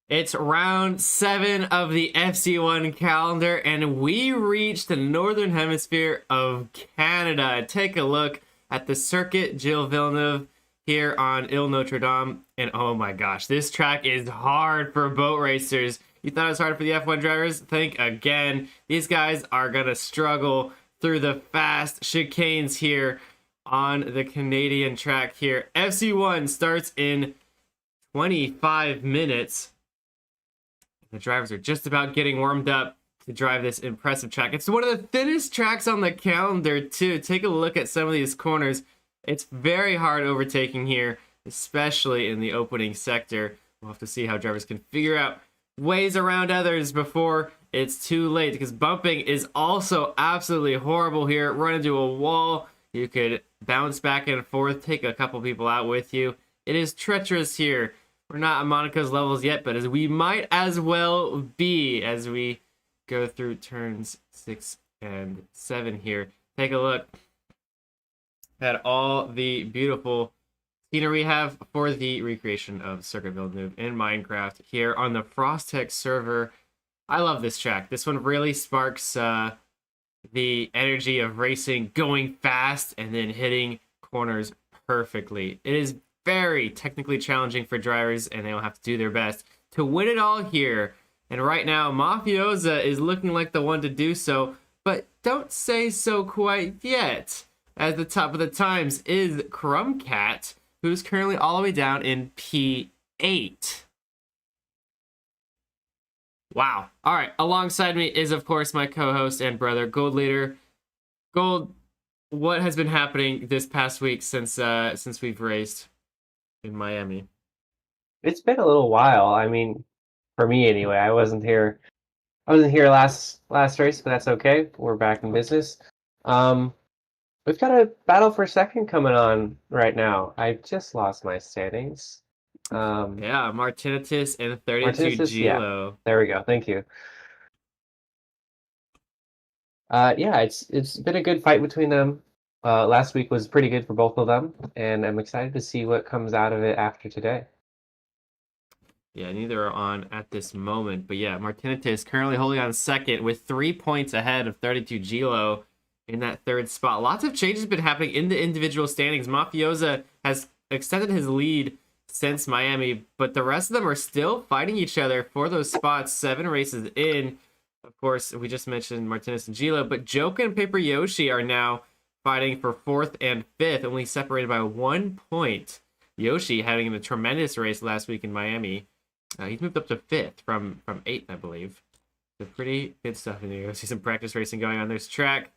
It's round 7 of the FC1 calendar, and we reached the northern hemisphere of Canada. Take a look at the Circuit Gilles Villeneuve here on Ile Notre Dame. And oh my gosh, this track is hard for boat racers. You thought it was hard for the F1 drivers? Think again. These guys are going to struggle through the fast chicanes here on the Canadian track here. FC1 starts in 25 minutes. The drivers are just about getting warmed up to drive this impressive track. It's one of the thinnest tracks on the calendar, too. Take a look at some of these corners. It's very hard overtaking here, especially in the opening sector. We'll have to see how drivers can figure out ways around others before it's too late, because bumping is also absolutely horrible here. Run into a wall. You could bounce back and forth, take a couple people out with you. It is treacherous here. We're not at Monica's levels yet, but as we might as well be as we go through turns 6 and 7 here. Take a look at all the beautiful scenery we have for the recreation of Circuit Villeneuve in Minecraft here on the Frostech server. I love this track. This one really sparks the energy of racing, going fast and then hitting corners perfectly. It is very technically challenging for drivers, and they will have to do their best to win it all here. And right now, Mafiozo is looking like the one to do so, but don't say so quite yet. At the top of the times is Crumbcat, who's currently all the way down in P8. Wow. All right. Alongside me is, of course, my co-host and brother, Gold Leader. Gold, what has been happening this past week since we've raced in Miami? It's been a little while. I mean, for me anyway. I wasn't here. I wasn't here last race, but that's okay. We're back in business. We've got a battle for second coming on right now. I just lost my standings. Yeah, Martinitis and 32 Martinez, yeah. Gilo. There we go. Thank you. Yeah, it's been a good fight between them. Last week was pretty good for both of them, and I'm excited to see what comes out of it after today. Yeah, neither are on at this moment. But yeah, Martinitis currently holding on second with 3 points ahead of 32 Gilo in that third spot. Lots of changes been happening in the individual standings. Mafiozo has extended his lead since Miami, but the rest of them are still fighting each other for those spots 7 races in. Of course, we just mentioned Martinez and Gilo, but Joka and Paper Yoshi are now fighting for 4th and 5th, only separated by 1 point. Yoshi having a tremendous race last week in Miami. He's moved up to 5th from 8th, I believe. So pretty good stuff in there. See some practice racing going on. There's Track,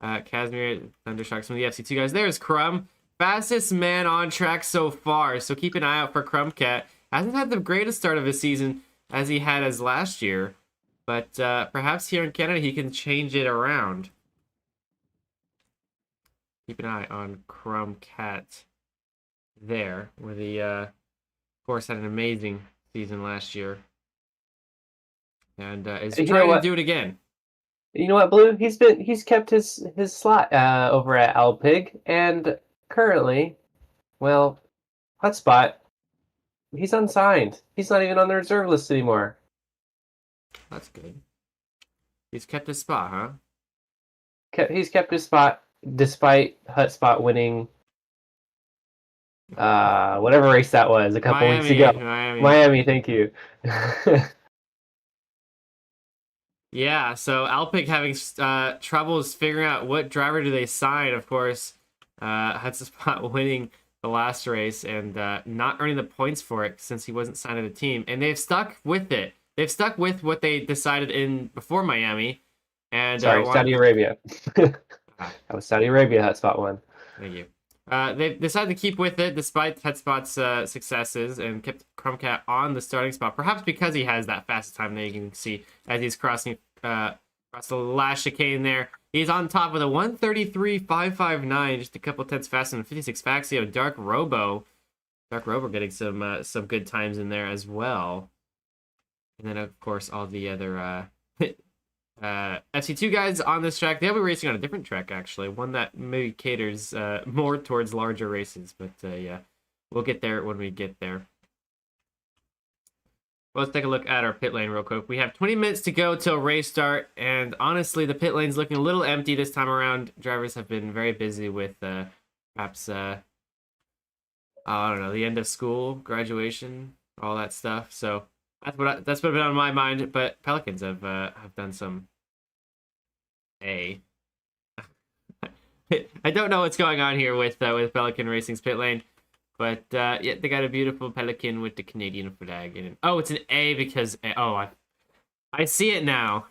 Casimir, Thundershock, some of the FC2 guys. There's Crumb, fastest man on track so far. So keep an eye out for Crumbcat. Hasn't had the greatest start of his season as he had as last year, but perhaps here in Canada he can change it around. Keep an eye on Crumbcat there, where the of course had an amazing season last year, and is trying to do it again. You know what, Blue? He's kept his slot over at Alpig, and currently, well, Hotspot, he's unsigned. He's not even on the reserve list anymore. That's good. He's kept his spot, huh? He's kept his spot despite Hotspot winning whatever race that was a couple weeks ago. Miami, thank you. Yeah, so Alpic having troubles figuring out what driver do they sign. Of course, Hotspot winning the last race and not earning the points for it since he wasn't signed to the team, and they've stuck with it. They've stuck with what they decided in before Miami. And sorry, Saudi Arabia. That was Saudi Arabia. Hotspot won. Thank you. They've decided to keep with it despite Hotspot's successes and kept Crumbcat on the starting spot. Perhaps because he has that fastest time that you can see as he's crossing across the last chicane there. He's on top with a 133.559, just a couple tenths faster than 56 Faxio. Dark Robo getting some good times in there as well. And then of course all the other FC2 guys on this track. They'll be racing on a different track, actually. One that maybe caters more towards larger races. But yeah, we'll get there when we get there. Well, let's take a look at our pit lane real quick. We have 20 minutes to go till race start, and honestly, the pit lane's looking a little empty this time around. Drivers have been very busy with perhaps I don't know, the end of school, graduation, all that stuff. So that's what been on my mind. But Pelicans have done some I don't know what's going on here with Pelican Racing's pit lane. But yeah, they got a beautiful pelican with the Canadian flag in it. Oh, it's an A because I see it now.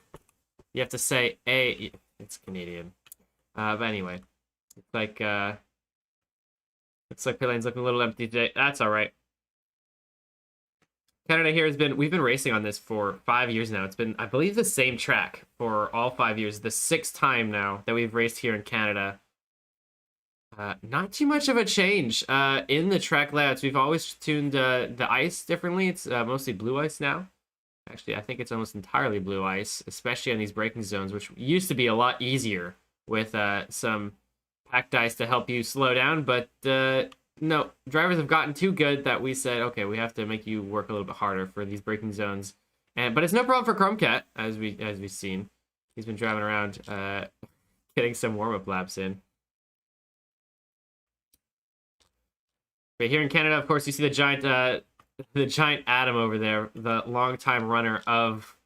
You have to say A. It's Canadian. But anyway, it's like pit lane's looking a little empty today. That's all right. Canada here we've been racing on this for 5 years now. It's been, I believe, the same track for all 5 years. The 6th time now that we've raced here in Canada. Not too much of a change in the track layouts. We've always tuned the ice differently. It's mostly blue ice now. Actually, I think it's almost entirely blue ice, especially on these braking zones, which used to be a lot easier with some packed ice to help you slow down. But no, drivers have gotten too good that we said, okay, we have to make you work a little bit harder for these braking zones. But it's no problem for Chromecat, as we've seen. He's been driving around, getting some warm-up laps in. But here in Canada, of course, you see the giant Adam over there, the longtime runner of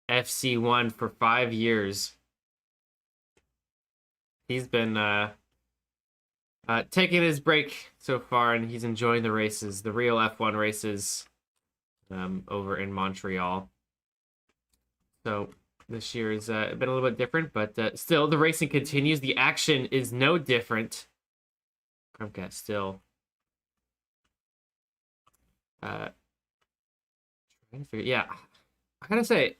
FC1 for 5 years. He's been taking his break so far, and he's enjoying the races, the real F1 races, over in Montreal. So this year has been a little bit different, but still, the racing continues. The action is no different. Okay, still. Trying to figure, yeah, I gotta say,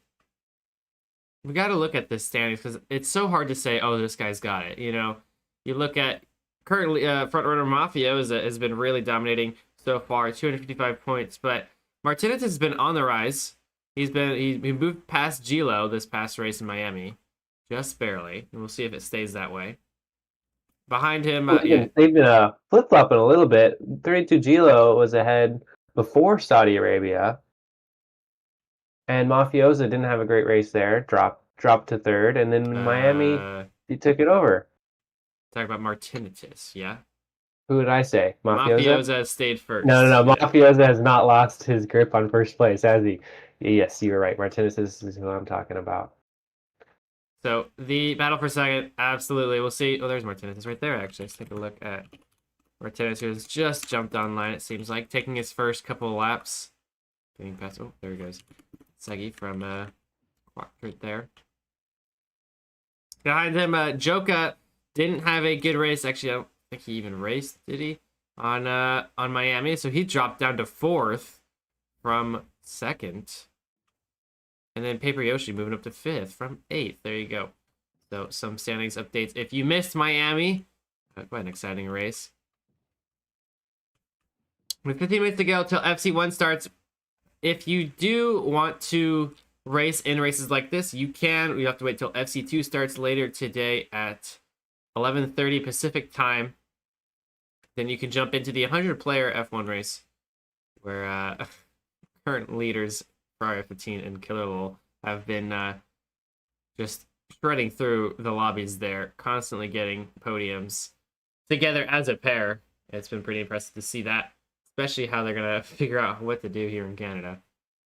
we gotta look at this standings because it's so hard to say, oh, this guy's got it. You know, you look at currently Frontrunner Mafiozo has been really dominating so far, 255 points, but Martinez has been on the rise. He moved past Gilo this past race in Miami, just barely, and we'll see if it stays that way. Behind him, they've been flip-flopping a little bit. 32 Gilo was ahead before Saudi Arabia, and Mafiozo didn't have a great race there. Dropped to third, and then Miami, he took it over. Talk about Martinez, yeah. Who did I say? Mafiozo has stayed first. No. Yeah. Mafiozo has not lost his grip on first place, has he? Yes, you were right. Martinez is who I'm talking about. So the battle for second, absolutely. We'll see. Oh, there's Martinez. It's right there, actually. Let's take a look at Martinez, who has just jumped online, it seems like, taking his first couple of laps. Getting past, oh, there he goes. Segi from right there. Behind him, Joka didn't have a good race. Actually, I don't think he even raced, did he? On Miami, so he dropped down to 4th from 2nd. And then Paper Yoshi moving up to 5th from 8th. There you go. So some standings updates. If you missed Miami, quite an exciting race. With 15 minutes to go till FC1 starts, if you do want to race in races like this, you can. You have to wait till FC2 starts later today at 11:30 Pacific time. Then you can jump into the 100-player F1 race, where current leaders Ferrari F15 and Killer Lowell have been just shredding through the lobbies there, constantly getting podiums together as a pair. It's been pretty impressive to see that, especially how they're going to figure out what to do here in Canada.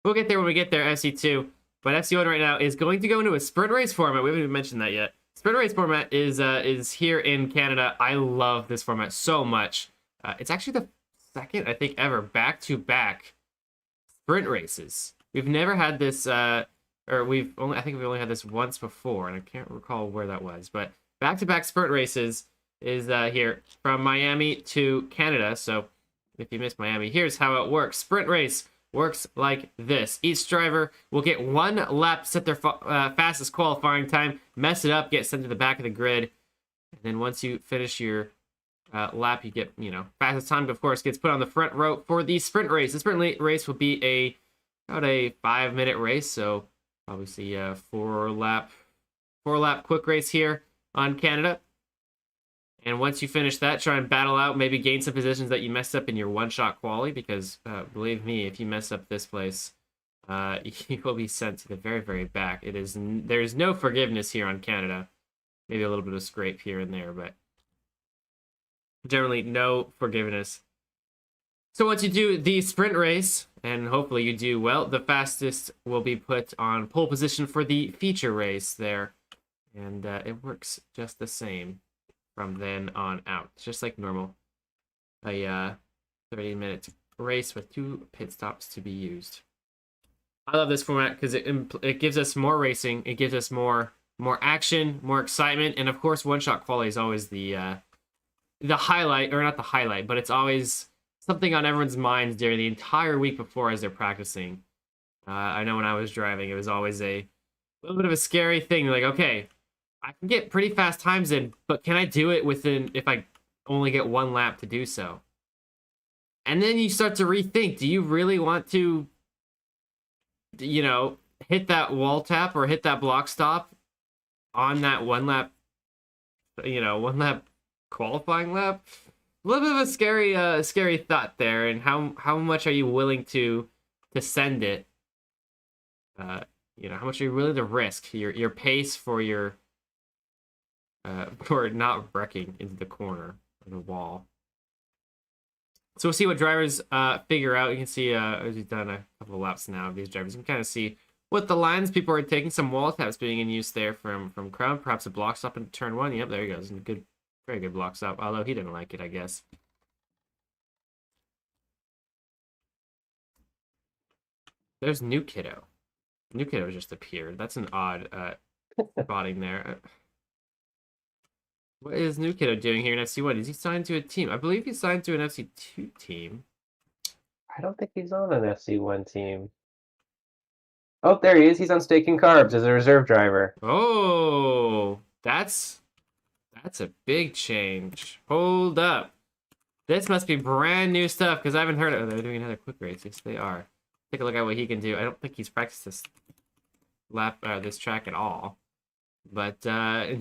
We'll get there when we get there, FC2. But FC1 right now is going to go into a sprint race format. We haven't even mentioned that yet. Sprint race format is here in Canada. I love this format so much. It's actually the second, I think, ever back-to-back sprint races. We've never had this, I think we've only had this once before, and I can't recall where that was. But back-to-back sprint races is here from Miami to Canada. So if you missed Miami, here's how it works. Sprint race works like this. Each driver will get 1 lap, set their fastest qualifying time, mess it up, get sent to the back of the grid. And then once you finish your lap, you get, fastest time, of course, gets put on the front row for the sprint race. The sprint race will be about a 5-minute race. So obviously a 4-lap quick race here on Canada. And once you finish that, try and battle out, maybe gain some positions that you messed up in your one-shot quali, because believe me, if you mess up this place, he will be sent to the very, very back. There's no forgiveness here on Canada. Maybe a little bit of scrape here and there, but generally no forgiveness. So once you do the sprint race, and hopefully you do well, the fastest will be put on pole position for the feature race there. And it works just the same from then on out. It's just like normal. A 30-minute race with 2 pit stops to be used. I love this format because it gives us more racing. It gives us more action, more excitement, and of course, one-shot quality is always the highlight, or not the highlight, but it's always something on everyone's minds during the entire week before as they're practicing. I know when I was driving, it was always a little bit of a scary thing. Like, okay, I can get pretty fast times in, but can I do it if I only get 1 lap to do so? And then you start to rethink, do you really want to, you know, hit that wall tap or hit that block stop on that 1 lap, 1 lap qualifying lap? A little bit of a scary thought there, and how much are you willing to send it? How much are you willing to risk your pace for for not wrecking into the corner or the wall? So we'll see what drivers figure out. You can see as we've done a couple of laps now of these drivers, you can kind of see what the lines people are taking. Some wall taps being in use there from Crown. Perhaps a block stop into turn 1. Yep, there he goes. Very good block stop. Although he didn't like it, I guess. There's New Kiddo. New Kiddo just appeared. That's an odd spotting there. What is New Kiddo doing here in FC1? Is he signed to a team? I believe he's signed to an FC2 team. I don't think he's on an FC1 team. Oh, there he is. He's on Steak and Carbs as a reserve driver. Oh, that's a big change. Hold up. This must be brand new stuff because I haven't heard of it. They're doing another quick race. Yes, they are. Take a look at what he can do. I don't think he's practiced this track at all. But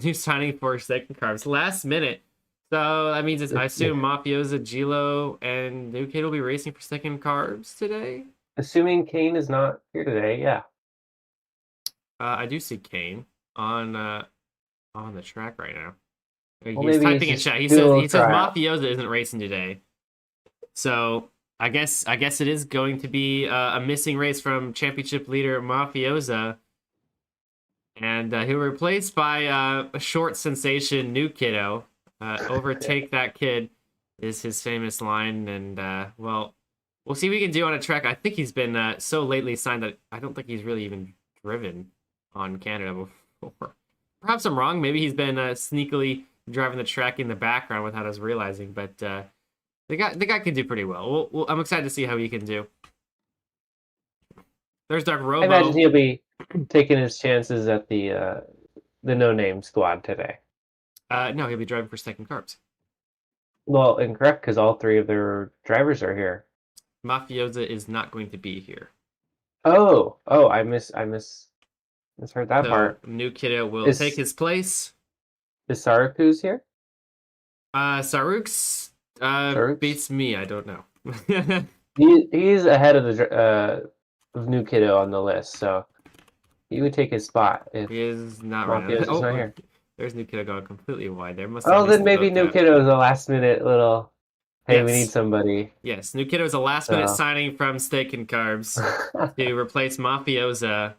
new signing for Steak and Carbs. Last minute. So that means I assume Mafiozo, Gilo, and New Kid will be racing for Steak and Carbs today? Assuming Kane is not here today, yeah. I do see Kane on the track right now. Well, he's typing in chat. He says Mafiozo isn't racing today. So I guess it is going to be a missing race from championship leader Mafiozo. And he'll be replaced by a short sensation New Kiddo. Overtake that kid is his famous line. And, well, we'll see what we can do on a track. I think he's been so lately signed that I don't think he's really even driven on Canada before. Perhaps I'm wrong. Maybe he's been sneakily driving the track in the background without us realizing. But the guy can do pretty well. I'm excited to see how he can do. There's Dark Robo. I imagine he'll be taking his chances at the no-name squad today. No, he'll be driving for Steak and Carbs. Well, incorrect, because all 3 of their drivers are here. Mafiozo is not going to be here. Oh, I misheard that part. New Kiddo will take his place. Is Saruku's here? Saruk's beats me. I don't know. He's ahead of New Kiddo on the list, so he would take his spot if he is not right now. Not here. There's New Kiddo going completely wide there. Then maybe New Kiddo is a last minute little. Hey, yes. We need somebody. Yes, New Kiddo is a last minute signing from Steak and Carbs to replace Mafiozo.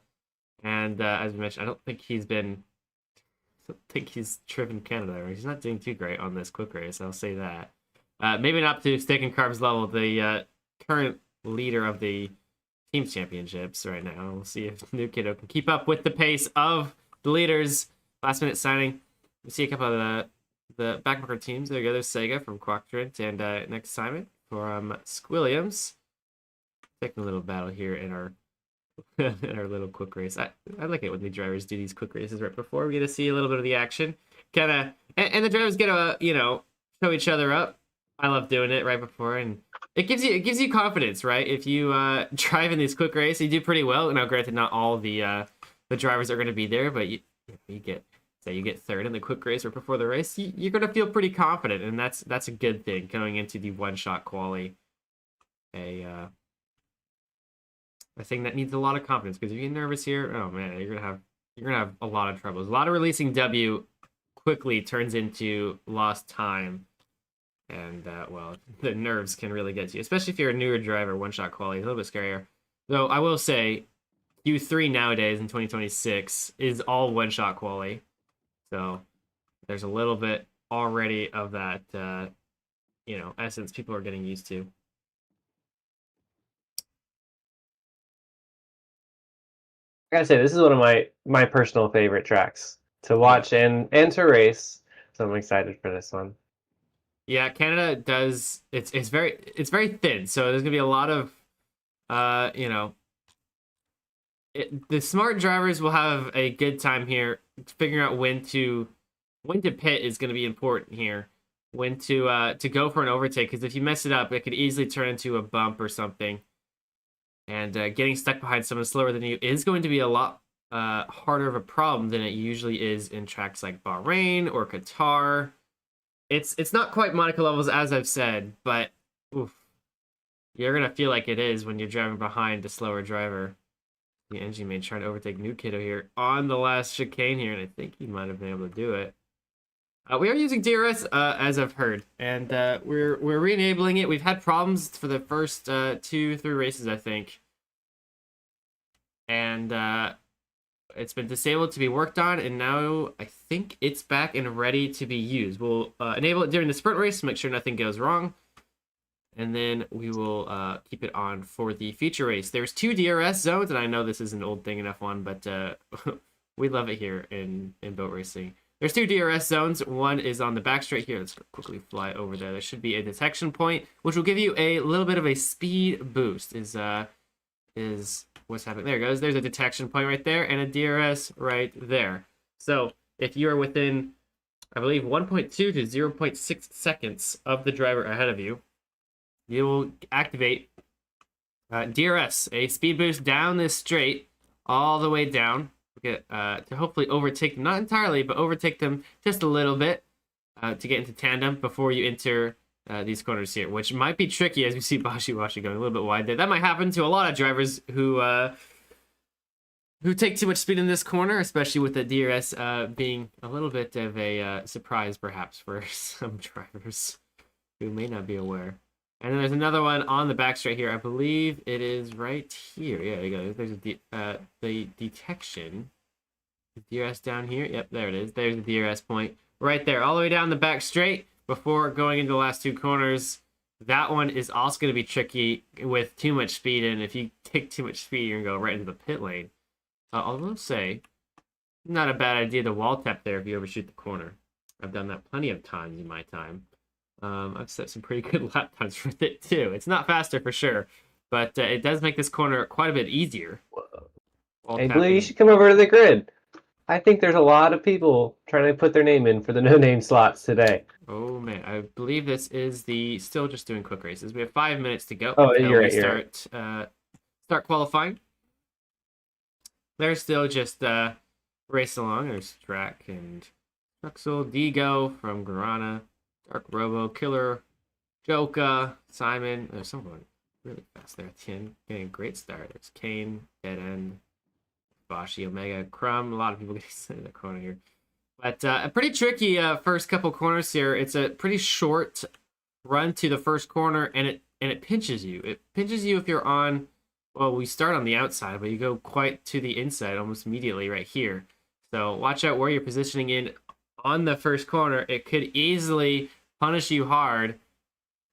And as we mentioned, I don't think he's driven Canada. He's not doing too great on this quick race. I'll say that. Maybe not to Steak and Carbs level. The current leader of the Teams Championships right now. We'll see if New Kiddo can keep up with the pace of the leaders. Last minute signing. We see a couple of the backmarker teams. There you go. There's Sega from Quactrent and next assignment from Squilliams. Taking a little battle here in our in our little quick race. I like it when the drivers do these quick races right before we get to see a little bit of the action. And the drivers get to show each other up. I love doing it right before, and it gives you confidence, right? If you drive in these quick races, you do pretty well. Now, granted, not all the drivers are going to be there, but you get third in the quick race or before the race, you're going to feel pretty confident, and that's a good thing going into the one-shot quali. a thing that needs a lot of confidence. Because if you get nervous here, oh man, you're gonna have a lot of troubles. A lot of releasing W quickly turns into lost time, and well, the nerves can really get to you, especially if you're a newer driver. One shot quality is a little bit scarier. Though I will say, Q3 nowadays in 2026 is all one shot quality, so there's a little bit already of that, essence people are getting used to. I gotta say, this is one of my personal favorite tracks to watch and to race. So I'm excited for this one. Yeah, Canada does. It's very thin, so there's gonna be a lot of, the smart drivers will have a good time here figuring out when to pit is gonna be important here. When to go for an overtake, because if you mess it up, it could easily turn into a bump or something. And getting stuck behind someone slower than you is going to be a lot harder of a problem than it usually is in tracks like Bahrain or Qatar. It's not quite Monaco levels, as I've said, but oof, you're gonna feel like it is when you're driving behind a slower driver. The engine main trying to overtake New Kiddo here on the last chicane here, and I think he might have been able to do it. We are using DRS, as I've heard, and we're re-enabling it. We've had problems for the first 2-3 races, I think, and it's been disabled to be worked on, and now I think it's back and ready to be used. We'll enable it during the sprint race to make sure nothing goes wrong, and then we will keep it on for the feature race. There's 2 DRS zones, and I know this is an old thing in F1, but we love it here in boat racing. There's 2 DRS zones. One is on the back straight here. Let's quickly fly over there. There should be a detection point, which will give you a little bit of a speed boost. Is what's happening? There it goes. There's a detection point right there and a DRS right there. So if you are within, I believe, 1.2 to 0.6 seconds of the driver ahead of you, you will activate DRS, a speed boost down this straight, all the way down. To hopefully overtake them, not entirely, but overtake them just a little bit to get into tandem before you enter these corners here, which might be tricky as we see Bashi Washi going a little bit wide there. That might happen to a lot of drivers who take too much speed in this corner, especially with the DRS being a little bit of a surprise perhaps for some drivers who may not be aware. And then there's another one on the back straight here. I believe it is right here. Yeah, there you go. There's the detection. The DRS down here. Yep, there it is. There's the DRS point right there, all the way down the back straight before going into the last 2 corners. That one is also going to be tricky with too much speed, and if you take too much speed, you're going to go right into the pit lane. Although say, not a bad idea to wall tap there if you overshoot the corner. I've done that plenty of times in my time. I've set some pretty good lap times with it too. It's not faster for sure, but it does make this corner quite a bit easier. Hey, Blue, you should come over to the grid. I think there's a lot of people trying to put their name in for the no-name slots today. Oh man, I believe this is still just doing quick races. We have 5 minutes to go. Oh, you're right. Start qualifying. They're still just racing along. There's Track and Truxel, Digo from Guarana. Dark Robo, Killer, Joka, Simon. There's someone really fast there. 10 getting a great start. There's Kane, Dead End, Bashi, Omega, Crumb. A lot of people getting sent in the corner here. But a pretty tricky first couple corners here. It's a pretty short run to the first corner, and it pinches you. It pinches you if you're on. Well, we start on the outside, but you go quite to the inside almost immediately right here. So watch out where you're positioning in on the first corner. It could easily punish you hard,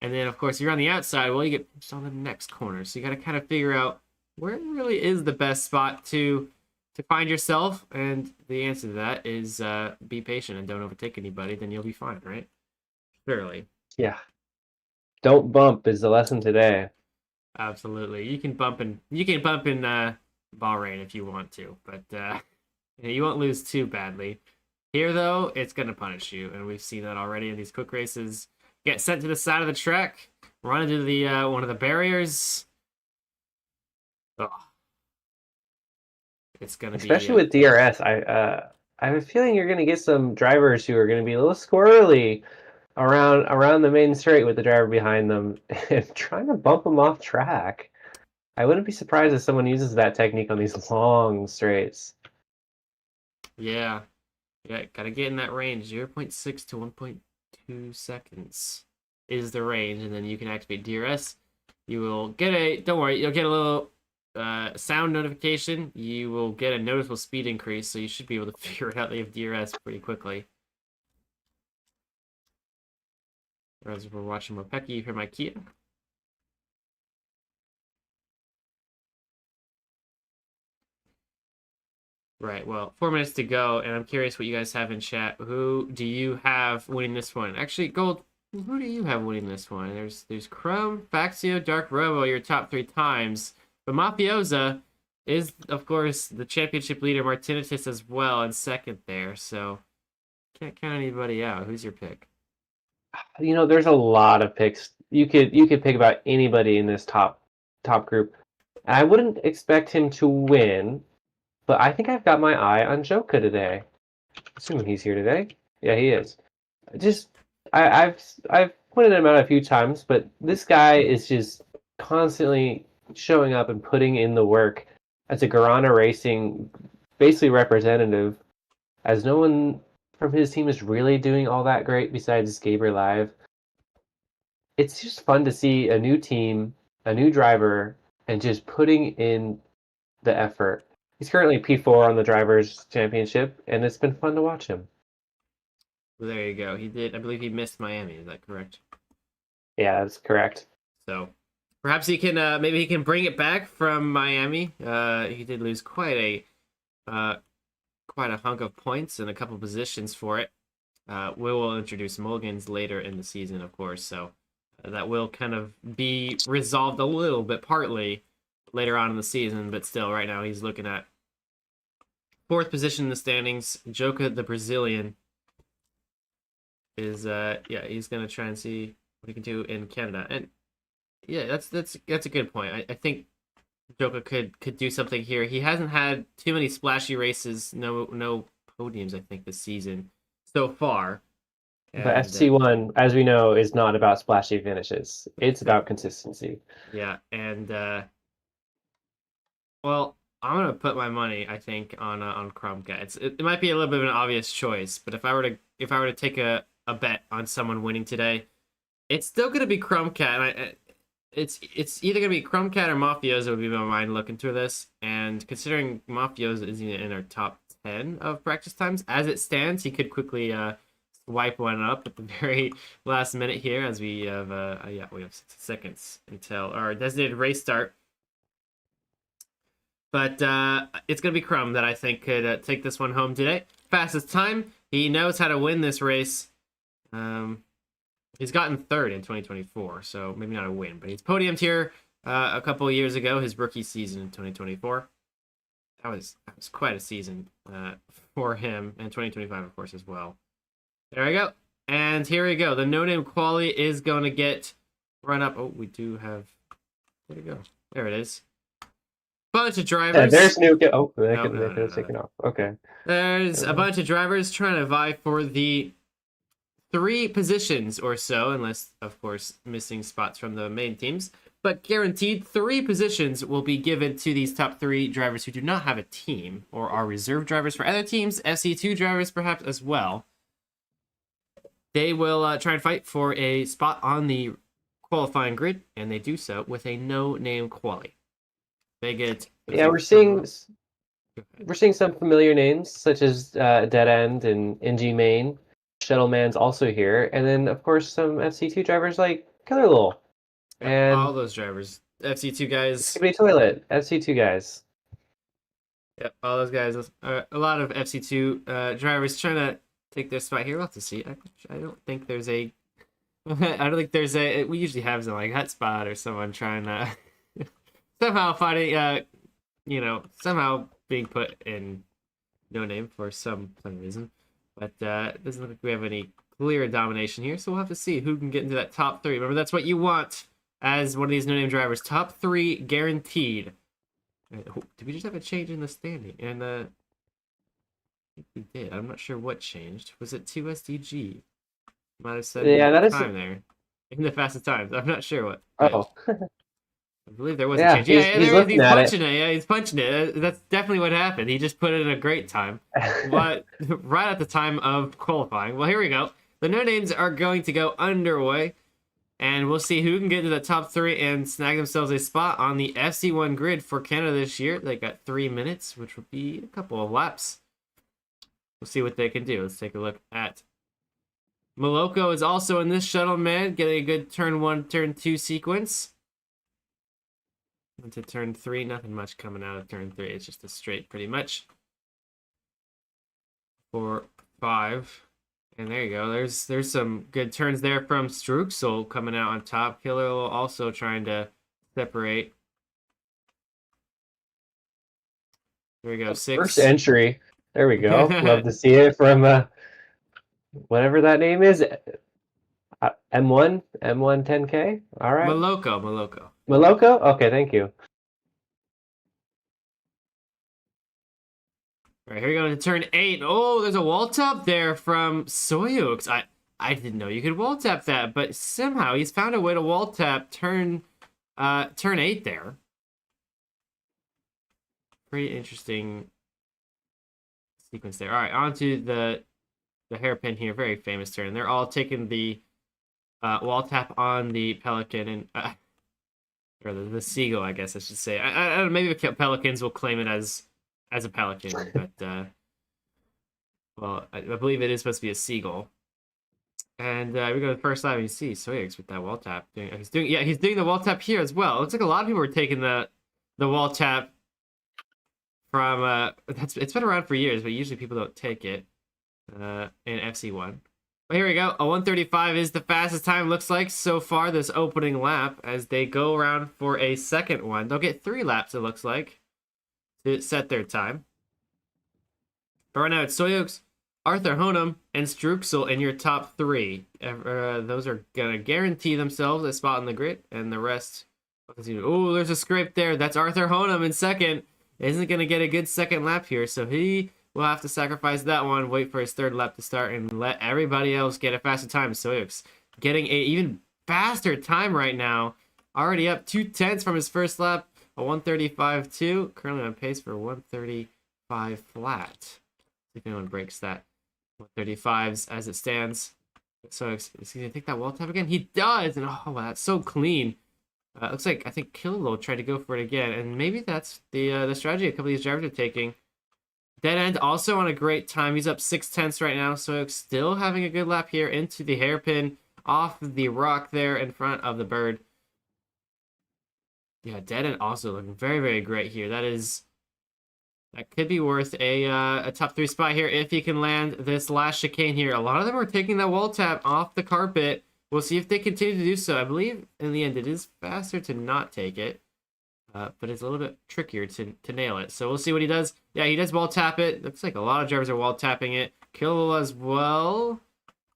and then of course you're on the outside. Well, you get punched on the next corner, so you got to kind of figure out where really is the best spot to find yourself. And the answer to that is be patient and don't overtake anybody. Then you'll be fine, right? Surely. Yeah. Don't bump is the lesson today. Absolutely. You can bump in Bahrain if you want to, but you won't lose too badly. Here, though, it's going to punish you, and we've seen that already in these quick races. Get sent to the side of the track, run into the one of the barriers. Oh. It's going to be... Especially with DRS, I have a feeling you're going to get some drivers who are going to be a little squirrely around the main straight with the driver behind them and trying to bump them off track. I wouldn't be surprised if someone uses that technique on these long straights. Yeah. Yeah, gotta get in that range. 0.6 to 1.2 seconds is the range, and then you can activate DRS. You will get don't worry, you'll get a little sound notification. You will get a noticeable speed increase, so you should be able to figure it out that you have DRS pretty quickly. As we're watching Mopeki, you hear my Kia. Right, well, 4 minutes to go, and I'm curious what you guys have in chat. Who do you have winning this one? Actually, Gold, who do you have winning this one? There's Chrome, Faxio, Dark Robo, your top 3 times. But Mafiozo is, of course, the championship leader, Martinitis as well, in second there, so can't count anybody out. Who's your pick? There's a lot of picks. You could pick about anybody in this top group. And I wouldn't expect him to win, but I think I've got my eye on Joka today. Assuming he's here today. Yeah, he is. Just I've pointed him out a few times, but this guy is just constantly showing up and putting in the work as a Garana Racing basically representative, as no one from his team is really doing all that great besides Gaber Live. It's just fun to see a new team, a new driver, and just putting in the effort. He's currently P4 on the Drivers' Championship, and it's been fun to watch him. Well, there you go. He did. I believe he missed Miami. Is that correct? Yeah, that's correct. So perhaps he can. Maybe he can bring it back from Miami. He did lose quite a hunk of points and a couple positions for it. We will introduce mulligans later in the season, of course. So that will kind of be resolved a little bit, partly later on in the season. But still, right now he's looking at 4th position in the standings. Joka, the Brazilian, is he's gonna try and see what he can do in Canada. And yeah, that's a good point. I think Joka could do something here. He hasn't had too many splashy races, no podiums, I think, this season so far. But FC1, as we know, is not about splashy finishes. It's about consistency. Yeah, and well, I'm gonna put my money, I think, on Krumka. It might be a little bit of an obvious choice, but if I were to take a bet on someone winning today, it's still gonna be Krumka, and it's either gonna be Krumka or Mafiozo would be my mind looking through this. And considering Mafiozo isn't in our top 10 of practice times, as it stands, he could quickly swipe one up at the very last minute here, as we have we have 60 seconds until our designated race start. But it's gonna be Crumb that I think could take this one home today. Fastest time. He knows how to win this race. He's gotten 3rd in 2024, so maybe not a win, but he's podiumed here a couple of years ago, his rookie season in 2024. That was quite a season for him, and 2025, of course, as well. There we go. And here we go. The no-name quali is going to get run up. Oh, we do have... There we go. There it is. Bunch of drivers. Yeah, there's new... Oh, they No, could no, have taken off. Okay. There's a bunch of drivers trying to vie for the 3 positions or so, unless, of course, missing spots from the main teams. But guaranteed 3 positions will be given to these top 3 drivers who do not have a team or are reserve drivers for other teams, FC2 drivers perhaps as well. They will try and fight for a spot on the qualifying grid, and they do so with a no-name quali. They get... Yeah, we're seeing some familiar names, such as Dead End and NG Main. Shuttleman's also here, and then, of course, some FC2 drivers like Killer Lul. And all those drivers. FC2 guys. Skibbity Toilet, FC2 guys. Yep, all those guys. A lot of FC2 drivers trying to take their spot here. We'll have to see. I don't think there's a... I don't think there's a... We usually have some, like, hotspot or someone trying to... somehow finding... somehow being put in no name for some reason. But it doesn't look like we have any clear domination here, so we'll have to see who can get into that top 3. Remember, that's what you want as one of these no-name drivers. Top 3 guaranteed. Did we just have a change in the standing? And I think we did. I'm not sure what changed. Was it 2 SDG? Might have said that is time there in the fastest times. I'm not sure what. Oh. I believe there was a Yeah, change. Yeah, he's there is. looking He's at it. punching it. Yeah, he's punching it. That's definitely what happened. He just put in a great time. But right at the time of qualifying. Well, here we go. The no names are going to go underway. And we'll see who can get to the top 3 and snag themselves a spot on the FC1 grid for Canada this year. They got 3 minutes, which will be a couple of laps. We'll see what they can do. Let's take a look at Moloko is also in this shuttle, man, getting a good turn 1, turn 2 sequence. Into turn 3, nothing much coming out of turn 3. It's just a straight, pretty much. 4, 5. And there you go. There's some good turns there from Struxel coming out on top. Killer also trying to separate. There we go. 6. First entry. There we go. Love to see it from whatever that name is. M1 10K. All right. Moloko. Moloko. Okay, thank you. All right, here we go to turn 8. Oh, there's a wall tap there from Soyux. I didn't know you could wall tap that, but somehow he's found a way to wall tap turn 8 there. Pretty interesting sequence there. All right, on to the hairpin here. Very famous turn. They're all taking the wall tap on the Pelican and or the Seagull, I guess I should say. I don't know, maybe the Pelicans will claim it as a Pelican, but well, I believe it is supposed to be a Seagull. And we go to the first lap and you see Soyix with that wall tap. He's doing the wall tap here as well. It looks like a lot of people are taking the wall tap from it's been around for years, but usually people don't take it in FC1. But here we go. A 135 is the fastest time, looks like, so far this opening lap as they go around for a second one. They'll get 3 laps, it looks like, to set their time. But right now it's Soyux, Arthur Honum, and Struxel in your top 3. Those are going to guarantee themselves a spot on the grid, and the rest... Oh, there's a scrape there. That's Arthur Honum in second. Isn't going to get a good second lap here, so he will have to sacrifice that one, wait for his third lap to start, and let everybody else get a faster time. Soyux getting a even faster time right now. Already up 2/10 from his first lap, a 135.2. Currently on pace for 135 flat. See if anyone breaks that. 135s as it stands. Soyux, is he going to take that wall tap again? He does! And oh, wow, that's so clean. Looks like, I think Killalow tried to go for it again, and maybe that's the strategy a couple of these drivers are taking. Dead End also on a great time. He's up 6/10 right now, so still having a good lap here into the hairpin off the rock there in front of the bird. Yeah, Dead End also looking very, very great here. That could be worth a top 3 spot here if he can land this last chicane here. A lot of them are taking that wall tap off the carpet. We'll see if they continue to do so. I believe in the end it is faster to not take it, but it's a little bit trickier to nail it. So we'll see what he does. Yeah, he does wall tap it. Looks like a lot of drivers are wall tapping it. Killalow as well.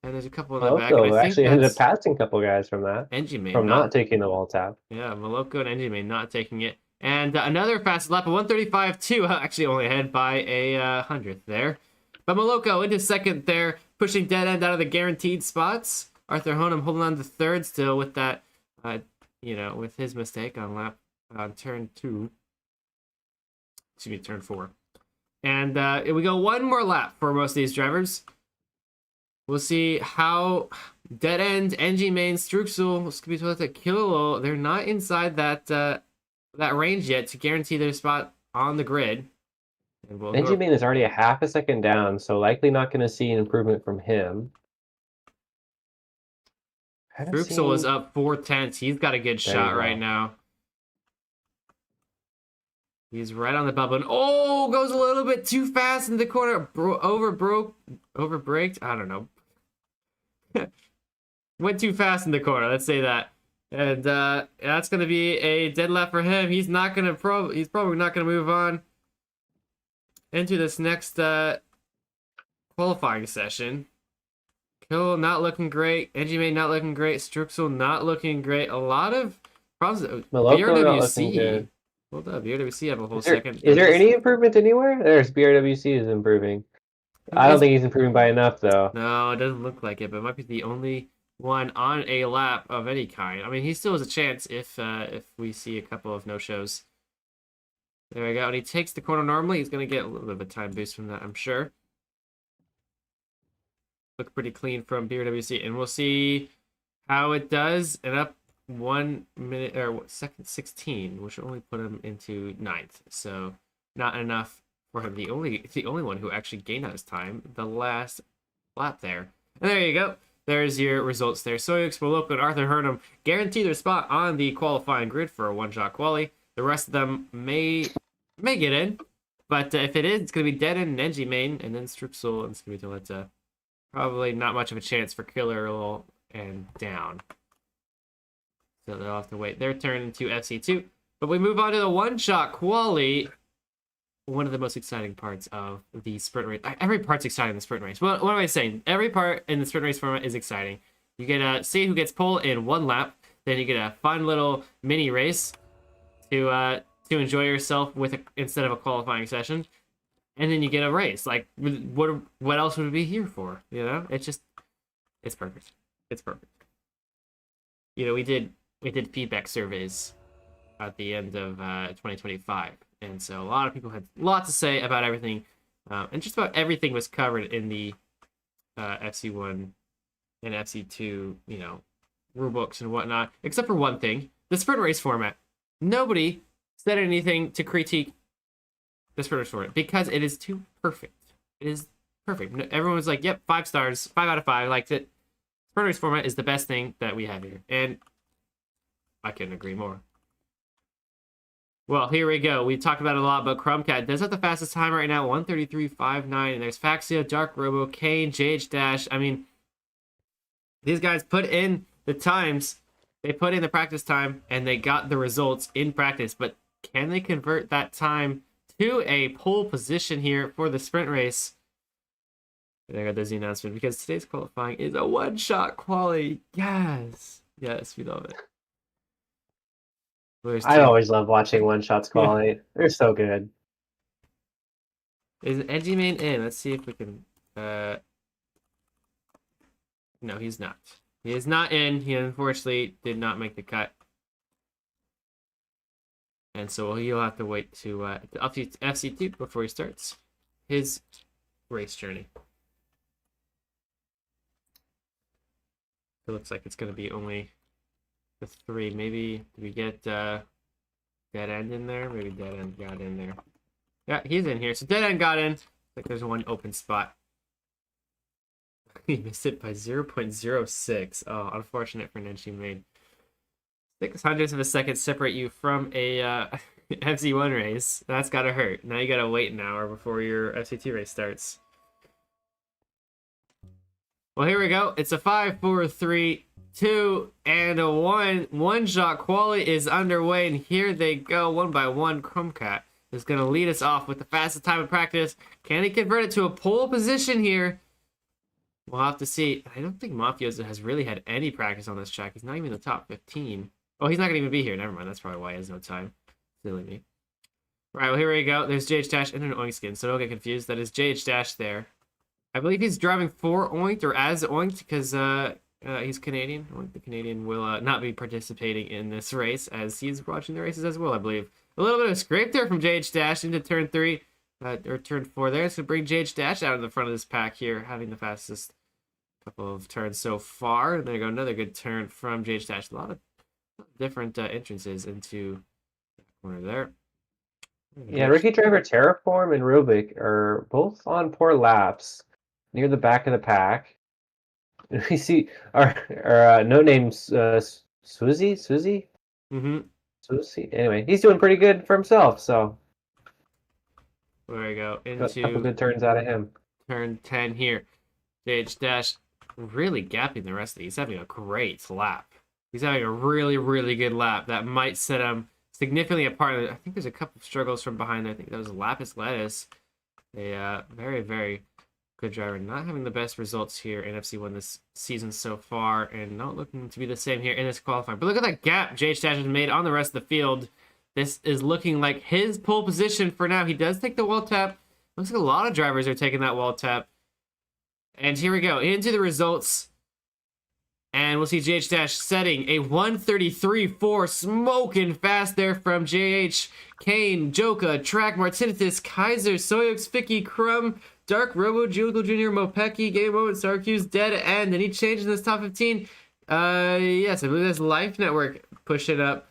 And there's a couple in the back. Moloko actually ended up passing a couple guys from that. From not taking the wall tap. Yeah, Moloko and Enjime not taking it. And another fast lap of 135.2, actually only ahead by a 100th there. But Moloko into second there, pushing Dead End out of the guaranteed spots. Arthur Honum holding on to third still with that, with his mistake on turn 2. Excuse me, turn 4. And we go one more lap for most of these drivers. We'll see how Dead End, NG Main, Struxel, Killalow, they're not inside that range yet to guarantee their spot on the grid. NG Main is already a half a second down, so likely not going to see an improvement from him. Struxel is up 4/10. He's got a good shot right now. He's right on the bubble. And goes a little bit too fast in the corner. Overbraked. I don't know. Went too fast in the corner. Let's say that. And that's going to be a dead lap for him. He's not going to he's probably not going to move on into this next qualifying session. Kill not looking great. NGMA not looking great. Struxel not looking great. A lot of problems. BRWC. Hold up. BRWC have a whole second. Is there any improvement anywhere? There's BRWC is improving. I don't think he's improving by enough, though. No, it doesn't look like it, but it might be the only one on a lap of any kind. I mean, he still has a chance if we see a couple of no-shows. There we go. And he takes the corner normally. He's going to get a little bit of a time boost from that, I'm sure. Look pretty clean from BRWC. And we'll see how it does. And up 1 minute, or second 16, which will only put him into 9th. So not enough for him. The only one who actually gained on his time the last lap there. And there you go. There's your results there. Soyux, Moloko, and Arthur Hurnham guarantee their spot on the qualifying grid for a one-shot quali. The rest of them may get in, but if it is, it's going to be Dead End, Nenji Main, and then Stripsel, and it's going to be Deletta. Probably not much of a chance for Killer and Down. So they'll have to wait their turn into FC2. But we move on to the one-shot quali. One of the most exciting parts of the sprint race. Every part's exciting in the sprint race. Well, what am I saying? Every part in the sprint race format is exciting. You get to see who gets pole in one lap. Then you get a fun little mini race to enjoy yourself with instead of a qualifying session, and then you get a race. Like, what else would it be here for? You know, it's perfect. It's perfect. You know, we did feedback surveys at the end of 2025, and so a lot of people had a lot to say about everything, and just about everything was covered in the FC1 and FC2, you know, rule books and whatnot, except for one thing: the sprint race format. Nobody said anything to critique the sprint race format because it is too perfect. It is perfect. Everyone was like, "Yep, 5 stars, 5 out of 5." Liked it. Sprint race format is the best thing that we have here, and I couldn't agree more. Well, here we go. We talked about it a lot, but Crumbcat does have the fastest time right now, 1:33.59, and there's Faxio, Dark Robo, Kane, JH Dash. I mean, these guys put in the times. They put in the practice time, and they got the results in practice. But can they convert that time to a pole position here for the sprint race? There got the announcement, because today's qualifying is a one-shot quali. Yes, we love it. I always love watching one-shots quality. They're so good. Is Edgy Main in? Let's see if we can... No, he's not. He is not in. He unfortunately did not make the cut. And so he'll have to wait to FC2 before he starts his race journey. It looks like it's going to be only the 3. Maybe do we get Dead End in there? Maybe Dead End got in there. Yeah, he's in here. So Dead End got in. Like there's one open spot. He missed it by 0.06. Oh, unfortunate for Nenshi Main. 600ths of a second separate you from a FC1 race. That's gotta hurt. Now you gotta wait an hour before your FC2 race starts. Well, here we go. It's a 5, 4, 3, 2, and a 1. One-shot quali is underway, and here they go, one by one. Crumbcat is going to lead us off with the fastest time of practice. Can he convert it to a pole position here? We'll have to see. I don't think Mafiozo has really had any practice on this track. He's not even in the top 15. Oh, he's not going to even be here. Never mind. That's probably why he has no time. Silly me. All right, well, here we go. There's JH Dash and an Oink skin, so don't get confused. That is JH Dash there. I believe he's driving for Oink or as Oink because he's Canadian. Oink the Canadian will not be participating in this race as he's watching the races as well, I believe. A little bit of scrape there from JH Dash into turn 3, or turn 4 there. It's going to bring JH Dash out in the front of this pack here, having the fastest couple of turns so far. And there you go, another good turn from JH Dash. A lot of different entrances into that corner there. Yeah, Rookie Driver Terraform and Rubik are both on poor laps near the back of the pack. We see our no name Suzy. Mm-hmm. Suzy. Anyway, he's doing pretty good for himself. So there we go. Got a couple good turns out of him. Turn 10 here. JH Dash really gapping the rest of it. He's having a great lap. He's having a really, really good lap. That might set him significantly apart. I think there's a couple of struggles from behind there. I think that was Lapis Lettuce. A very, very good driver. Not having the best results here in FC1 this season so far, and not looking to be the same here in this qualifying. But look at that gap JH Dash has made on the rest of the field. This is looking like his pole position for now. He does take the wall tap. Looks like a lot of drivers are taking that wall tap. And here we go, into the results. And we'll see JH Dash setting a 133.4, smoking fast there from JH. Kane, Joka, Track, Martinitis, Kaiser, Soyux, Ficky, Crumb, Dark, Robo, Jugal Jr., Mopeki, Game Moment, Syracuse, Dead End. Any change in this top 15? Yes, I believe that's Life Network pushing up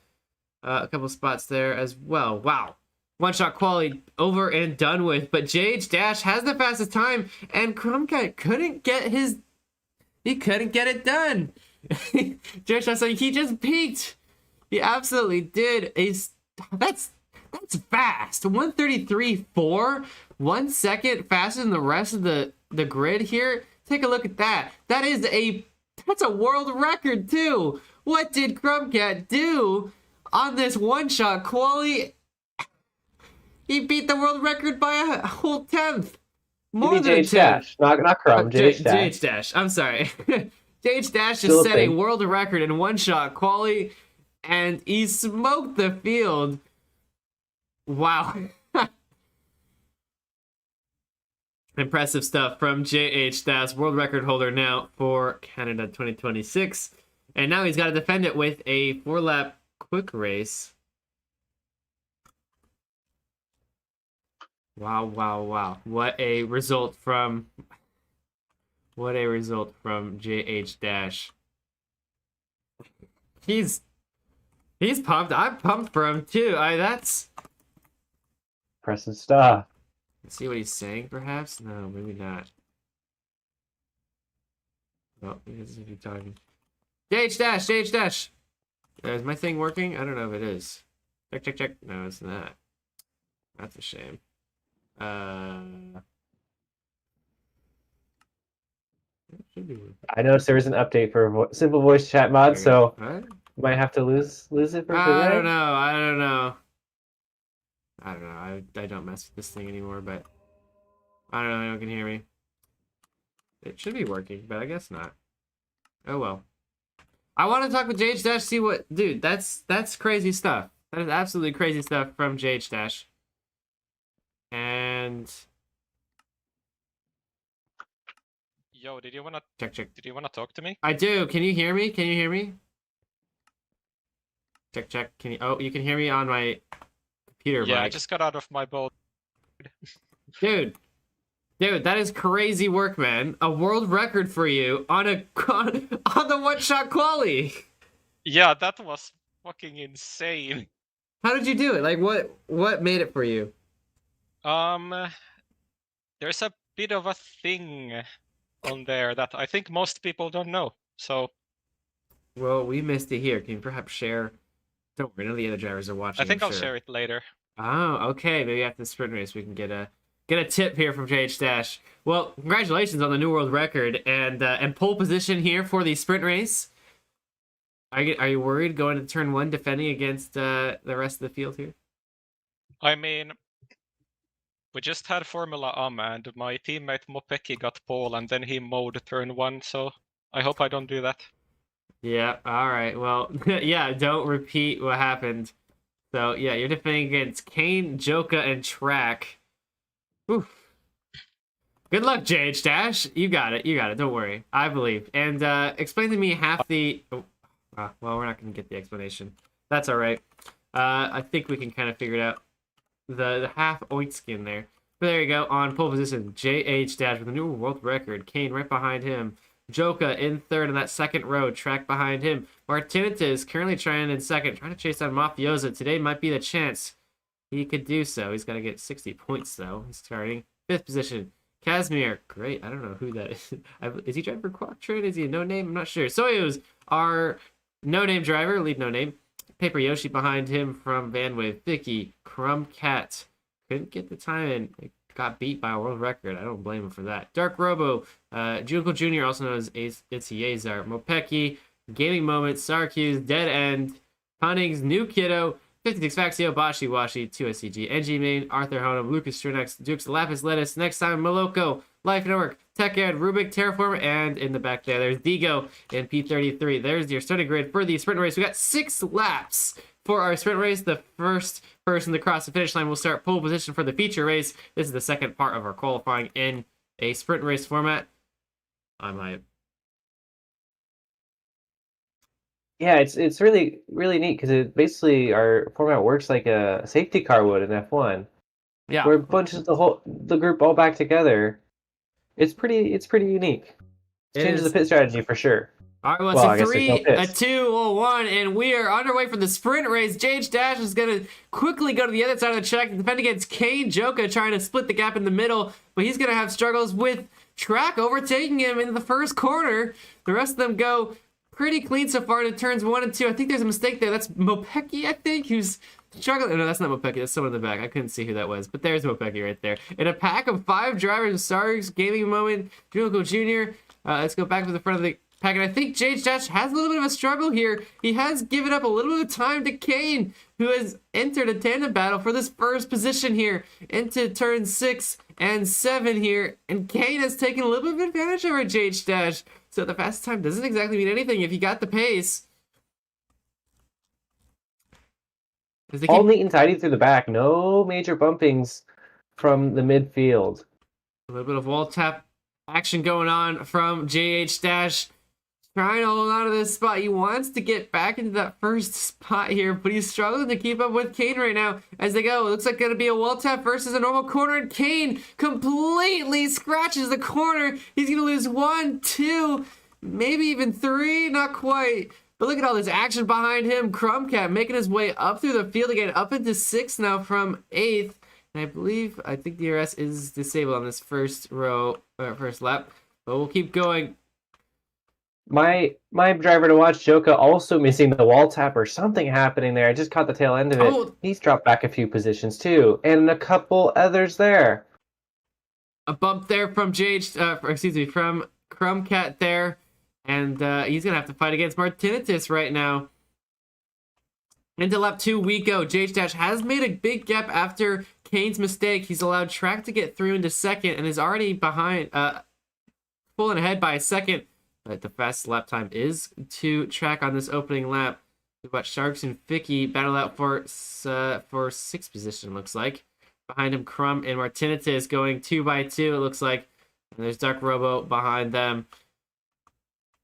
a couple spots there as well. Wow. One-shot quality over and done with, but JH Dash has the fastest time, and Crumbcat couldn't get it done. JH Dash, like, he just peaked. He absolutely did. That's fast. 133.4, 1 second faster than the rest of the grid here. Take a look at that. That's a world record too. What did Crumbcat do on this one-shot quali? He beat the world record by a whole tenth. More than a tenth. Dash, not Crumb. JH Dash. JH Dash. I'm sorry. JH Dash Still just set a world record in one-shot quali, and he smoked the field. Wow. Impressive stuff from JH Dash, world record holder now for Canada 2026. And now he's got to defend it with a 4-lap quick race. Wow, wow, wow. What a result from JH Dash. He's pumped. I'm pumped for him too. That's impressive stuff. Let's see what he's saying, perhaps? No, maybe not. Oh, he doesn't keep talking. JH Dash, JH Dash. Is my thing working? I don't know if it is. Check, check, check. No, it's not. That's a shame. I noticed there was an update for simple voice chat mod, so might have to lose it for today. I don't know. I don't mess with this thing anymore, but I don't know. No one can hear me. It should be working, but I guess not. Oh well. I want to talk with JH Dash. See what, dude. That's crazy stuff. That is absolutely crazy stuff from JH Dash. And yo, did you wanna check? Did you wanna talk to me? I do. Can you hear me? Check. Can you? Oh, you can hear me on my computer. Yeah, mic. I just got out of my boat. Dude, that is crazy work, man. A world record for you on the one-shot quali. Yeah, that was fucking insane. How did you do it? Like, what made it for you? There's a bit of a thing on there that I think most people don't know. So, well, we missed it here. Can you perhaps share? Don't worry, none of the other drivers are watching. I think I'll share it later. Oh, okay. Maybe after the sprint race, we can get a tip here from JH Dash. Well, congratulations on the new world record and pole position here for the sprint race. Are you worried going to turn 1 defending against the rest of the field here? I mean, we just had Formula and my teammate Mopeki got pole and then he mowed turn 1, so I hope I don't do that. Yeah, alright. Well, yeah, don't repeat what happened. So, yeah, you're defending against Kane, Joka, and Track. Whew. Good luck, JH Dash. You got it. Don't worry. I believe. And explain to me half the... Oh, well, we're not going to get the explanation. That's alright. I think we can kind of figure it out. The half oink skin there. But there you go. On pole position, JH Dash with a new world record. Kane right behind him. Joka in third in that second row. Track behind him. Martinitis currently trying in second. Trying to chase down Mafiozo. Today might be the chance he could do so. He's got to get 60 points, though. He's starting. 5th position. Casimir. Great. I don't know who that is. Is he driving for Quattrin? Is he a no-name? I'm not sure. Soyuz, our no-name driver. Lead no-name. Paper Yoshi behind him from Vanwave. Vicky. Crumb Cat. Couldn't get the time in. Got beat by a world record. I don't blame him for that. Dark Robo. Jugal Jr., also known as Itzy Azar. Mopeki. Gaming Moment. Syracuse. Dead End. Punnings. New Kiddo. 56 Faxio, Bashi Washi, 2SCG, NG Main, Arthur Honum, Lucas Strinex, Dukes, Lapis Lettuce, next time Moloko, Life Network, Tech Ed, Rubik, Terraformer, and in the back there's Digo and P33. There's your starting grid for the sprint race. We got 6 laps for our sprint race. The first person to cross the finish line will start pole position for the feature race. This is the second part of our qualifying in a sprint race format. I might Yeah, it's really really neat because it basically our format works like a safety car would in F1, Yeah. where it bunches the group all back together. It's pretty unique. It It changes the is. pit strategy for sure. All right, well, it's Well, a I guess there's no 3, a pits. 2, a 1, and we are underway for the sprint race. JH Dash is going to quickly go to the other side of the track and defend against Kane Joka, trying to split the gap in the middle, but he's going to have struggles with Track overtaking him in the first corner. The rest of them go pretty clean so far into turns 1 and 2. I think there's a mistake there. That's Mopeki, I think, who's struggling. No, that's not Mopeki. That's someone in the back. I couldn't see who that was, but there's Mopeki right there. In a pack of 5 drivers, Stars Gaming Moment, Junko Jr. Let's go back to the front of the pack, and I think JH Dash has a little bit of a struggle here. He has given up a little bit of time to Kane, who has entered a tandem battle for this first position here into turn 6 and 7 here, and Kane has taken a little bit of advantage over JH Dash. So the fast time doesn't exactly mean anything if you got the pace. All neat and tidy through the back. No major bumpings from the midfield. A little bit of wall tap action going on from JH Dash. Trying to hold on to this spot. He wants to get back into that first spot here, but he's struggling to keep up with Kane right now as they go. It looks like going to be a wall tap versus a normal corner, and Kane completely scratches the corner. He's going to lose 1, 2, maybe even 3, not quite. But look at all this action behind him. Crumbcat making his way up through the field again, up into 6th now from 8th. And I think DRS is disabled on this first lap, but we'll keep going. My driver to watch, Joka, also missing the wall tap or something happening there. I just caught the tail end of it. Oh. He's dropped back a few positions too, and a couple others there. A bump there from from Crumbcat there, and he's gonna have to fight against Martinitis right now. Into lap 2 we go. JH Dash has made a big gap after Kane's mistake. He's allowed Track to get through into 2nd and is already behind, pulling ahead by a 2nd. But the fastest lap time is to Track on this opening lap. We've got Sharks and Vicky battle out for 6th position, looks like. Behind him, Crumb and Martinitis going 2 by 2, it looks like. And there's Dark Robo behind them.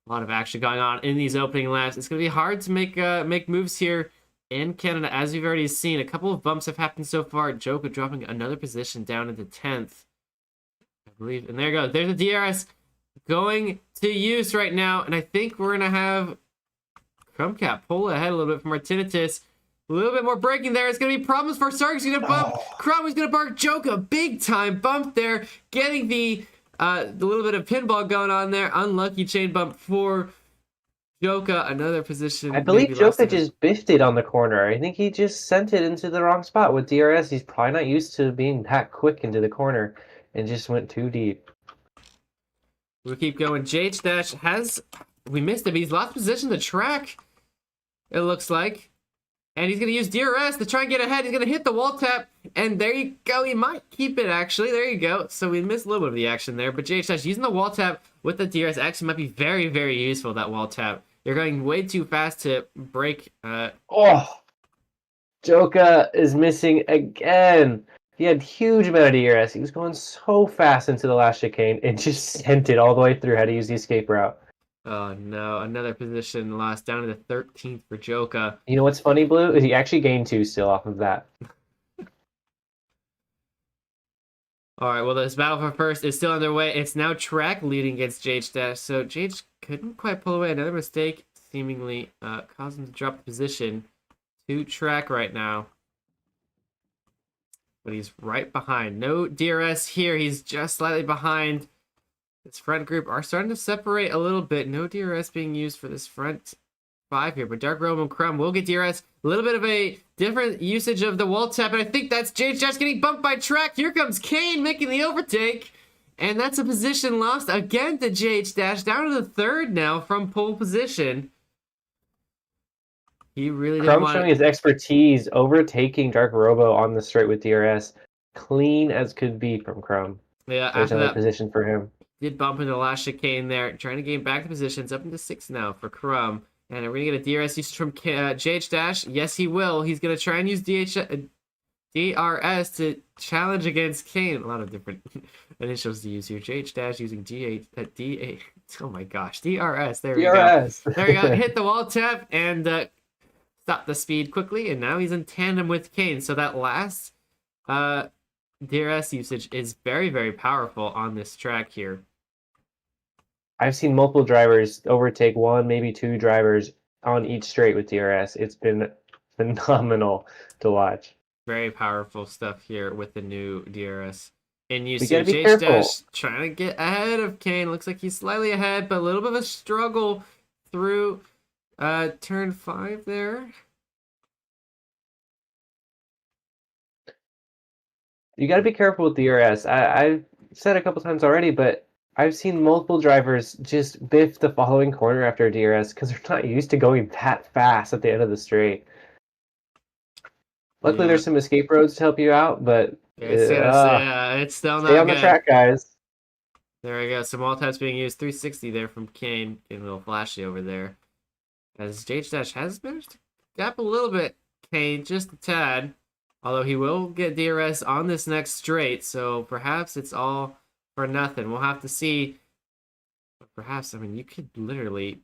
A lot of action going on in these opening laps. It's going to be hard to make moves here in Canada, as we've already seen. A couple of bumps have happened so far. Joka dropping another position down into 10th, I believe. And there you go. There's the DRS going to use right now, and I think we're gonna have Crumbcat pull ahead a little bit from Martinitis. A little bit more braking there. It's gonna be problems for Sark. He's gonna bump. Crumb is gonna bark Joka. Big time bump there, getting the little bit of pinball going on there. Unlucky chain bump for Joka. Another position. I believe Joka just biffed it on the corner. I think he just sent it into the wrong spot with DRS. He's probably not used to being that quick into the corner and just went too deep. We'll keep going. JH Dash we missed him. He's lost position to Track, it looks like. And he's going to use DRS to try and get ahead. He's going to hit the wall tap. And there you go. He might keep it, actually. There you go. So we missed a little bit of the action there. But JH Dash using the wall tap with the DRS actually might be very, very useful, that wall tap. You're going way too fast to break. Joka is missing again. He had huge amount of DRS. He was going so fast into the last chicane and just sent it all the way through. Had to use the escape route. Oh no, another position lost down to the 13th for Joka. You know what's funny, Blue? Is he actually gained 2 still off of that. Alright, well, this battle for first is still underway. It's now Track leading against JH Dash. So JH couldn't quite pull away. Another mistake seemingly caused him to drop the position to Track right now. But he's right behind. No DRS here. He's just slightly behind. This front group are starting to separate a little bit. No DRS being used for this front 5 here. But Dark Robo and Crumb will get DRS. A little bit of a different usage of the wall tap. And I think that's JH Dash getting bumped by Track. Here comes Kane making the overtake. And that's a position lost again to JH Dash. Down to the 3rd now from pole position. He really didn't Crumb showing his expertise, overtaking Dark Robo on the straight with DRS. Clean as could be from Crumb. Yeah, There's after another that position for him. did bump into the last chicane there, trying to gain back the positions, up into 6 now for Crumb. And we're going to get a DRS usage from JH Dash. Yes, he will. He's going to try and use DRS to challenge against Kane. A lot of different initials to use here. JH Dash using Oh my gosh, DRS. There we go. DRS. There we go. Hit the wall tap and stop the speed quickly, and now he's in tandem with Kane. So that last DRS usage is very, very powerful on this track here. I've seen multiple drivers overtake one, maybe two drivers on each straight with DRS. It's been phenomenal to watch. Very powerful stuff here with the new DRS. And you We see gotta be J-Dash careful. trying to get ahead of Kane. Looks like he's slightly ahead, but a little bit of a struggle through turn 5 there. You got to be careful with DRS. I've said a couple times already, but I've seen multiple drivers just biff the following corner after DRS because they're not used to going that fast at the end of the straight. Luckily, Yeah. there's some escape roads to help you out, but It's still stay not on the good. track, guys. There we go. Some wall taps being used. 360 there from Kane. Getting a little flashy over there. As J-Dash has managed to gap a little bit, Kane, just a tad. Although he will get DRS on this next straight, so perhaps it's all for nothing. We'll have to see. But perhaps, I mean, you could literally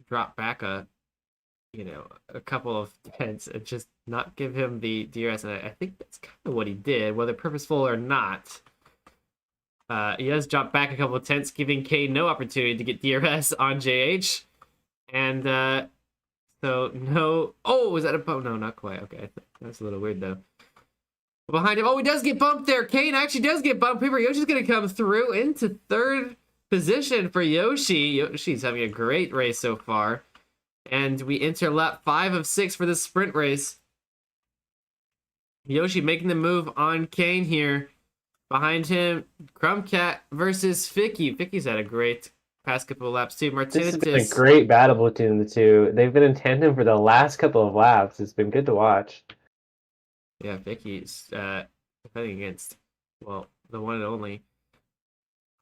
drop back a couple of tenths and just not give him the DRS. And I think that's kind of what he did, whether purposeful or not. He does drop back a couple of tenths, giving Kane no opportunity to get DRS on JH. And so no. Oh, was that a bump? No, not quite. Okay, that's a little weird though. Behind him, oh, he does get bumped there. Kane actually does get bumped. Paper Yoshi's gonna come through into third position for Yoshi. Yoshi's having a great race so far, and we enter lap 5 of 6 for this sprint race. Yoshi making the move on Kane here. Behind him, Crumbcat versus Ficky. Ficky's had a great past couple of laps too. This has been a Martinitis. great battle between the two. They've been in tandem for the last couple of laps. It's been good to watch. Yeah, Vicky's defending against, well, the one and only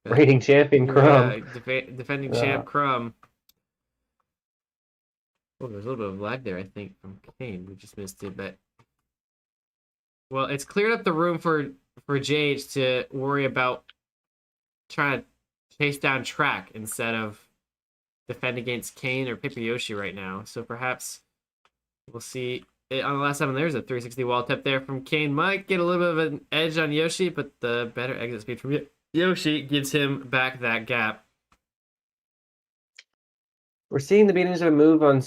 Reigning champion Crumb. defending champ Crumb. Oh, there's a little bit of lag there, I think, from Kane. We just missed it, but well, it's cleared up the room for JH to worry about trying to chase down track instead of defend against Kane or Paper Yoshi right now. So perhaps we'll see. On the last time, there's a 360 wall tap there from Kane. Might get a little bit of an edge on Yoshi, but the better exit speed from Yoshi gives him back that gap. We're seeing the beginnings of a move on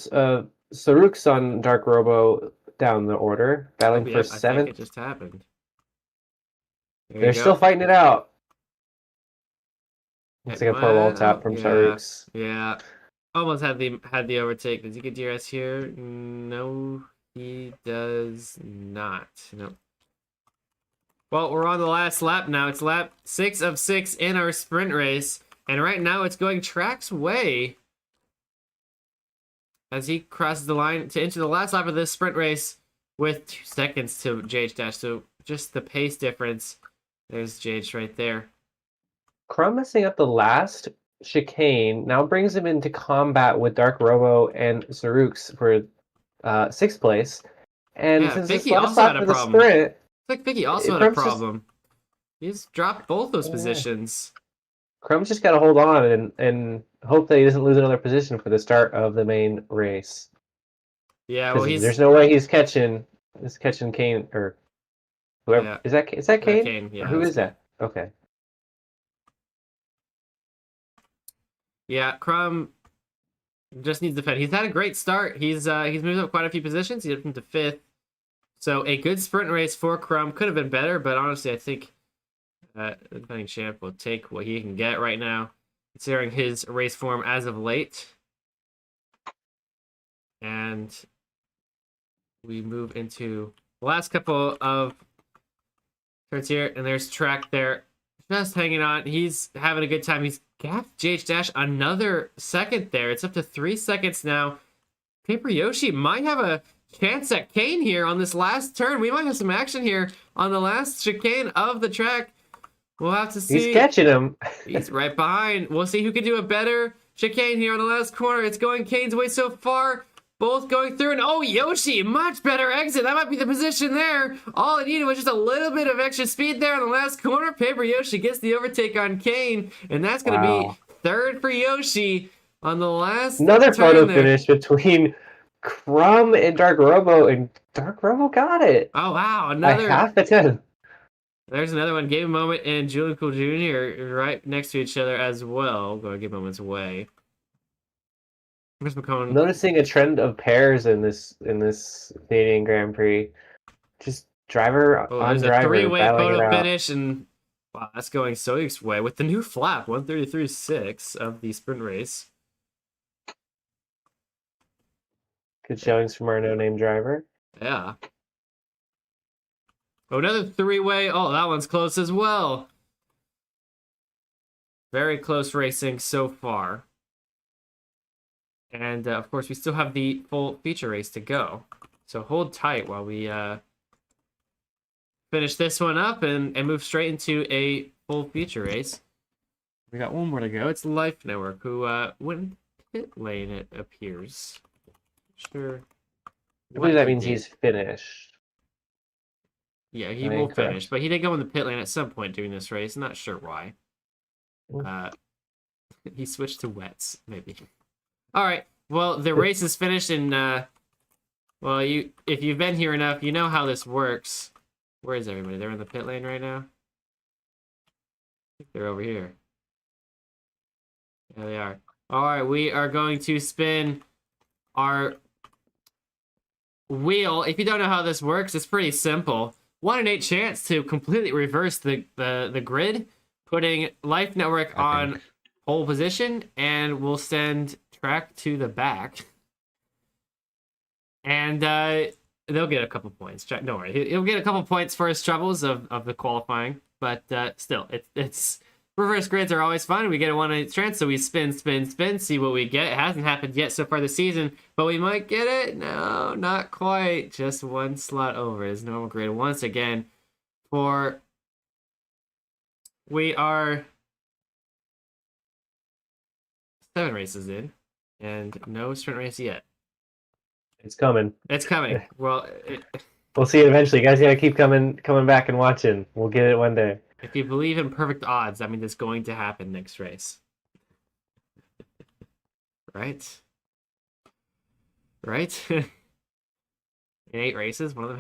Saruk's on Dark Robo down the order, battling for I 7th. think it just happened. There you They're go. still fighting it out. Looks It like a poor wall might- tap from yeah. Saruk's. Yeah, almost had the overtake. Does he get DRS here? No, he does not. No. Well, we're on the last lap now. It's lap 6 of 6 in our sprint race, and right now it's going Track's way as he crosses the line to enter the last lap of this sprint race with 2 seconds to JH Dash. So just the pace difference. There's JH right there. Crumb messing up the last chicane now brings him into combat with Dark Robo and Saruk's for 6th place. And Yeah, since this Vicky last also lap had a of the problem. sprint, It's like Vicky also had a Crumb's just- problem. He's dropped both those Yeah. positions. Crumb's just got to hold on and hope that he doesn't lose another position for the start of the main race. Yeah, well, 'Cause there's no way he's catching Kane or whoever. Yeah. Is that Kane? Kane. Yeah, Or who that's is that? Okay. Yeah, Crumb just needs to defend. He's had a great start. He's moved up quite a few positions. He's up into 5th. So a good sprint race for Crumb. Could have been better, but honestly, I think the defending champ will take what he can get right now, considering his race form as of late. And we move into the last couple of turns here, and there's Track there, just hanging on. He's having a good time. He's gapped JH Dash another second there. It's up to 3 seconds now. Paper Yoshi might have a chance at Kane here on this last turn. We might have some action here on the last chicane of the track. We'll have to see. He's catching him. He's right behind. We'll see who can do a better chicane here on the last corner. It's going Kane's way so far. Both going through, and oh, Yoshi, much better exit. That might be the position there. All it needed was just a little bit of extra speed there on the last corner. Paper Yoshi gets the overtake on Kane, and that's going to Wow. be third for Yoshi on the last Another turn photo there. finish between Crumb and Dark Robo, and Dark Robo got it. Oh wow, By another. half a 10. There's another one. Game Moment and Julian Cool Jr. are right next to each other as well. Go Game Moment's way. Chris McCone. Noticing a trend of pairs in this Canadian Grand Prix. Just driver Oh, on there's a driver three-way battling it photo out. finish, and wow, that's going Soyuk's way with the new flap, 133.6 of the sprint race. Good showings from our no-name driver. Yeah. Oh, another three-way. Oh, that one's close as well. Very close racing so far. And, of course, we still have the full feature race to go. So hold tight while we finish this one up and move straight into a full feature race. We got one more to go. It's Life Network, who went pit lane, it appears. Sure. I believe that means he's finished. Yeah, he will finish, but he did go in the pit lane at some point during this race. Not sure why. He switched to wets, maybe. All right. Well, the race is finished, and well, if you've been here enough, you know how this works. Where is everybody? They're in the pit lane right now. I think they're over here. There they are. All right, we are going to spin our wheel. If you don't know how this works, it's pretty simple. 1 in 8 chance to completely reverse the grid, putting Life Network on pole position, and we'll send Track to the back. And they'll get a couple points. Don't worry, he'll get a couple points for his troubles of the qualifying. But still, it's reverse grids are always fun. We get a 1 in 8 chance, so we spin, see what we get. It hasn't happened yet so far this season, but we might get it. No, not quite. Just one slot over his normal grid once again. We are 7 races in, and no sprint race yet. It's coming. It's coming. Well, we'll see it eventually. You guys gotta keep coming back and watching. We'll get it one day. If you believe in perfect odds, that means it's going to happen next race. Right? In 8 races, one of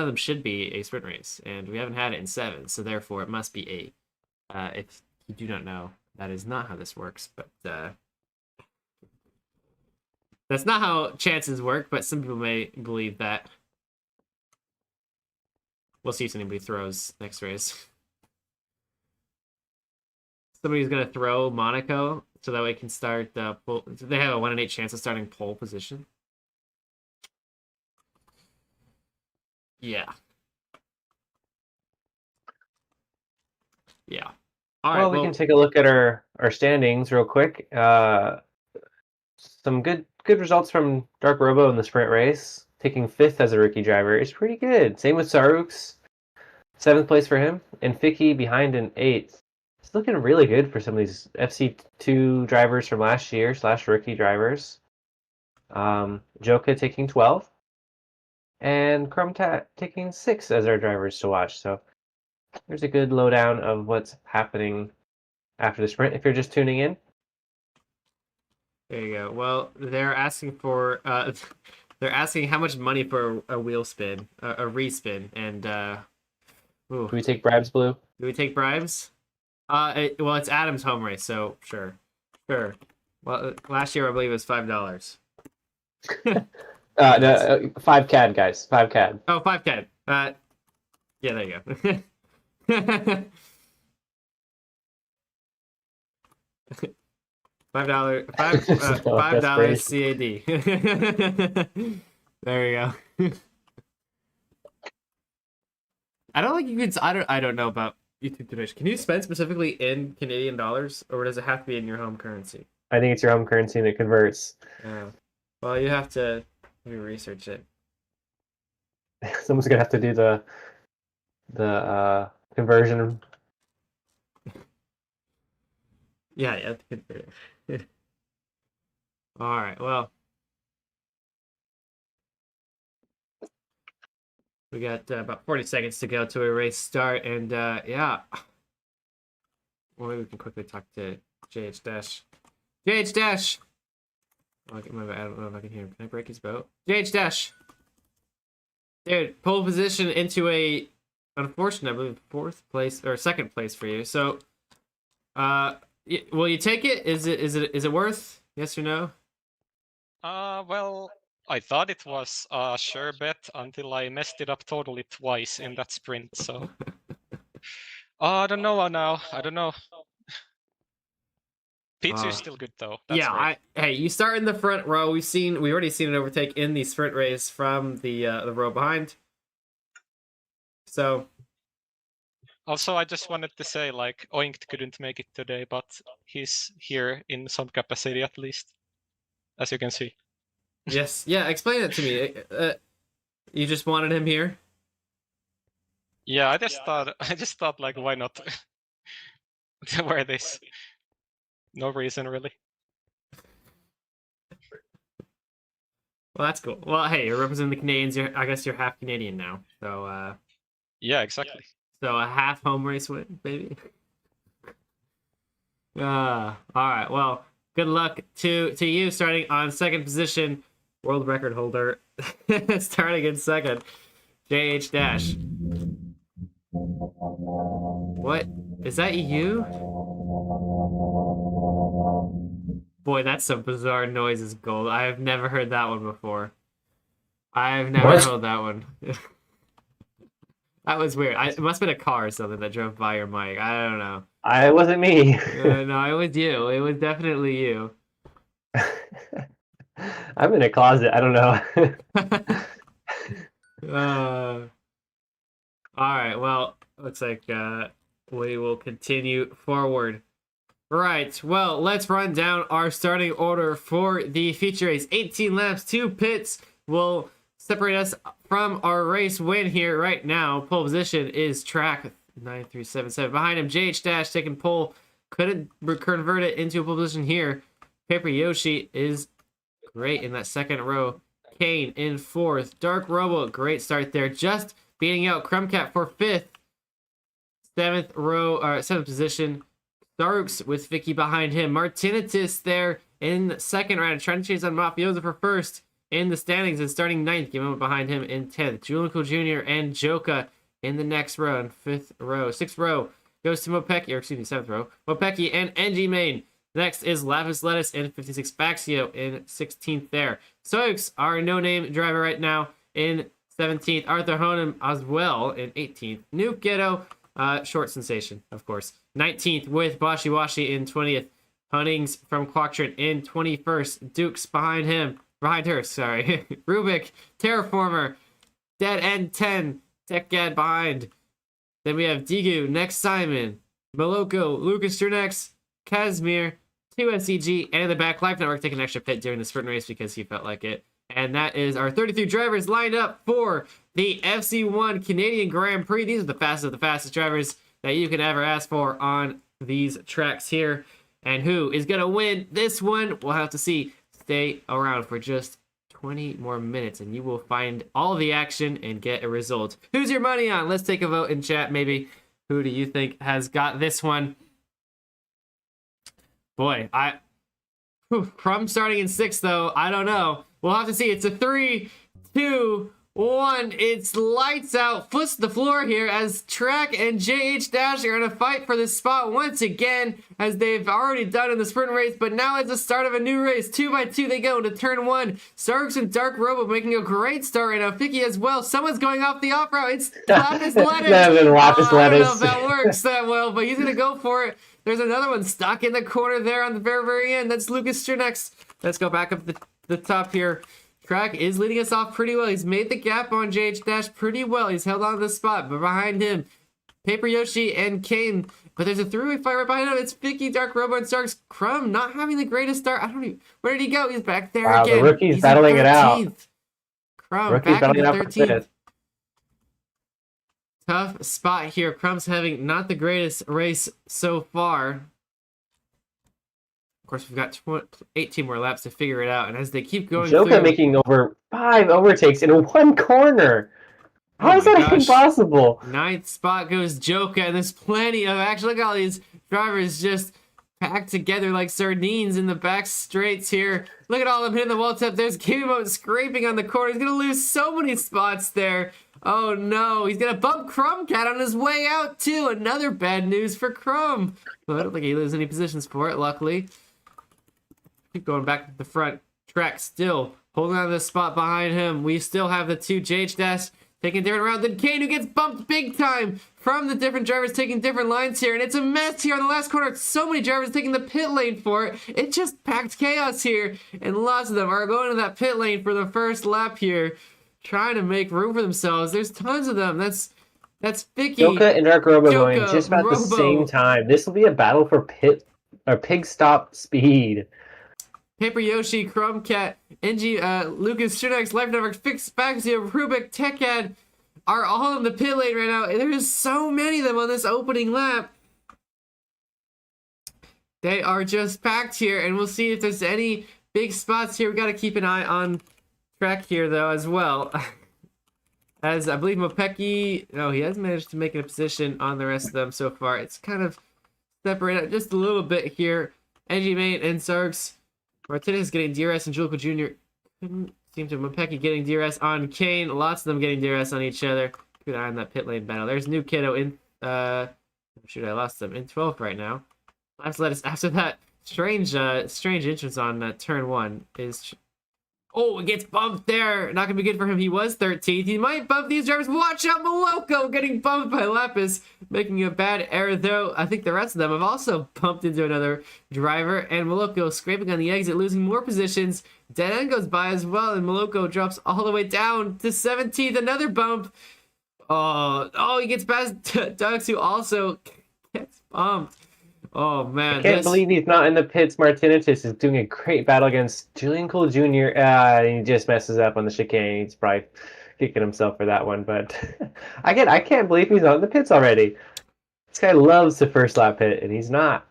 them should be a sprint race, and we haven't had it in 7, so therefore it must be 8. If you do not know, that is not how this works, but that's not how chances work, but some people may believe that. We'll see if anybody throws next race. Somebody's going to throw Monaco, so that way can start pole. They have a 1 in 8 chance of starting pole position. Yeah. All right. Well, we can take a look at our standings real quick. Some good results from Dark Robo in the sprint race. Taking 5th as a rookie driver is pretty good. Same with Saruk's. 7th place for him. And Ficky behind in 8th. It's looking really good for some of these FC2 drivers from last year / rookie drivers. Joka taking 12th. And Crumtat taking 6 as our drivers to watch. So there's a good lowdown of what's happening after the sprint if you're just tuning in. There you go. Well, they're asking for they're asking how much money for a wheel spin, a respin, and Do we take bribes, Blue? Do we take bribes? Well, it's Adam's home race, so sure. Well, last year I believe it was $5. No, 5 CAD, guys. 5 CAD. Oh, 5 CAD. Yeah, there you go. $5 CAD. There we go. I don't think you could. I don't know about YouTube donation. Can you spend specifically in Canadian dollars, or does it have to be in your home currency? I think it's your home currency and it converts. Well, you have to maybe research it. Someone's gonna have to do the conversion. Yeah, you have to convert it. All right. Well, we got about 40 seconds to go to a race start, and yeah. Well, maybe we can quickly talk to JH Dash. JH Dash! Oh, I don't know if I can hear him. Can I break his boat? JH Dash! Dude, pole position into a, unfortunate, I believe, 4th place, or 2nd place for you. So, will you take it? Is it worth? Yes or no? Well, I thought it was a sure bet until I messed it up totally twice in that sprint, so... I don't know now. I don't know. P2 is still good though. That's right. Hey, you start in the front row. We already seen an overtake in the sprint race from the row behind. So. Also, I just wanted to say, like, Oinkt couldn't make it today, but he's here in some capacity at least, as you can see. Yes. Yeah. Explain it to me. You just wanted him here. Yeah, I just thought, like, why not to wear this? No reason, really. Well, that's cool. Well, hey, you're representing the Canadians. I guess you're half Canadian now. So. Yeah, exactly. So a half home race win, baby. All right. Well, good luck to you starting on 2nd position, world record holder, starting in 2nd, JH Dash. What? Is that you? Boy, that's some bizarre noises, Gold. I have never heard that one before. I've never heard that one. That was weird. It must have been a car or something that drove by your mic. I don't know. It wasn't me. No, it was you. It was definitely you. I'm in a closet. I don't know. All right. Well, looks like we will continue forward. Right. Well, let's run down our starting order for the feature race. 18 laps, 2 pits will separate us from our race win here right now. Pole position is track 9377. Behind him, JH Dash taking pole. Couldn't convert it into a pole position here. Paper Yoshi is great in that 2nd row. Kane in 4th. Dark Robo, great start there. Just beating out Crumbcat for 5th. 7th position. Starks with Vicky behind him. Martinitis there in 2nd round, trying to chase on Mafiozo for 1st in the standings and starting 9th. Give him behind him in 10th. Julico Jr. and Joka in the next row and 5th row. 6th row goes to Mopeki, or excuse me, 7th row. Mopeki and NG Main. Next is Lapis Lettuce and 56 Baxio in 16th there. Soix, our no-name driver right now, in 17th. Arthur Honum as well in 18th. Nuke Ghetto, short sensation, of course. 19th with Bashi Washi in 20th. Huntings from Quaktrin in 21st. Dukes behind her, sorry. Rubik, Terraformer, Dead End 10, TechGad behind. Then we have Digu, next Simon, Moloko, Lucas Jernex, Casimir, 2SEG, and in the back, Life Network taking an extra pit during the sprint race because he felt like it. And that is our 33 drivers lined up for the FC1 Canadian Grand Prix. These are the fastest of the fastest drivers that you could ever ask for on these tracks here. And who is going to win this one? We'll have to see. Stay around for just 20 more minutes and you will find all the action and get a result. Who's your money on? Let's take a vote in chat maybe. Who do you think has got this one? Boy, Crumb starting in 6th though. I don't know. We'll have to see. It's a 3, 2, 1. It's lights out. Foots to the floor here as Trek and JH Dash are going to fight for this spot once again, as they've already done in the sprint race. But now it's the start of a new race. 2 by 2 they go into turn 1. Starks and Dark Robo making a great start, and Fiki as well. Someone's going off the off route. It's Lapis Lettuce. Lapis Lettuce. I don't know if that works that well, but he's going to go for it. There's another one stuck in the corner there on the very, very end. That's Lucas Chernex. Let's go back up the top here. Track is leading us off pretty well. He's made the gap on JH Dash pretty well. He's held on to the spot, but behind him, Paper Yoshi and Kane. But there's a three-way fight right behind him. It's Vicky, Dark Robo, and Starks. Crumb not having the greatest start. Where did he go? He's back there again. The rookie's battling it out. Crumb back in the 13th. Tough spot here. Crumb's having not the greatest race so far. Of course, we've got 18 more laps to figure it out, and as they keep going Joka making over 5 overtakes in one corner. How is that even possible? 9th spot goes Joka, and there's plenty of action. Look at all these drivers just packed together like sardines in the back straights here. Look at all of them hitting the wall tip. There's Game Mode scraping on the corner. He's gonna lose so many spots there. Oh no, he's gonna bump Crumbcat on his way out too. Another bad news for Crumb. Well, I don't think he loses any positions for it, luckily. Keep going back to the front. Trek still holding on to the spot behind him. We still have the two JH Dash taking a different route than Kane, who gets bumped big time from the different drivers taking different lines here. And it's a mess here on the last corner. So many drivers taking the pit lane for it. It just packed chaos here. And lots of them are going to that pit lane for the first lap here, trying to make room for themselves. There's tons of them. That's Vicky. Joka and Dark Robo Joka, going just about Robo. the same time. This will be a battle for pig stop speed. Paper Yoshi, Crumbcat, NG, Lucas, Shunex, Life Network, Fix, Baxia, Rubik, TechAd are all in the pit lane right now. There's so many of them on this opening lap. They are just packed here, and we'll see if there's any big spots here. We got to keep an eye on Trek here, though, as well. As I believe Mopeki, no, he has managed to make a position on the rest of them so far. It's kind of separated just a little bit here. NG Mate and Sarks. Martinez getting DRS and Julico Jr. Couldn't seem to. Mopeki getting DRS on Kane. Lots of them getting DRS on each other. Keep an eye on that pit lane battle. There's New Kiddo in. Shoot, I lost them in 12th right now. Last lettuce after that strange entrance on turn 1 is. Oh, it gets bumped there. Not gonna be good for him. He was 13th. He might bump these drivers. Watch out, Moloko getting bumped by Lapis, making a bad error though. I think the rest of them have also bumped into another driver, and Moloko scraping on the exit, losing more positions. Dead End goes by as well, and Moloko drops all the way down to 17th. Another bump. Oh, he gets past Dux, who also gets bumped. Oh man, I can't believe he's not in the pits. Martinez is doing a great battle against Julian Cole Jr. And he just messes up on the chicane. He's probably kicking himself for that one. But I can't believe he's not in the pits already. This guy loves the first lap pit, and he's not.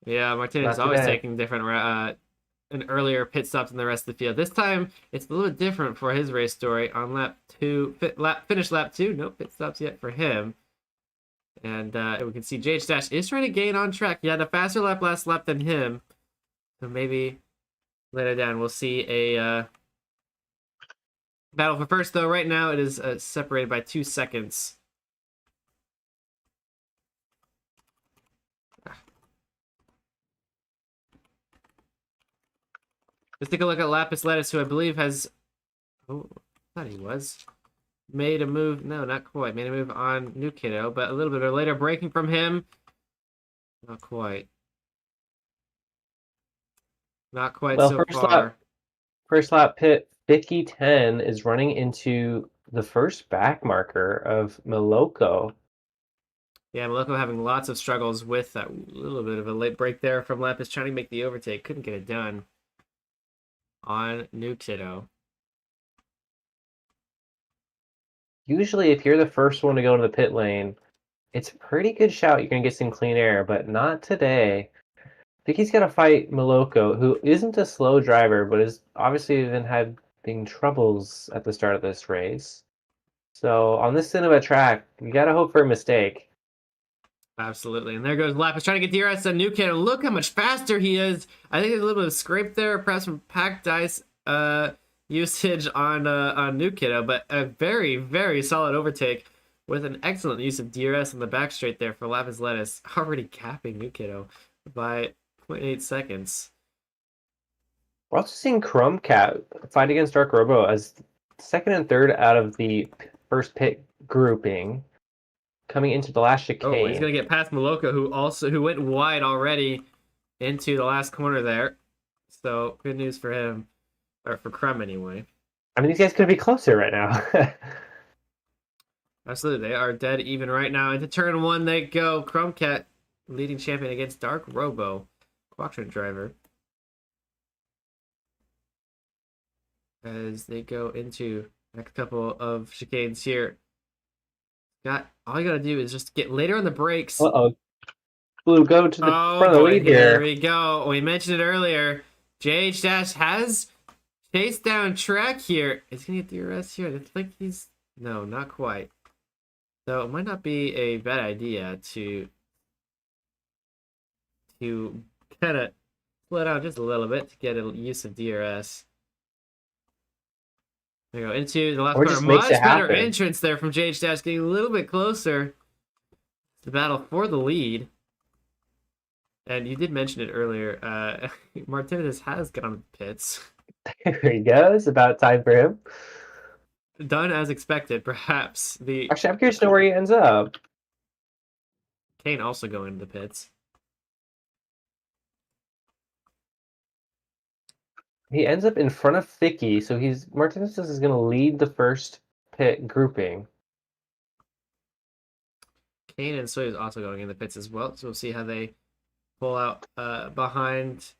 Yeah, Martinez is always taking different an earlier pit stops than the rest of the field. This time it's a little bit different for his race story. On lap 2, finish lap 2. No pit stops yet for him. And we can see JH Dash is trying to gain on track. He had a faster last lap than him. So maybe later down we'll see a battle for first, though. Right now it is separated by 2 seconds. Let's take a look at Lapis Lettuce, who I believe has... Oh, I thought he was... Made a move, no, not quite. Made a move on New Kiddo, but a little bit later, breaking from him. Not quite. Not quite Well, so far. First lap pit, Vicky 10 is running into the first back marker of Moloko. Yeah, Moloko having lots of struggles with that little bit of a late break there from Lapis, trying to make the overtake. Couldn't get it done on New Kiddo. Usually, if you're the first one to go to the pit lane, it's a pretty good shout. You're going to get some clean air, but not today. Vicky's got to fight Moloko, who isn't a slow driver, but has obviously been having troubles at the start of this race. So on this thin of a track, you got to hope for a mistake. Absolutely. And there goes Lapis trying to get DRS on New Kiddo. Look how much faster he is. I think there's a little bit of scrape there, perhaps from packed dice. Usage on New Kiddo, but a very, very solid overtake with an excellent use of DRS on the back straight there for Lapis Lettuce, already capping New Kiddo by 0.8 seconds. We're also seeing Crumbcat fight against Dark Robo as second and third out of the first pit grouping, coming into the last chicane. Oh, he's gonna get past Moloko, who went wide already into the last corner there. So good news for him. Or for Crumb, anyway. I mean, these guys could be closer right now. Absolutely. They are dead even right now. Into turn 1 they go. Crumbcat leading champion against Dark Robo. Quadrant driver. As they go into the next couple of chicanes here. All you gotta do is just get later on the brakes. Uh-oh. Blue, go to the front of the lead here. There we go. We mentioned it earlier. JH Dash has... chase down track here. Is he gonna get DRS here? I think he's... No, not quite. So it might not be a bad idea to kind of split out just a little bit to get a use of DRS. There you go, into the left Or corner. just makes Much it better happen. entrance there from JH Dash, getting a little bit closer. The battle for the lead. And you did mention it earlier. Martinez has got on the pits. There he goes. About time for him. Done as expected, perhaps. The Actually, I'm curious to know where he ends up. Kane also going to the pits. He ends up in front of Thicky, so Martinez is going to lead the first pit grouping. Kane and Soy is also going in the pits as well, so we'll see how they pull out behind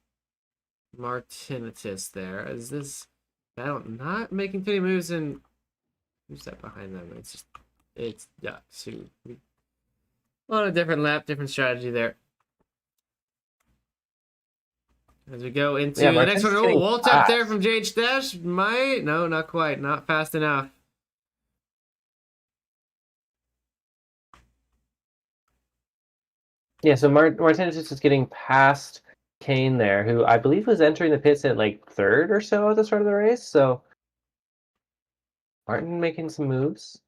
Martinez there. Is this battle not making too many moves? And who's that behind them? It's Ducks. On a different lap, different strategy there. As we go into the next one, Walt up there from JH Dash. No, not quite, not fast enough. Yeah, so Martinez is getting past Kane there, who I believe was entering the pits at like third or so at the start of the race. So Martin making some moves.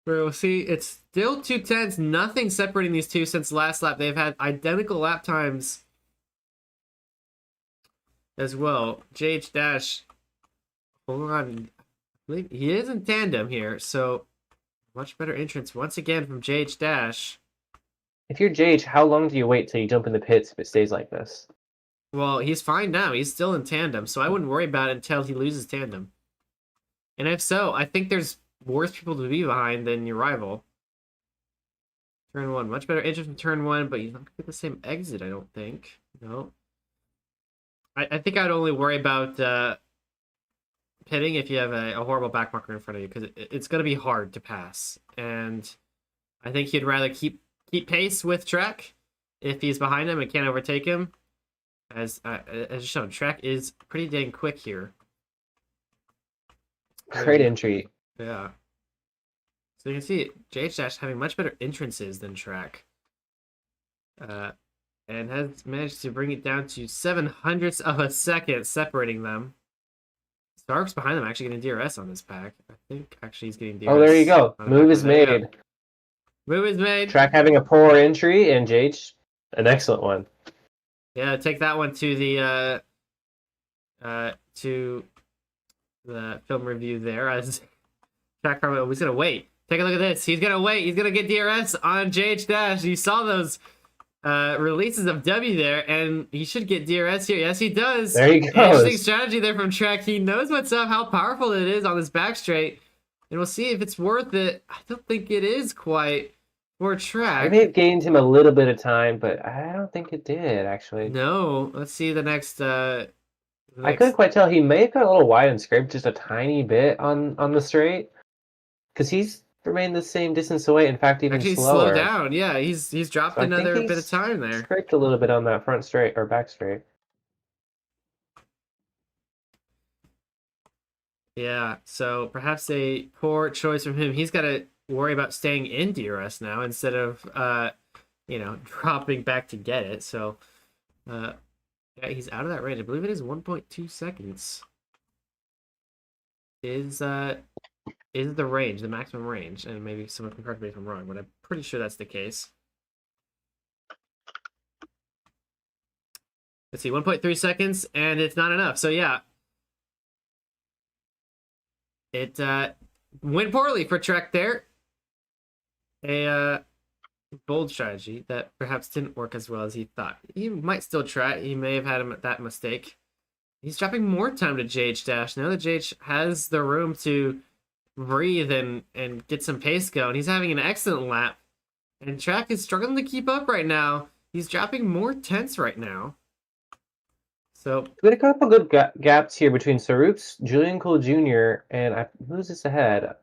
We'll see. It's still 2:10s. Nothing separating these two since last lap. They've had identical lap times as well. JH Dash, hold on. I believe he is in tandem here, so much better entrance once again from JH Dash. If you're JH, how long do you wait till you jump in the pits if it stays like this? Well, he's fine now. He's still in tandem, so I wouldn't worry about it until he loses tandem. And if so, I think there's worse people to be behind than your rival. Turn 1. Much better entrance from turn 1, but you're not going to get the same exit, I don't think. No. I think I'd only worry about pitting if you have a horrible back marker in front of you, because it's going to be hard to pass. And I think he'd rather keep pace with Trek if he's behind him and can't overtake him. As shown, Trek is pretty dang quick here. Great entry. Yeah. So you can see JH Dash having much better entrances than Trek. And has managed to bring it down to 0.07 of a second separating them. Stark's behind them actually getting DRS on this pack. I think actually he's getting DRS. Oh, there you go. Move is made. Move is made. Track having a poor entry, and JH an excellent one. Yeah, take that one to the film review there. As Track Carmen was gonna wait. Take a look at this. He's gonna wait. He's gonna get DRS on JH Dash. You saw those releases of W there, and he should get DRS here. Yes, he does. There he goes. Interesting strategy there from Trek. He knows what's up, how powerful it is on this back straight, and we'll see if it's worth it. I don't think it is quite for Trek. I may have gained him a little bit of time, but I don't think it did, actually. No. Let's see the next. I couldn't quite tell. He may have got a little wide and scraped just a tiny bit on the straight, because he's remained the same distance away. In fact, even actually slower. slow down. Yeah, he's dropped So another bit of time there. Scraped a little bit on that front straight or back straight. Yeah, so perhaps a poor choice from him. He's got to worry about staying in DRS now instead of dropping back to get it. So yeah, he's out of that range. I believe it is 1.2 seconds. Is the range, the maximum range, and maybe someone can correct me if I'm wrong, but I'm pretty sure that's the case. Let's see, 1.3 seconds, and it's not enough. So yeah, it went poorly for Trek there. A bold strategy that perhaps didn't work as well as he thought. He might still try. He may have had that mistake. He's dropping more time to JH Dash. Now that JH has the room to breathe and get some pace going, he's having an excellent lap. And Trek is struggling to keep up right now. He's dropping more tense right now. So we had a couple good gaps here between Sarups, Julian Cole Jr., and who's this ahead?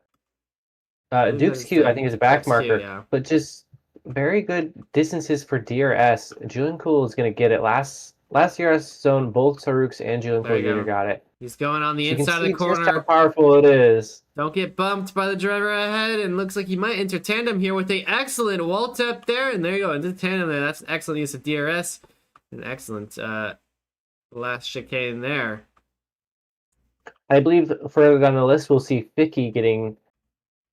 Duke's Q, I think, is a back marker, yeah. But just very good distances for DRS. Julian Cole is going to get it last last DRS zone, both Saruks and Julian There you Collier go. got it. He's going on the So you can inside of the see just how corner. powerful it is. Don't get bumped by the driver ahead, and looks like he might enter tandem here with a excellent wall tap there, and there you go, into tandem there. That's an excellent use of DRS. An excellent last chicane there. I believe further down the list, we'll see Ficky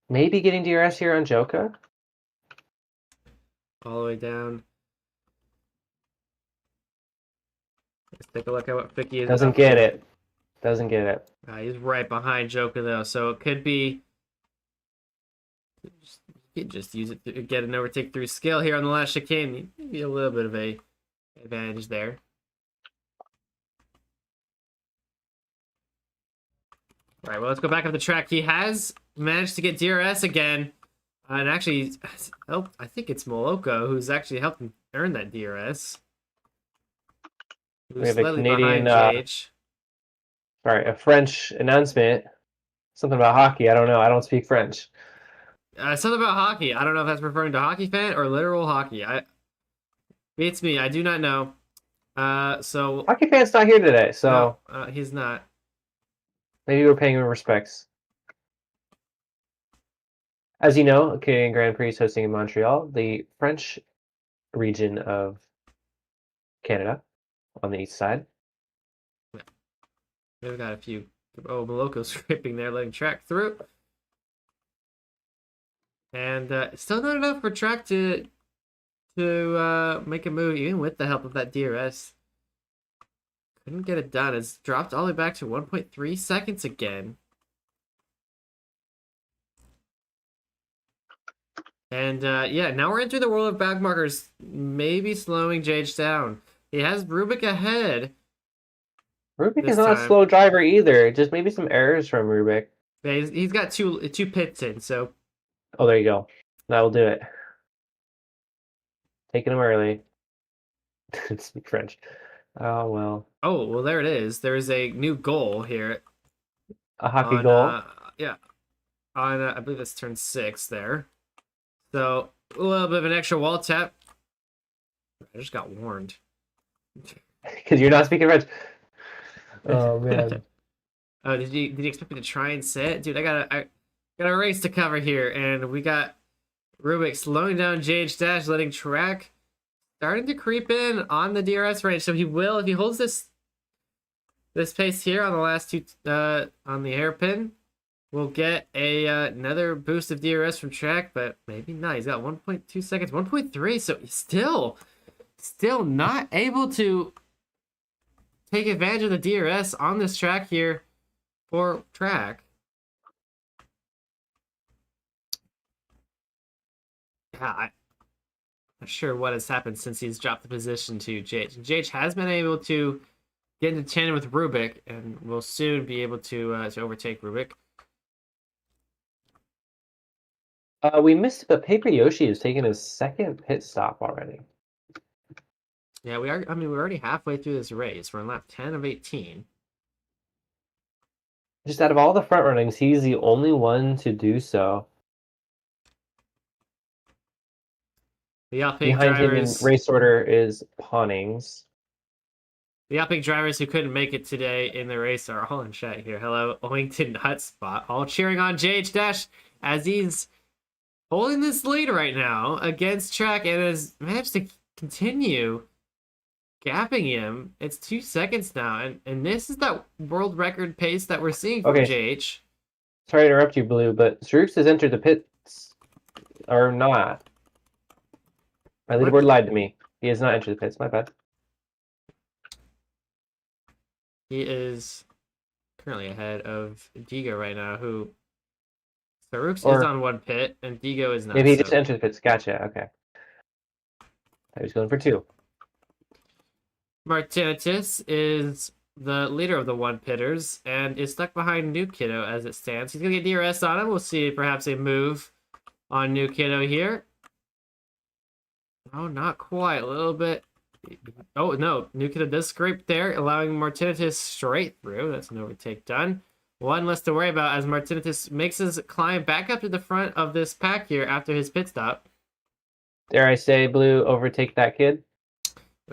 maybe getting DRS here on Joka. All the way down. Let's take a look at what Ficky is. Doesn't get it. Doesn't get it. He's right behind Joka though, so it could be. You could just use it to get an overtake through skill here on the last chicane. Maybe a little bit of a advantage there. All right, well, let's go back up the track. He has managed to get DRS again, and actually, I think it's Moloko who's actually helped him earn that DRS. We have a Canadian, a French announcement. Something about hockey. I don't know. I don't speak French. Something about hockey. I don't know if that's referring to hockey fan or literal hockey. Beats me. I do not know. So hockey fan's not here today, so no, he's not. Maybe we're paying him respects. As you know, Canadian Grand Prix is hosting in Montreal, the French region of Canada, on the east side. We've got a few. Oh, Moloko scraping there, letting track through. And still not enough for track to make a move, even with the help of that DRS. Couldn't get it done. It's dropped all the way back to 1.3 seconds again. And yeah, now we're entering the world of back markers, maybe slowing JH down. He has Rubik ahead. Rubik is not a slow driver either. Just maybe some errors from Rubik. Yeah, he's got two pits in, so. Oh, there you go. That will do it. Taking him early. Speak French. Oh, well. Oh, well, there it is. There's a new goal here. A hockey goal? Yeah. On, I believe it's turn 6 there. So, a little bit of an extra wall tap. I just got warned. Because you're not speaking French. Oh, man. Oh, did you expect me to try and say it? Dude, I got a race to cover here, and we got Rubik slowing down JH Dash, letting track starting to creep in on the DRS range. So he will, if he holds this pace here on the last two on the hairpin, we'll get another boost of DRS from track, but maybe not. He's got 1.2 seconds, 1.3, so he's still not able to take advantage of the DRS on this track here for track. Yeah, I'm not sure what has happened since he's dropped the position to JH. JH has been able to get into tandem with Rubik, and will soon be able to overtake Rubik. We missed, but Paper Yoshi is taking his second pit stop already. Yeah, we are. I mean, we're already halfway through this race. We're on lap 10 of 18. Just out of all the front runnings, he's the only one to do so. The upping Behind drivers him in race order is Pawnings. The upping drivers who couldn't make it today in the race are all in chat here. Hello, Owington Hutspot, all cheering on JH Dash as he's holding this lead right now against track and has managed to continue gapping him. It's 2 seconds now, and this is that world record pace that we're seeing from JH. Sorry to interrupt you, Blue, but Zerux has entered the pits, or not. My leaderboard lied to me. He has not entered the pits, my bad. He is currently ahead of Digo right now, who Zerux is on one pit, and Digo is not. Maybe he just entered the pits. Gotcha, okay. I was going for 2. Martinitis is the leader of the one pitters and is stuck behind New Kiddo as it stands. He's going to get DRS on him. We'll see perhaps a move on New Kiddo here. Oh, not quite. A little bit. Oh, no. New Kiddo does scrape there, allowing Martinitis straight through. That's an overtake done. One less to worry about as Martinitis makes his climb back up to the front of this pack here after his pit stop. Dare I say, Blue, overtake that kid?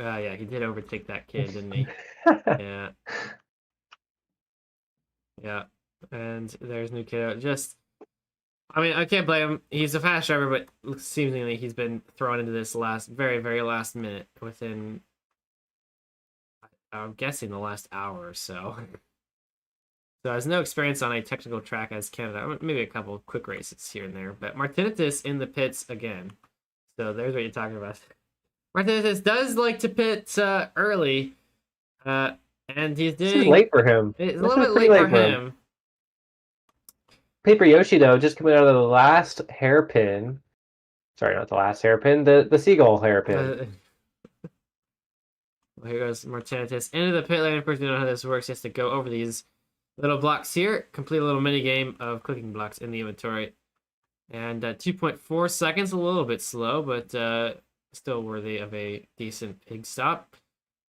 Yeah, he did overtake that kid, didn't he? Yeah. Yeah. And there's Nukido. Just, I mean, I can't blame him. He's a fast driver, but seemingly he's been thrown into this very, very last minute within, I'm guessing, the last hour or so. So has no experience on a technical track as Canada. Maybe a couple of quick races here and there. But Martinitis in the pits again. So there's what you're talking about. Martinitis does like to pit early. And he's This doing... is late for him. It's a This little is bit pretty late for him. Paper Yoshi, though, just coming out of the last hairpin. Sorry, not the last hairpin. The seagull hairpin. Well, here goes Martinitis into the pit lane. Of course, you know how this works. He has to go over these little blocks here. Complete a little mini game of clicking blocks in the inventory. And 2.4 seconds, a little bit slow, but still worthy of a decent pig stop.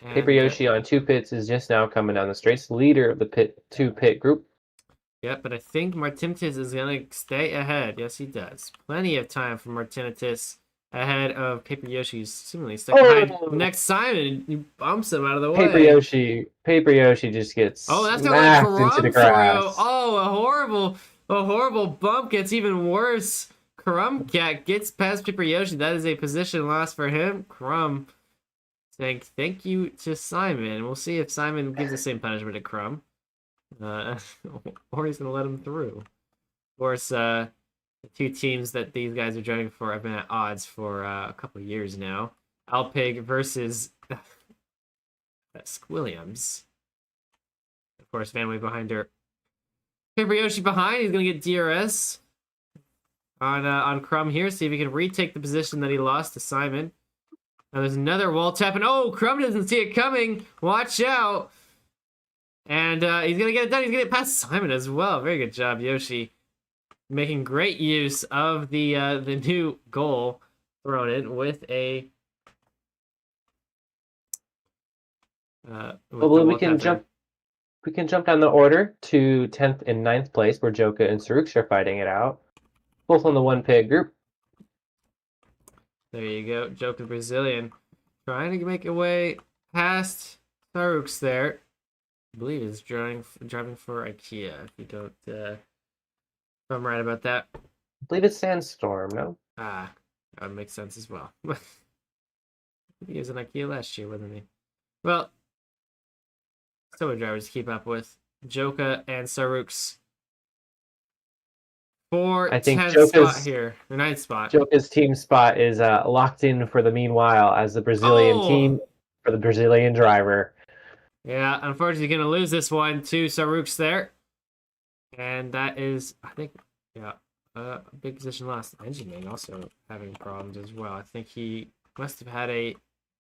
And, Paper Yoshi on 2 pits is just now coming down the straights. Leader of the 2 pit group. Yep, but I think Martinitis is going to stay ahead. Yes, he does. Plenty of time for Martinitis ahead of Paper Yoshi's seemingly stuck behind next Simon. He bumps him out of the way. Paper Yoshi just gets that's smacked gonna into the for you. grass. Oh, a horrible bump gets even worse. Crumb Cat gets past Paper Yoshi. That is a position loss for him. Crumb saying thank you to Simon. We'll see if Simon gives the same punishment to Crumb. Or he's gonna let him through. Of course, the two teams that these guys are driving for have been at odds for a couple of years now. Alpig versus Squilliams. Of course, Van Way behind her. Paper Yoshi behind. He's gonna get DRS on Crumb here. See if he can retake the position that he lost to Simon. Now there's another wall tap, and oh, Crumb doesn't see it coming. Watch out! And he's gonna get it done. He's gonna get past Simon as well. Very good job, Yoshi. Making great use of the new goal thrown in with a. Well, we can jump down the order to 10th and 9th place, where Joka and Saruks are fighting it out. Both on the 1 pit group. There you go, Joka Brazilian trying to make a way past Saruks there. I believe he's driving for IKEA. If you don't, if I'm right about that. I believe it's Sandstorm, no? That would make sense as well. He was in IKEA last year, wasn't he? Well, still many drivers to keep up with. Joka and Saruks. For 10th spot here, the 9th spot. Joka's team spot is locked in for the meanwhile as the Brazilian team for the Brazilian driver. Yeah, unfortunately, going to lose this one to Saruks there. And that is, I think, yeah, a big position loss. Engine Man also having problems as well. I think he must have had a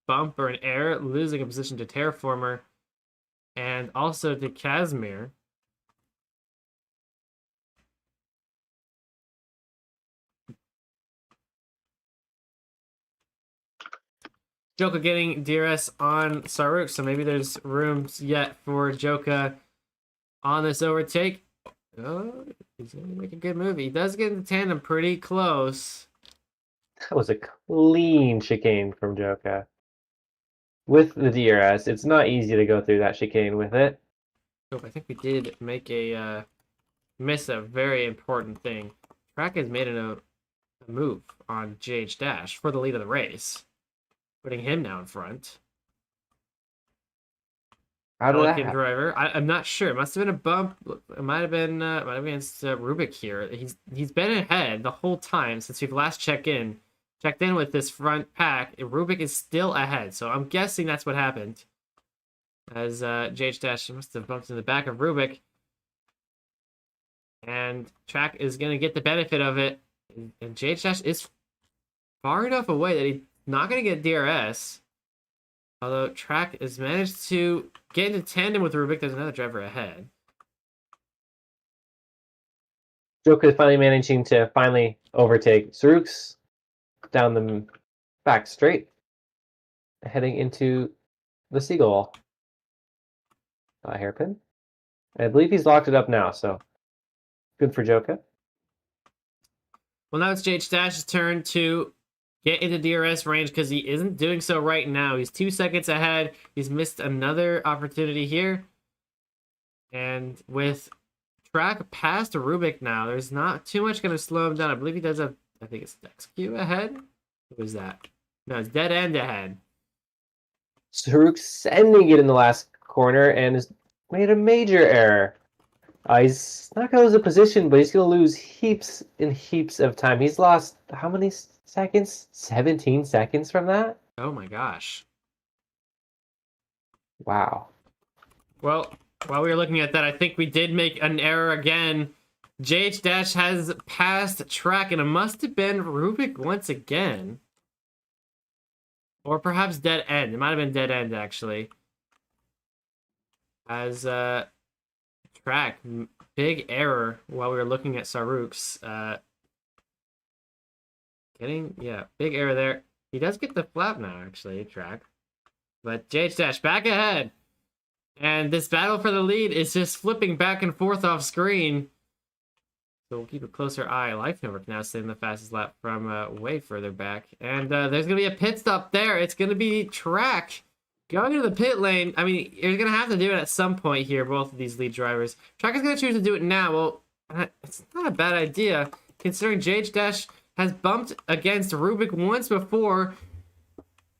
bump or an error, losing a position to Terraformer and also to Casimir. Joka getting DRS on Saruk, so maybe there's room yet for Joka on this overtake. Oh, he's going to make a good move. He does get into tandem pretty close. That was a clean chicane from Joka. With the DRS, it's not easy to go through that chicane with it. Oh, I think we did make a miss a very important thing. Track has made a move on GH Dash for the lead of the race, putting him now in front. How did that happen? Driver. I'm not sure. It must have been a bump. It might have been against Rubik here. He's been ahead the whole time since we've last checked in with this front pack. Rubik is still ahead, so I'm guessing that's what happened. As JH Dash must have bumped in the back of Rubik, and Track is going to get the benefit of it. And JH Dash is far enough away that he's not going to get DRS. Although Track has managed to get into tandem with Rubik, there's another driver ahead. Joka is finally managing to overtake Saruks down the back straight, heading into the Seagull hairpin. I believe he's locked it up now, so good for Joka. Well, now it's JH Dash's turn to get into DRS range because he isn't doing so right now. He's 2 seconds ahead. He's missed another opportunity here. And with track past Rubik now, there's not too much going to slow him down. I believe he does have, I think it's XQ ahead. What was that? No, it's dead end ahead. Saruk sending it in the last corner and has made a major error. He's not going to lose a position, but he's going to lose heaps and heaps of time. He's lost how many seconds? 17 seconds from that? Oh my gosh. Wow. Well, while we were looking at that, I think we did make an error again. JH Dash has passed track, and it must have been Rubik once again. Or perhaps dead end. It might have been dead end, actually. As track, big error while we were looking at Saruk's. Big error there. He does get the flap now, actually, track. But JH Dash back ahead. And this battle for the lead is just flipping back and forth off screen. So we'll keep a closer eye. Life Network now sitting the fastest lap from way further back. And there's going to be a pit stop there. It's going to be track going into the pit lane. I mean, you're going to have to do it at some point here, both of these lead drivers. Track is going to choose to do it now. Well, it's not a bad idea, considering JH Dash has bumped against Rubik once before.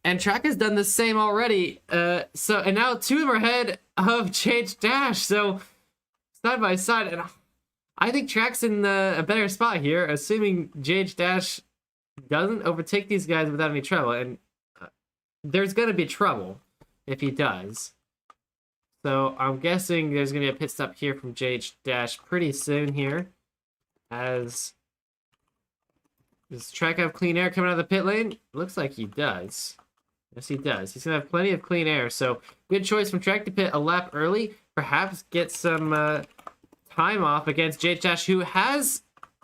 And Track has done the same already. And now two of them are ahead of JH Dash. So side by side. And I think Track's in a better spot here, assuming JH Dash doesn't overtake these guys without any trouble. And there's going to be trouble if he does. So I'm guessing there's going to be a pit stop here from JH Dash pretty soon here. Does Track have clean air coming out of the pit lane? Looks like he does. Yes, he does. He's going to have plenty of clean air. So good choice from Track to pit a lap early. Perhaps get some time off against JH Dash, who has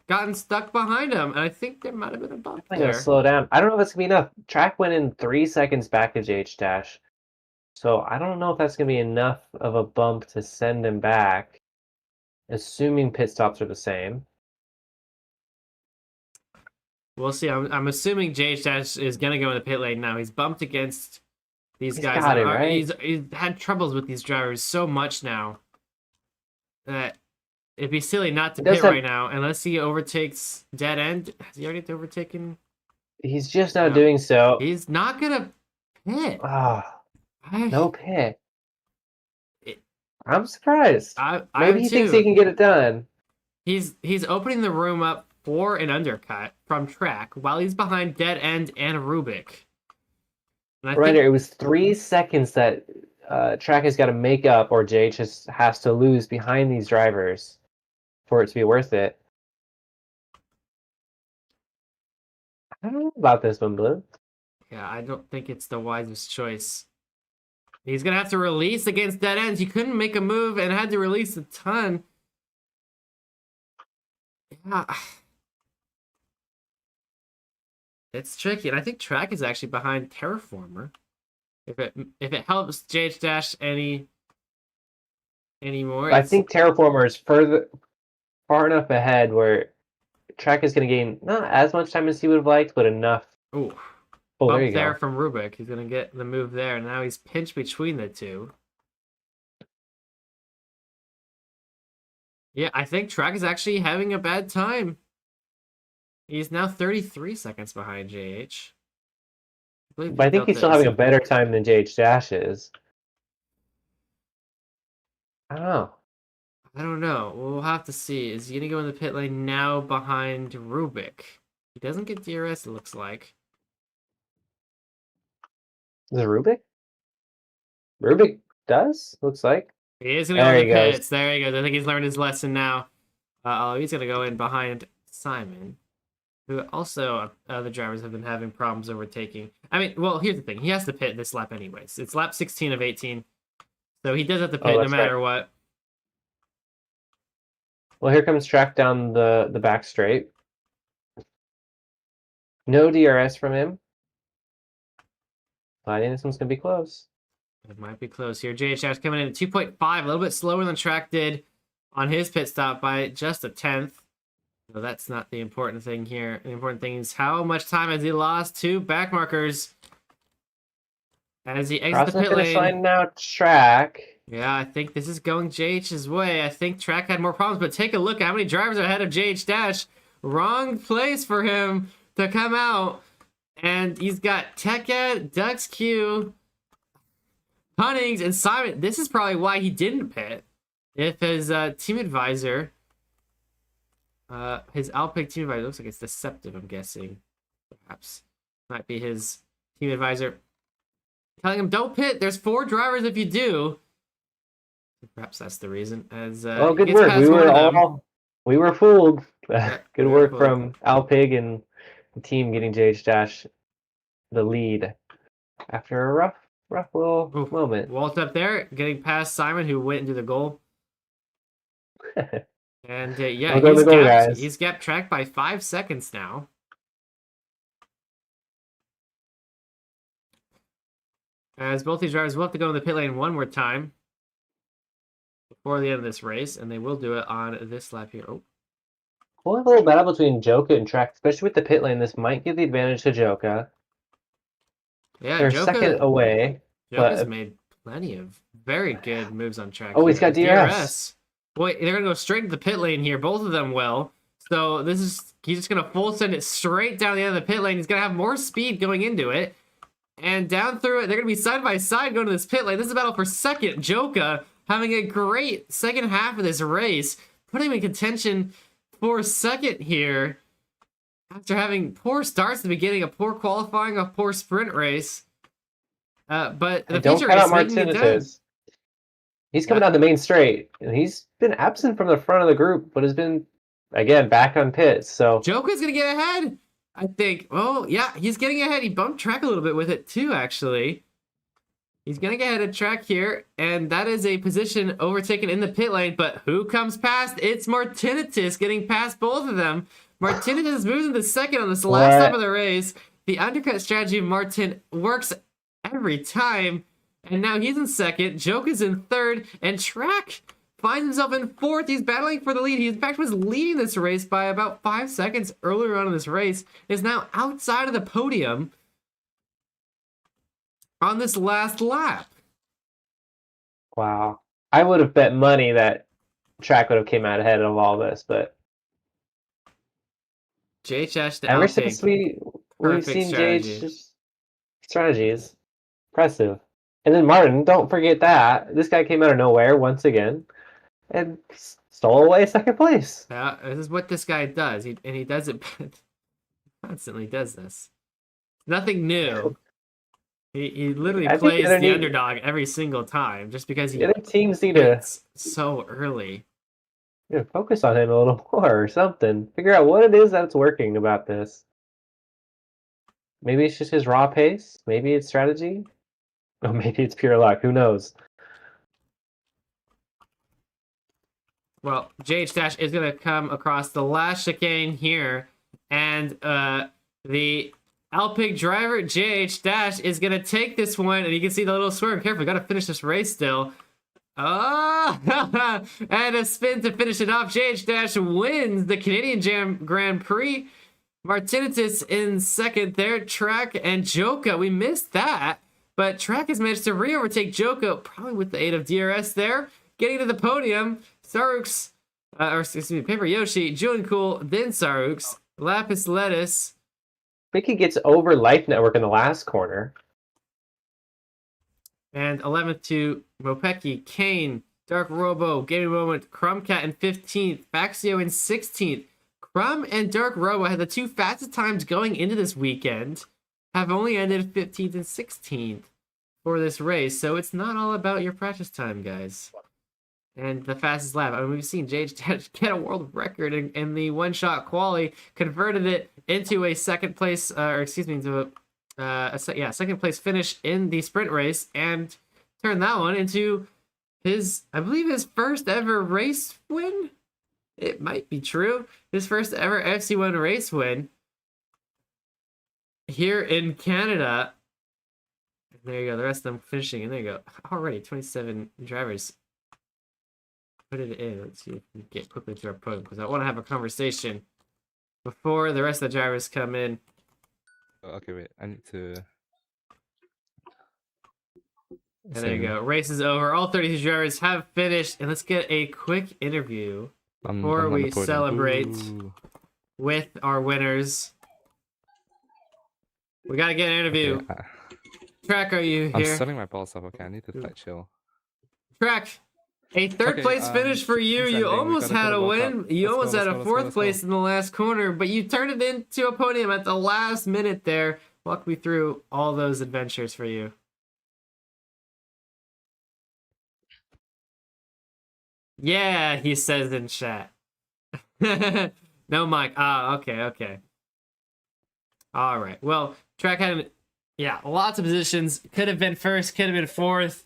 gotten stuck behind him. And I think there might have been a bump I'm there. going to slow down. I don't know if that's going to be enough. Track went in 3 seconds back to JH Dash. So I don't know if that's going to be enough of a bump to send him back, assuming pit stops are the same. We'll see. I'm assuming JH Dash is going to go in the pit lane now. He's bumped against these guys. Got it, right? He's had troubles with these drivers so much now that it'd be silly not to pit right now unless he overtakes dead end. Has he already overtaken? He's just not doing so. He's not going to pit. No pit. I'm surprised. Maybe he thinks he can get it done. He's opening the room up for an undercut from Track while he's behind dead end and Rubik. And it was 3 seconds that Track has got to make up, or JH has to lose behind these drivers for it to be worth it. I don't know about this one, Blue. Yeah, I don't think it's the wisest choice. He's going to have to release against dead ends. He couldn't make a move and had to release a ton. Yeah. It's tricky, and I think Track is actually behind Terraformer. If it helps JH Dash anymore. I think Terraformer is far enough ahead where Track is going to gain not as much time as he would have liked, but enough. Ooh. Oh, Bump there you there go. from Rubik. He's going to get the move there. Now he's pinched between the two. Yeah, I think Track is actually having a bad time. He's now 33 seconds behind JH. But I think he's still having a better time than JH Dash is. I don't know. We'll have to see. Is he going to go in the pit lane now behind Rubik? He doesn't get DRS, it looks like. Is it Rubik? Rubik does? Looks like. He is going to go in the pits. There he goes. I think he's learned his lesson now. He's going to go in behind Simon, who also other drivers have been having problems overtaking. I mean, well, here's the thing. He has to pit this lap anyways. It's lap 16 of 18. So he does have to pit no matter what. Well, here comes Track down the back straight. No DRS from him. I think this one's going to be close. It might be close here. JH Dash coming in at 2.5, a little bit slower than Track did on his pit stop by just a tenth. So that's not the important thing here. The important thing is how much time has he lost to back markers as he exits Crossing the the pit finish lane. line now, Track. Yeah, I think this is going JH's way. I think Track had more problems, but take a look at how many drivers are ahead of JH Dash. Wrong place for him to come out. And he's got Teched, Dux Q, Punnings, and Simon. This is probably why he didn't pit. If his team advisor, his Alpic team advisor, looks like it's Deceptive, I'm guessing. Perhaps. Might be his team advisor telling him, don't pit. There's 4 drivers if you do. Perhaps that's the reason. As Oh, good work. We were fooled. Good work from Alpig and the team getting JH Dash the lead after a rough little moment. Walt up there, getting past Simon, who went into the goal. And yeah, he's gapped Track by 5 seconds now. As both these drivers will have to go in the pit lane one more time before the end of this race, and they will do it on this lap here. Oh. We'll have a little battle between Joka and Track, especially with the pit lane. This might give the advantage to Joka. Yeah, they're second away. Joka's made plenty of very good moves on Track. Oh, he's got DRS. Wait, they're gonna go straight to the pit lane here. Both of them will. So he's just gonna full send it straight down the end of the pit lane. He's gonna have more speed going into it. And down through it, they're gonna be side by side going to this pit lane. This is a battle for second. Joka having a great second half of this race, putting him in contention for second here. After having poor starts at the beginning, a poor qualifying, a poor sprint race. But the don't feature cut race out Martinez. He's coming down the main straight, and he's been absent from the front of the group, but has been, again, back on pits. So Joka's gonna get ahead, I think. Oh yeah, he's getting ahead. He bumped Track a little bit with it too, actually. He's gonna get ahead of Track here, and that is a position overtaken in the pit lane. But who comes past? It's Martinez getting past both of them. Martinez moves into second on this last lap of the race. The undercut strategy of Martin works every time. And now he's in second, Joka's in third, and Track finds himself in fourth. He's battling for the lead. He, in fact, was leading this race by about 5 seconds earlier on in this race. Is now outside of the podium on this last lap. Wow. I would have bet money that Track would have came out ahead of all this, but JH to ever Alpig. since we've seen JH's strategies, impressive. And then Martin, don't forget that. This guy came out of nowhere once again and stole away second place. Yeah, this is what this guy does. He does it constantly does this. Nothing new. He literally plays the underdog every single time just because he the other teams need to so early. Focus on him a little more or something. Figure out what it is that's working about this. Maybe it's just his raw pace. Maybe it's strategy. Oh, maybe it's pure luck. Who knows? Well, JH Dash is going to come across the last chicane here. And the Alpig driver, JH Dash, is going to take this one. And you can see the little swerve. Careful, got to finish this race still. Oh! And a spin to finish it off. JH Dash wins the Canadian Jam Grand Prix. Martinez in second there. Track and Joka. We missed that. But Track has managed to re-overtake Joka, probably with the aid of DRS there. Getting to the podium, Sarux, Paper Yoshi, Julian Cool, then Sarux, Lapis Lettuce. I think he gets over Life Network in the last corner. And 11th to Mopeki, Kane, Dark Robo, Gaming Moment, Crumbcat in 15th, Faxio in 16th. Crumb and Dark Robo had the 2 fastest times going into this weekend. Have only ended 15th and 16th for this race, so it's not all about your practice time, guys. And the fastest lap. I mean, we've seen JH get a world record in the one-shot quali, converted it into a second place, second place finish in the sprint race, and turned that one into I believe his first ever race win. It might be true. His first ever FC1 race win. Here in Canada, there you go. The rest of them finishing, and there you go. Already 27 drivers put it in. Let's see if we can get quickly to our podium because I want to have a conversation before the rest of the drivers come in. Okay, wait. I need to. And there you go. Race is over. All 32 drivers have finished. And let's get a quick interview before I'm on the we podium. celebrate Ooh. with our winners. We gotta get an interview. Okay, Track, are you I'm here? setting my balls up. Okay, I need to like chill. Track, a third Okay, place finish for you. who's You ending? We almost gotta had go a to World win. Cup. You Let's go, almost had let's a go, let's fourth go, let's place go. in the last corner, but you turned it into a podium at the last minute there. Walk me through all those adventures for you. Yeah, he says in chat. No mic. Ah, okay. All right. Well, Track had, lots of positions. Could have been first, could have been fourth.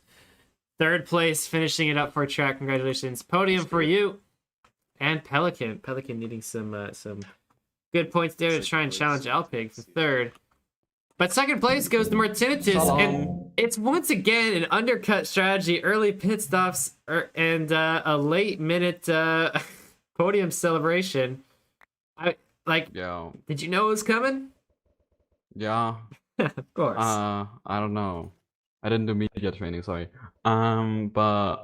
Third place, finishing it up for Track. Congratulations. Podium for you. And Pelican. Pelican needing some good points there to try and challenge Alpig for third. But second place goes to Martinitis, and it's once again an undercut strategy, early pit stops, and a late minute podium celebration. Yo, Did you know it was coming? yeah. Of course. I don't know. I didn't do media training, sorry. But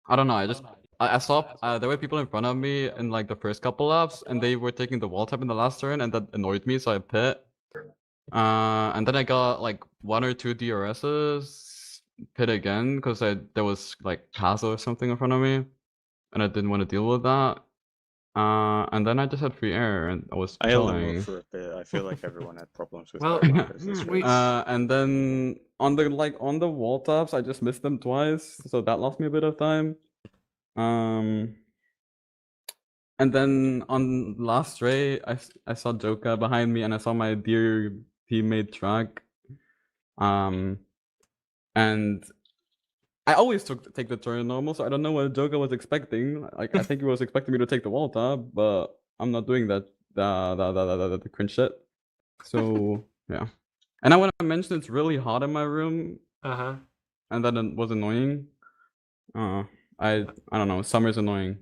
I don't know. I saw there were people in front of me in like the first couple laps, and they were taking the wall tap in the last turn, and that annoyed me, so I pit. And then I got like 1 or 2 DRSs, pit again, because there was like Kazo or something in front of me, and I didn't want to deal with that. And then I just had free air, and I was I held him chilling. up for a bit. I feel like everyone had problems with Well, their markers this we- race. And then on the wall taps, I just missed them twice, so that lost me a bit of time. And then on last straight, I saw Joka behind me, and I saw my dear teammate Track. And I always take the turn normal, so I don't know what Joka was expecting. Like I think he was expecting me to take the wall tap, but I'm not doing that. The cringe shit. So yeah. And I want to mention it's really hot in my room, Uh-huh. and that was annoying. I don't know. Summer's annoying.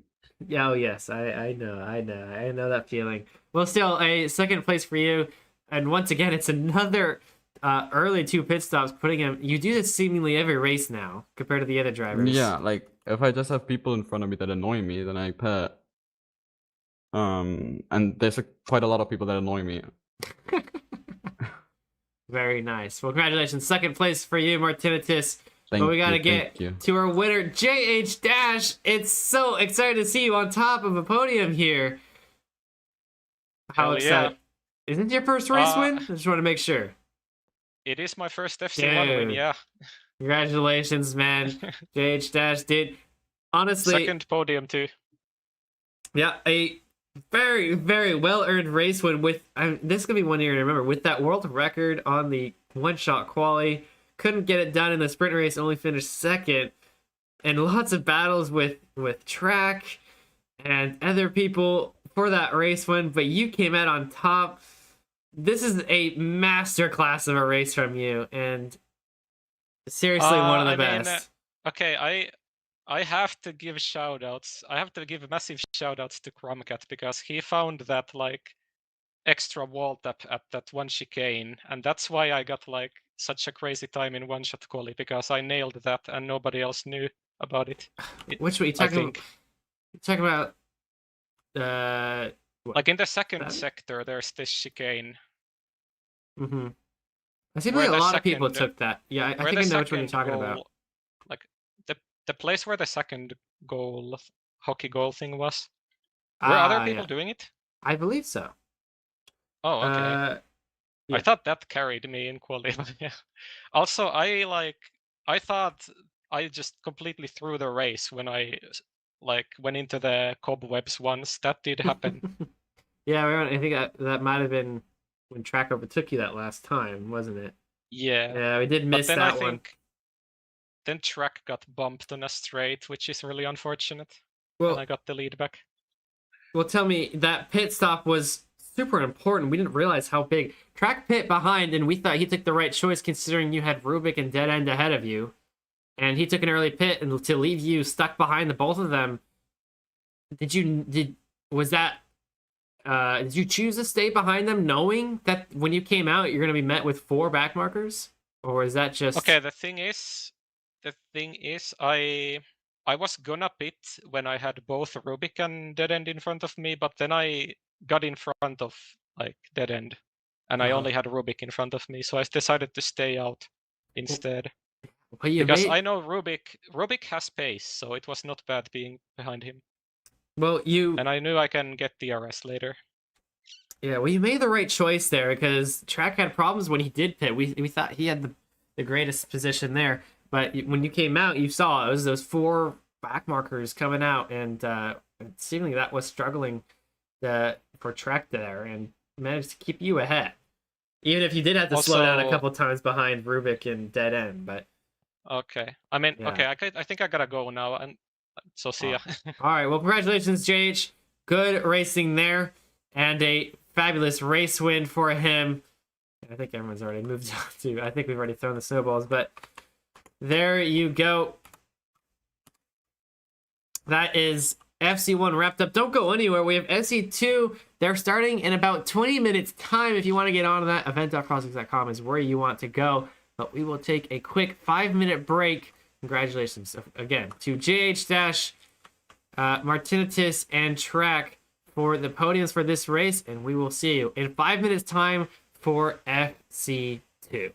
Yeah, oh yes, I know that feeling. Well, still a second place for you, and once again, it's another early 2 pit stops. Putting him, you do this seemingly every race now compared to the other drivers. Yeah, like if I just have people in front of me that annoy me, then I pit. And there's quite a lot of people that annoy me. Very nice. Well, congratulations, second place for you, Martinitis. Thank But we gotta you, get thank you. to our winner, JH Dash. It's so exciting to see you on top of a podium here. How Hell excited! Isn't it your first race win? I just want to make sure. It is my first FC1 win, Dude. yeah. Congratulations, man. JH Dash did honestly. Second podium too. Yeah, a very, very well-earned race win with, this is going to be one year to remember, with that world record on the one-shot quali. Couldn't get it done in the sprint race, only finished second. And lots of battles with Track and other people for that race win, but you came out on top. This is a masterclass of a race from you, and seriously one of the best. Okay, I have to give shoutouts. I have to give massive shoutouts to Cromcat because he found that like extra wall tap at that one chicane, and that's why I got like such a crazy time in one shot quali, because I nailed that and nobody else knew about it. Which one you I talking think. about? Talking about Like in the second that? sector, there's this chicane. Mm-hmm. I seem Where like a the lot of people second- took that. Yeah, I where think I the know which one you're second talking about. goal- Like the place where the second goal, hockey goal thing was. Were other people Yeah. doing it? I believe so. Oh, okay. Yeah. I thought that carried me in quality. But yeah. Also, I thought I just completely threw the race when I went into the cobwebs once. That did happen. Yeah, I think that might have been when Track overtook you that last time, wasn't it? Yeah. Yeah, we did But miss then I that one. think then Track got bumped on a straight, which is really unfortunate. Well, And I got the lead back. well, tell me, that pit stop was super important. We didn't realize how big. Track pit behind, and we thought he took the right choice considering you had Rubik and Dead End ahead of you. And he took an early pit and to leave you stuck behind the both of them. Was that did you choose to stay behind them knowing that when you came out, you're going to be met with 4 back markers? Or is that just... Okay, the thing is, I was gonna pit when I had both Rubik and Dead End in front of me, but then I got in front of like Dead End, and I only had Rubik in front of me, so I decided to stay out instead. But you Because made... I know Rubik has pace, so it was not bad being behind him. Well, And I knew I can get DRS later. Yeah, well, you made the right choice there because Track had problems when he did pit. We thought he had the greatest position there, but when you came out, you saw it was those 4 back markers coming out, and seemingly that was struggling for Track there, and managed to keep you ahead, even if you did have to slow down a couple times behind Rubik and Dead End. But okay, I mean, yeah. okay, I think I gotta go now, and so see ya. All right, well, congratulations, JH. Good racing there, and a fabulous race win for him. I think everyone's already moved on to... I think we've already thrown the snowballs, but there you go. That is FC1 wrapped up. Don't go anywhere. We have FC2. They're starting in about 20 minutes time. If you want to get on that, event.crossix.com is where you want to go. But we will take a quick 5-minute break. Congratulations again to JH Martinitis and Track for the podiums for this race, and we will see you in 5 minutes time for FC2.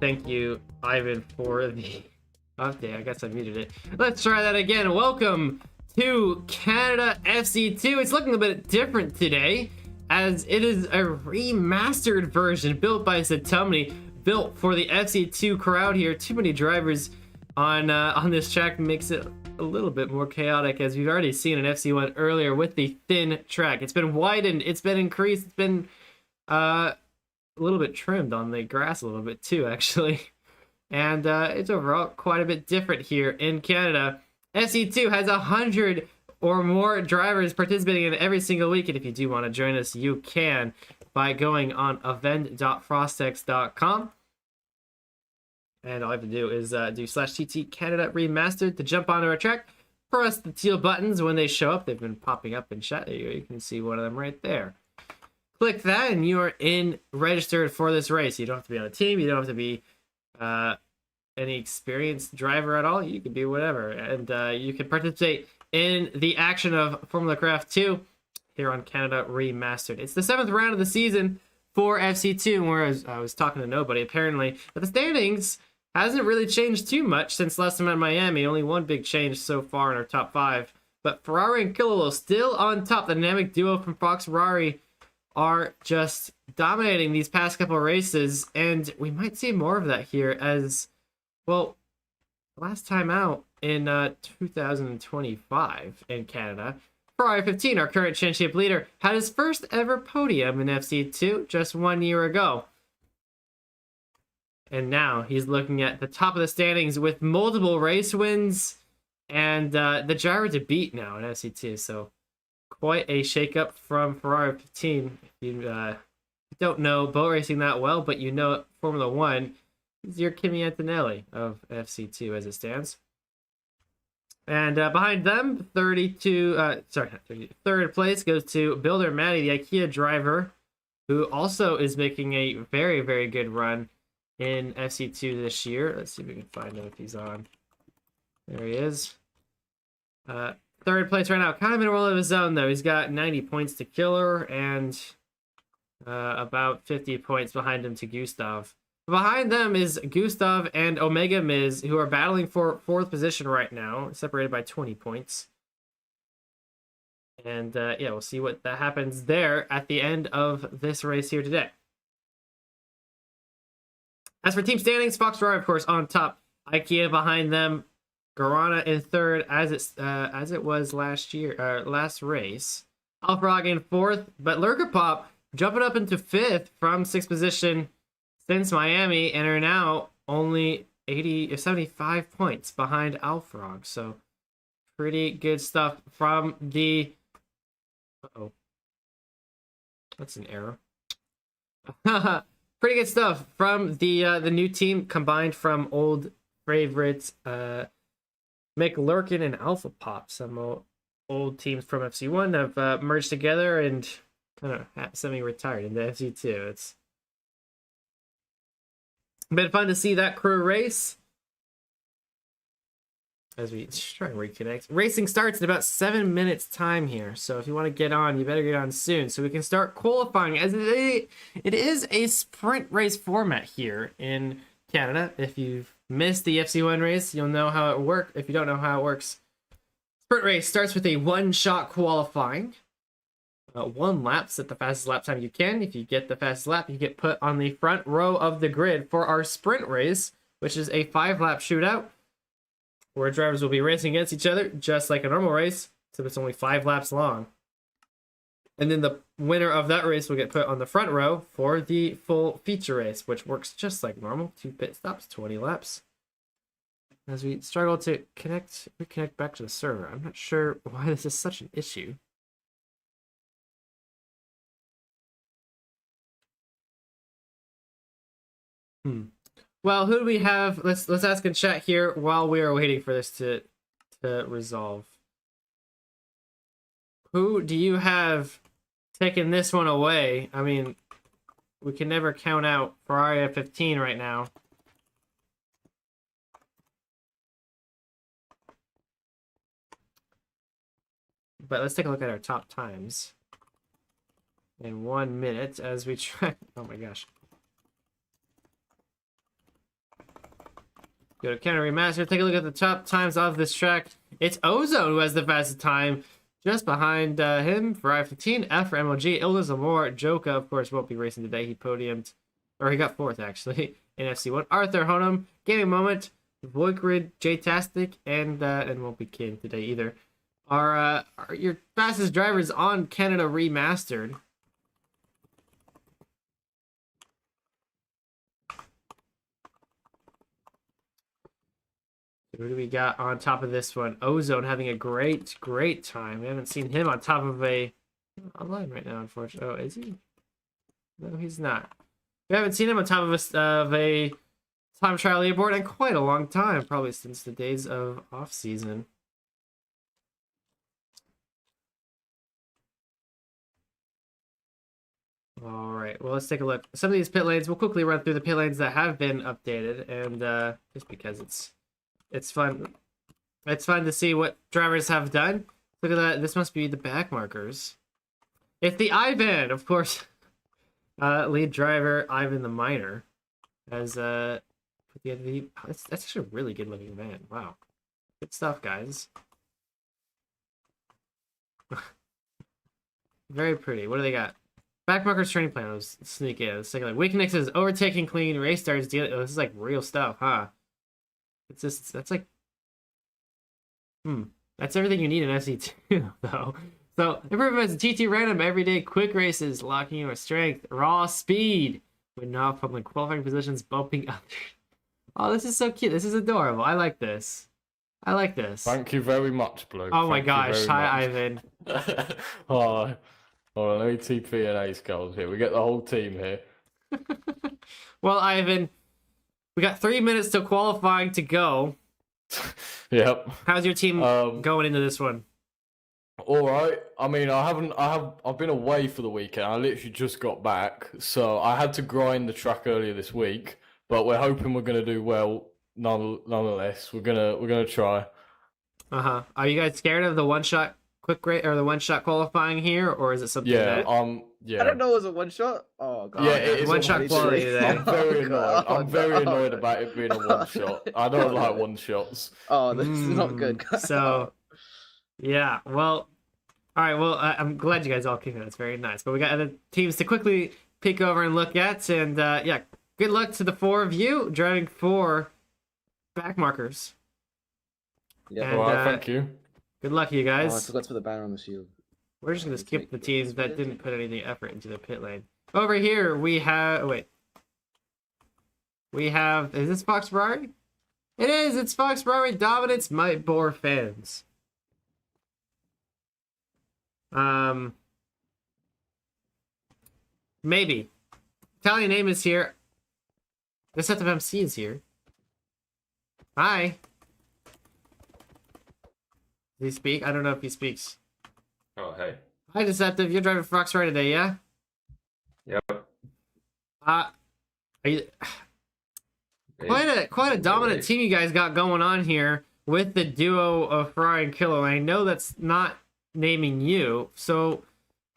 Thank you, Ivan, for the update. I guess I muted it. Let's try that again. Welcome to Canada FC2. It's looking a bit different today, as it is a remastered version built by Satomni, built for the FC2 crowd here. Too many drivers on this track makes it a little bit more chaotic, as we've already seen in FC1 earlier with the thin track. It's been widened, it's been increased, it's been a little bit trimmed on the grass a little bit too, actually. And it's overall quite a bit different here in Canada. FC2 has 100 or more drivers participating in every single week, and if you do want to join us, you can by going on event.frostex.com. And all I have to do is do /TT Canada Remastered to jump onto our track. Press the teal buttons when they show up. They've been popping up in chat. You can see one of them right there. Click that and you are registered for this race. You don't have to be on a team. You don't have to be any experienced driver at all. You can be whatever. And you can participate in the action of Formula Craft 2 here on Canada Remastered. It's the 7th round of the season for FC2, whereas I was talking to nobody apparently. But the standings hasn't really changed too much since last time at Miami. Only one big change so far in our top 5. But Ferrari and Kilolo still on top. The dynamic duo from Foxrari are just dominating these past couple of races. And we might see more of that here as, well, last time out in 2025 in Canada, Ferrari 15, our current championship leader, had his first ever podium in FC2 just 1 year ago. And now he's looking at the top of the standings with multiple race wins and the driver to beat now in FC2. So quite a shakeup from Ferrari 15. If you don't know boat racing that well, but you know Formula 1, is your Kimi Antonelli of FC2 as it stands. And behind them, third place goes to Builder Matty, the IKEA driver, who also is making a very, very good run in FC2 this year. Let's see if we can find out if he's on. There he is. Third place right now, kind of in a world of his own though. He's got 90 points to Killer and about 50 points behind him to Gustav. Behind them is Gustav and Omega Miz, who are battling for 4th position right now, separated by 20 points. And yeah, we'll see what that happens there at the end of this race here today. As for team standings, Foxrari, of course, on top. IKEA behind them. Garana in 3rd, as it was last race. Alfrog in 4th, but Lurkerpop jumping up into 5th from 6th position since Miami, and are now only 75 points behind Alfrog. So pretty good stuff from the... Uh-oh. That's an error. Pretty good stuff from the new team, combined from old favorites McLurkin and Alpha Pop. Some old teams from FC1 have merged together and kind of semi-retired into FC2. It's been fun to see that crew race as we try and reconnect. Racing starts in about 7 minutes time here, so if you want to get on, you better get on soon so we can start qualifying, as it is a sprint race format here in Canada. If you've missed the FC1 race, you'll know how it works. If you don't know how it works, sprint race starts with a one-shot qualifying. 1 lap, set the fastest lap time you can. If you get the fastest lap, you get put on the front row of the grid for our sprint race, which is a 5-lap shootout, where drivers will be racing against each other, just like a normal race, so it's only 5 laps long. And then the winner of that race will get put on the front row for the full feature race, which works just like normal. 2 pit stops, 20 laps. As we struggle to reconnect back to the server, I'm not sure why this is such an issue. Well, who do we have? Let's ask in chat here while we are waiting for this to resolve. Who do you have taking this one away? I mean, we can never count out Ferrari at 15 right now. But let's take a look at our top times in 1 minute as we try. Oh my gosh. Go to Canada Remaster. Take a look at the top times of this track. It's Ozone who has the fastest time. Just behind him, Ferrari 15, F for MLG, Ilda Zamora, Joka, of course, won't be racing today. He podiumed, or he got 4th, actually, in FC1. Arthur Honum, Gaming Moment, Voigrid, J-Tastic, and won't be kidding today either. Are your fastest drivers on Canada Remastered. Who do we got on top of this one? Ozone having a great time. We haven't seen him on top of a online right now, unfortunately. Oh, is he? No, he's not. We haven't seen him on top of a time trial leaderboard in quite a long time, probably since the days of off season. All right, well, let's take a look. Some of these pit lanes, we'll quickly run through the pit lanes that have been updated, and just because it's fun. It's fun to see what drivers have done. Look at that. This must be the back markers. It's the Ivan, of course. Lead driver Ivan the Miner has put the end of the. That's actually a really good looking van. Wow, good stuff, guys. Very pretty. What do they got? Back markers training plan. Was sneak in. Second, like weaknesses, overtaking clean, race starts dealing. Oh, this is like real stuff, huh? It's just, that's like, that's everything you need in FC2, though. So, improvements, TT random, everyday, quick races, locking your strength, raw speed, with not public qualifying positions, bumping others. Oh, this is so cute. This is adorable. I like this. I like this. Thank you very much, Blue. Oh my Thank you gosh. very Hi, much. Ivan. Oh, hold on, let me TP and Ace goals here. We get the whole team here. Well, Ivan, we got 3 minutes till qualifying to go. Yep. How's your team going into this one? All right. I mean, I've been away for the weekend. I literally just got back, so I had to grind the track earlier this week. But we're hoping we're gonna do well, nonetheless. We're gonna try. Are you guys scared of the one-shot quick rate or the one-shot qualifying here, or is it something Yeah. that... Yeah. I don't know, it was a one shot. Oh god. Yeah, it is one shot quality today. I'm very annoyed. Oh, I'm very no. annoyed about it being a one shot. I don't like one shots. Oh, this is not good. So, yeah, well, all right, well, I'm glad you guys all came in. That's very nice. But we got other teams to quickly peek over and look at. And, yeah, good luck to the 4 of you driving 4 back markers. Yeah. And, All right, thank you. Good luck, you Oh, I guys. forgot to put the banner on the shield. We're just going to skip the teams that didn't put any effort into the pit lane. Over here, we have... Wait. We have... Is this Foxrari? It is! It's Foxrari Dominance Might Bore fans. Maybe. Italian name is here. The set of MC is here. Hi. Does he speak? I don't know if he speaks. Oh, hey. Hi, Deceptive. You're driving Foxrari today, yeah? Yep. Are you... Quite a dominant team you guys got going on here with the duo of Ferrari and Kilo. And I know that's not naming you. So,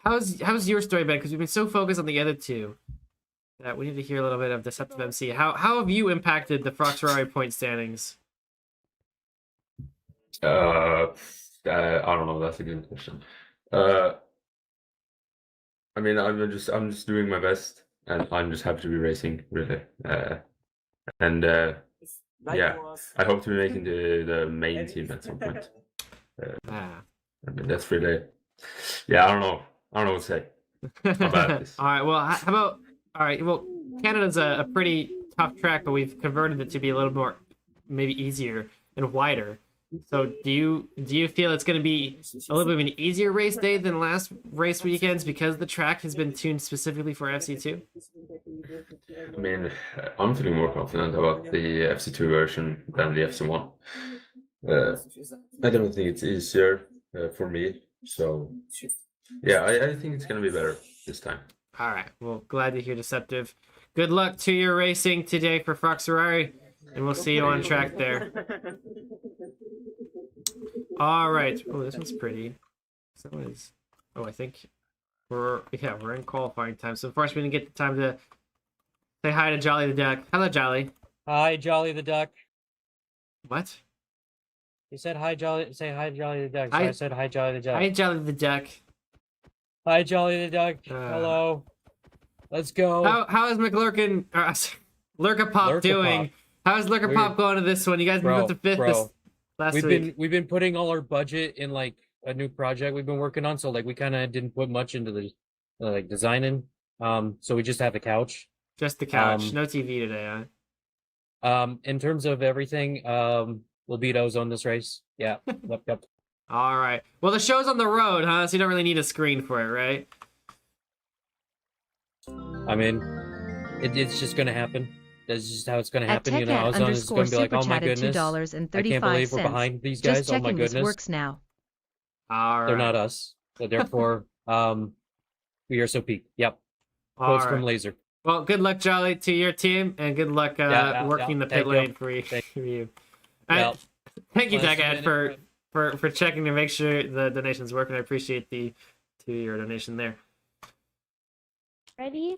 how's your story been? Because we've been so focused on the other two that we need to hear a little bit of Deceptive MC. How have you impacted the Foxrari point standings? I don't know. That's a good question. I mean, I'm just doing my best, and I'm just happy to be racing, really. And yeah, I hope to be making the main team at some point. I mean, that's really, yeah. I don't know what to say about this. All right. Well, how about? All right. Well, Canada's a pretty tough track, but we've converted it to be a little more, maybe easier and wider. So do you feel it's going to be a little bit of an easier race day than last race weekends because the track has been tuned specifically for FC2? I mean, I'm feeling more confident about the FC2 version than the FC1. I don't think it's easier for me. So yeah, I think it's going to be better this time. All right. Well, glad to hear, Deceptive. Good luck to your racing today for Foxrari, and we'll see you on track there. All right. Oh, this one's pretty. So is. Oh, I think we're in qualifying time. So of course we didn't get the time to say hi to Jolly the Duck. Hello, Jolly. Hi, Jolly the Duck. What? You said hi, Jolly. Say hi, Jolly the Duck. So Hi- I said hi, Jolly the Duck. Hi, Jolly the Duck. Hi, Jolly the Duck. Uh, Hello. Let's go. How is McLurkin or Lurkapop doing? How's Lurkapop going to this one? You guys moved up to fifth this last week. We've been putting all our budget in like a new project we've been working on, so like we kind of didn't put much into the like designing. So we just have the couch. Just the couch, no TV today. Huh? In terms of everything, we'll beat Ozone this race. Yeah. Yep. All right. Well, the show's on the road, huh? So you don't really need a screen for it, right? I mean, it's just gonna happen. That's just how it's gonna happen. You know, At Ozone is gonna be like, oh my goodness, I can't believe we're $2.35. behind these guys. Just Oh my checking this goodness, works now. All right. they're not us. So therefore, we are so peaked. Yep. All Quotes right. from Laser. Well, good luck, Jolly, to your team, and good luck working the pit Thank you. lane for you. And thank you, Dagad, for checking to make sure the donation's working. I appreciate the $2 donation there. Ready?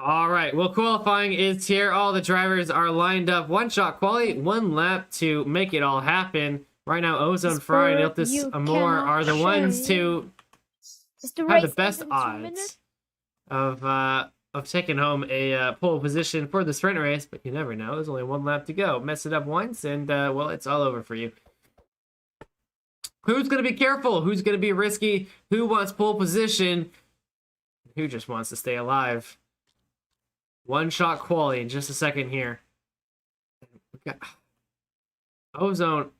All right. Well, qualifying is here. All the drivers are lined up. One shot quality, one lap to make it all happen. Right now, Ozone, Fry, and Iltis Amor are the ones to have the best odds of taking home a pole position for the sprint race, but you never know. There's only one lap to go. Mess it up once, and well, it's all over for you. Who's going to be careful? Who's going to be risky? Who wants pole position? Who just wants to stay alive? One shot quality in just a second here. Ozone.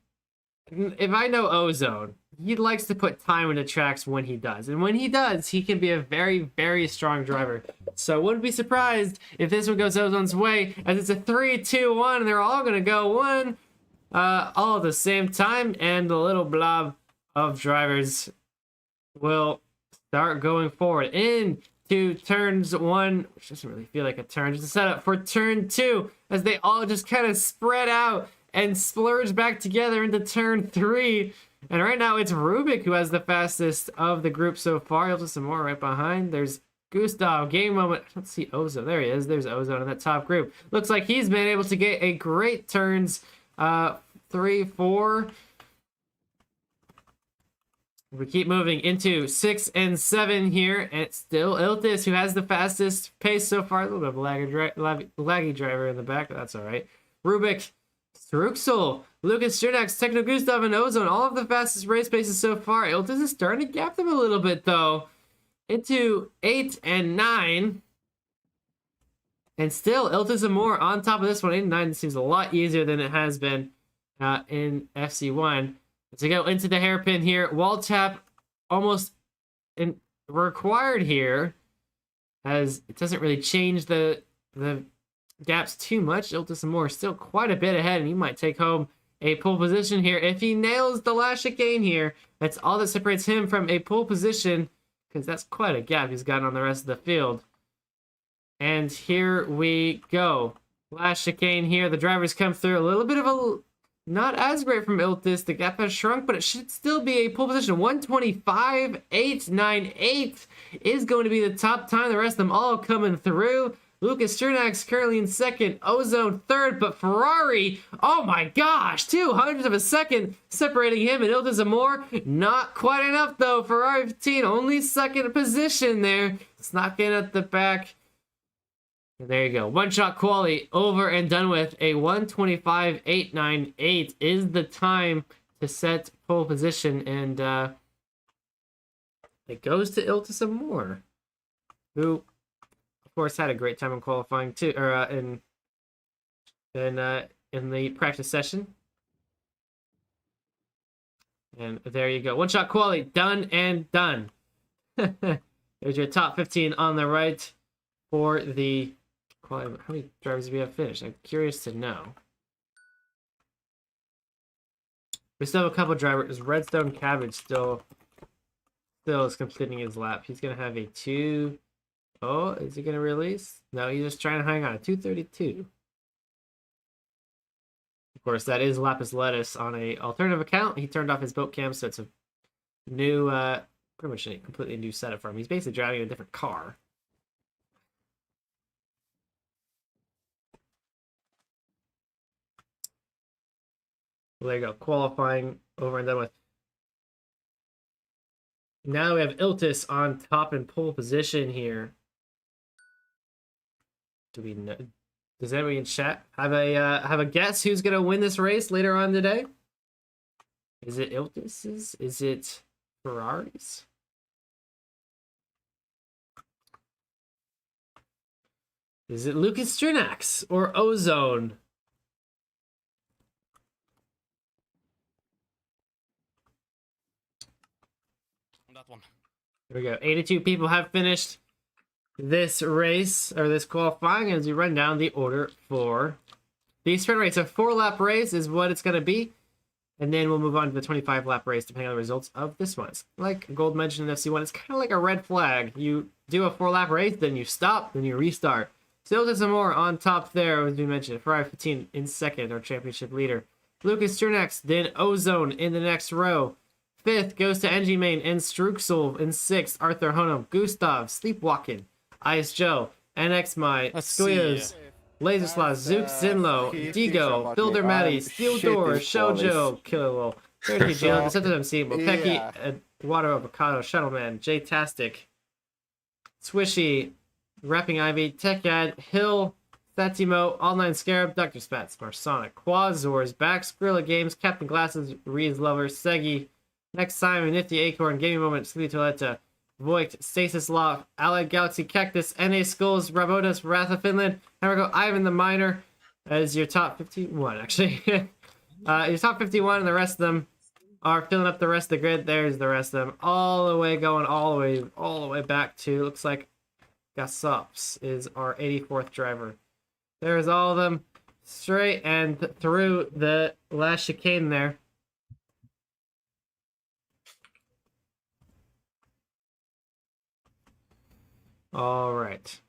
If I know Ozone, he likes to put time into tracks when he does. And when he does, he can be a very, very strong driver. So I wouldn't be surprised if this one goes Ozone's way, as it's a 3, 2, 1, and they're all going to go one all at the same time. And the little blob of drivers will start going forward into turns 1, which doesn't really feel like a turn, just a setup for turn 2, as they all just kind of spread out and splurge back together into turn 3. And right now it's Rubik who has the fastest of the group so far. He'll just some more right behind. There's Gustav, game moment. I don't see Ozone. There he is. There's Ozone in that top group. Looks like he's been able to get a great turns 3, 4. We keep moving into 6 and 7 here, and it's still Iltis who has the fastest pace so far. A little bit of a laggy driver in the back, but that's all right. Rubik, Struxel, Lucas Sternax, Techno Gustav, and Ozone, all of the fastest race paces so far. Iltis is starting to gap them a little bit, though, into 8 and 9. And still, Iltis and more on top of this one. 8 and 9 seems a lot easier than it has been in FC1. To go into the hairpin here, wall tap almost required here, as it doesn't really change the gaps too much. Iltis and more still quite a bit ahead, and he might take home a pole position here if he nails the last chicane here. That's all that separates him from a pole position, because that's quite a gap he's got on the rest of the field. And here we go. Last chicane here. The drivers come through. A little bit of a not as great from Iltis. The gap has shrunk, but it should still be a pole position. 125.898 is going to be the top time. The rest of them all coming through. Lucas Sternax currently in second. Ozone third, but Ferrari, oh my gosh, 0.02 of a second separating him and Iltis Amor. Not quite enough though. Ferrari 15, only second position there. It's not getting at the back. There you go. One shot quality over and done with. A 125.898 is the time to set pole position, and it goes to Iltis Amor, who of course had a great time in qualifying too, or in the practice session. And there you go. One shot quality done and done. There's your top 15 on the right for the quality. How many drivers do we have finished? I'm curious to know. We still have a couple drivers. Redstone Cabbage still is completing his lap. He's gonna have a 2. Oh, is he gonna release? No, he's just trying to hang on. 2:32. Of course, that is Lapis Lettuce on a alternative account. He turned off his boat cam, so it's a new, pretty much a completely new setup for him. He's basically driving a different car. Well, there you go. Qualifying over and done with. Now we have Iltis on top in pole position here. Do we know? Does anybody in chat have a guess who's gonna win this race later on today? Is it Iltis's? Is it Ferrari's? Is it Lucas Strinax or Ozone? That one. There we go. 82 people have finished this race, or this qualifying, as we run down the order for the sprint race. A 4-lap race is what it's going to be. And then we'll move on to the 25-lap race, depending on the results of this one. Like Gold mentioned in FC1, it's kind of like a red flag. You do a 4-lap race, then you stop, then you restart. Still to some more on top there, as we mentioned. Ferrari 15 in second, our championship leader. Lucas Strinax, then Ozone in the next row. 5th goes to NG Main and Struxel. In 6th, Arthur Honum, Gustav, Sleepwalking, Ice Joe, NX My, Squeers, Laserslas, Zook Zinlo, Digo, Builder Matty, Steel Door, Shoujo, Killer, Dirty Jill, Deceptive MC, Mopeki, Water Avocado, Shuttleman, J-Tastic, Swishy, Rapping Ivy, Techad, Hill, Satimo, All 9 Scarab, Dr. Spats, Marsonic, Quazors, Back, Skrilla Games, Captain Glasses, Reed's Lover, Segi, Next Simon, Nifty Acorn, Gaming Moment, Sleepy Toiletta, Voigt, Stasis Law, Allied Galaxy Cactus, NA Skulls, Rabodas, Wrath of Finland, Hammergo, Ivan the Miner as your top 51, actually. Your top 51, and the rest of them are filling up the rest of the grid. There's the rest of them. All the way going all the way back to, looks like Gasops is our 84th driver. There's all of them straight and through the last chicane there. All right.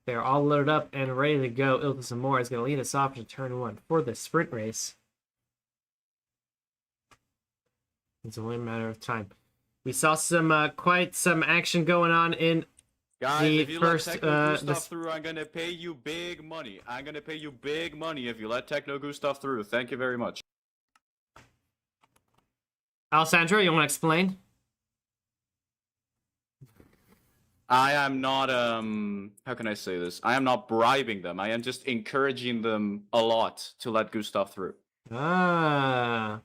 They're all loaded up and ready to go. Iltis and Moore is going to lead us off to turn 1 for the sprint race. It's only a matter of time. We saw some quite some action going on in Guys, if you first, let Techno Gustav through, I'm gonna pay you big money. I'm gonna pay you big money if you let Techno Gustav through. Thank you very much. Alessandro, you want to explain? I am not, how can I say this? I am not bribing them. I am just encouraging them a lot to let Gustav through. Ah.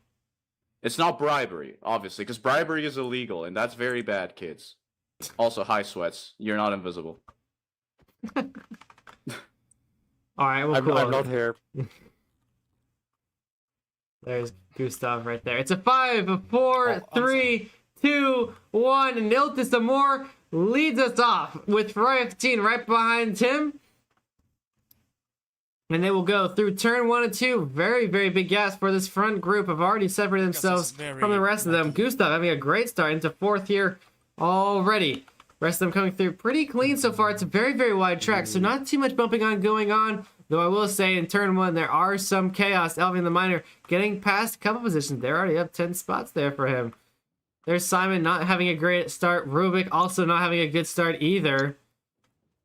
It's not bribery, obviously, because bribery is illegal, and that's very bad, kids. Also, hi, Sweats. You're not invisible. All right, well, cool. I'm not here. There's Gustav right there. It's a 5, 4, 3, 2, 1, and Iltis Amor leads us off with Ferrari 15 right behind Tim. And they will go through turn 1 and 2. Very, very big gaps for this front group. Have already separated themselves from the rest of them. Gustav having a great start into 4th here already. Rest of them coming through pretty clean so far. It's a very, very wide track, so not too much bumping on going on. Though I will say in turn 1, there are some chaos. Elvin the Miner getting past a couple positions. They're already up 10 spots there for him. There's Simon not having a great start. Rubik also not having a good start either.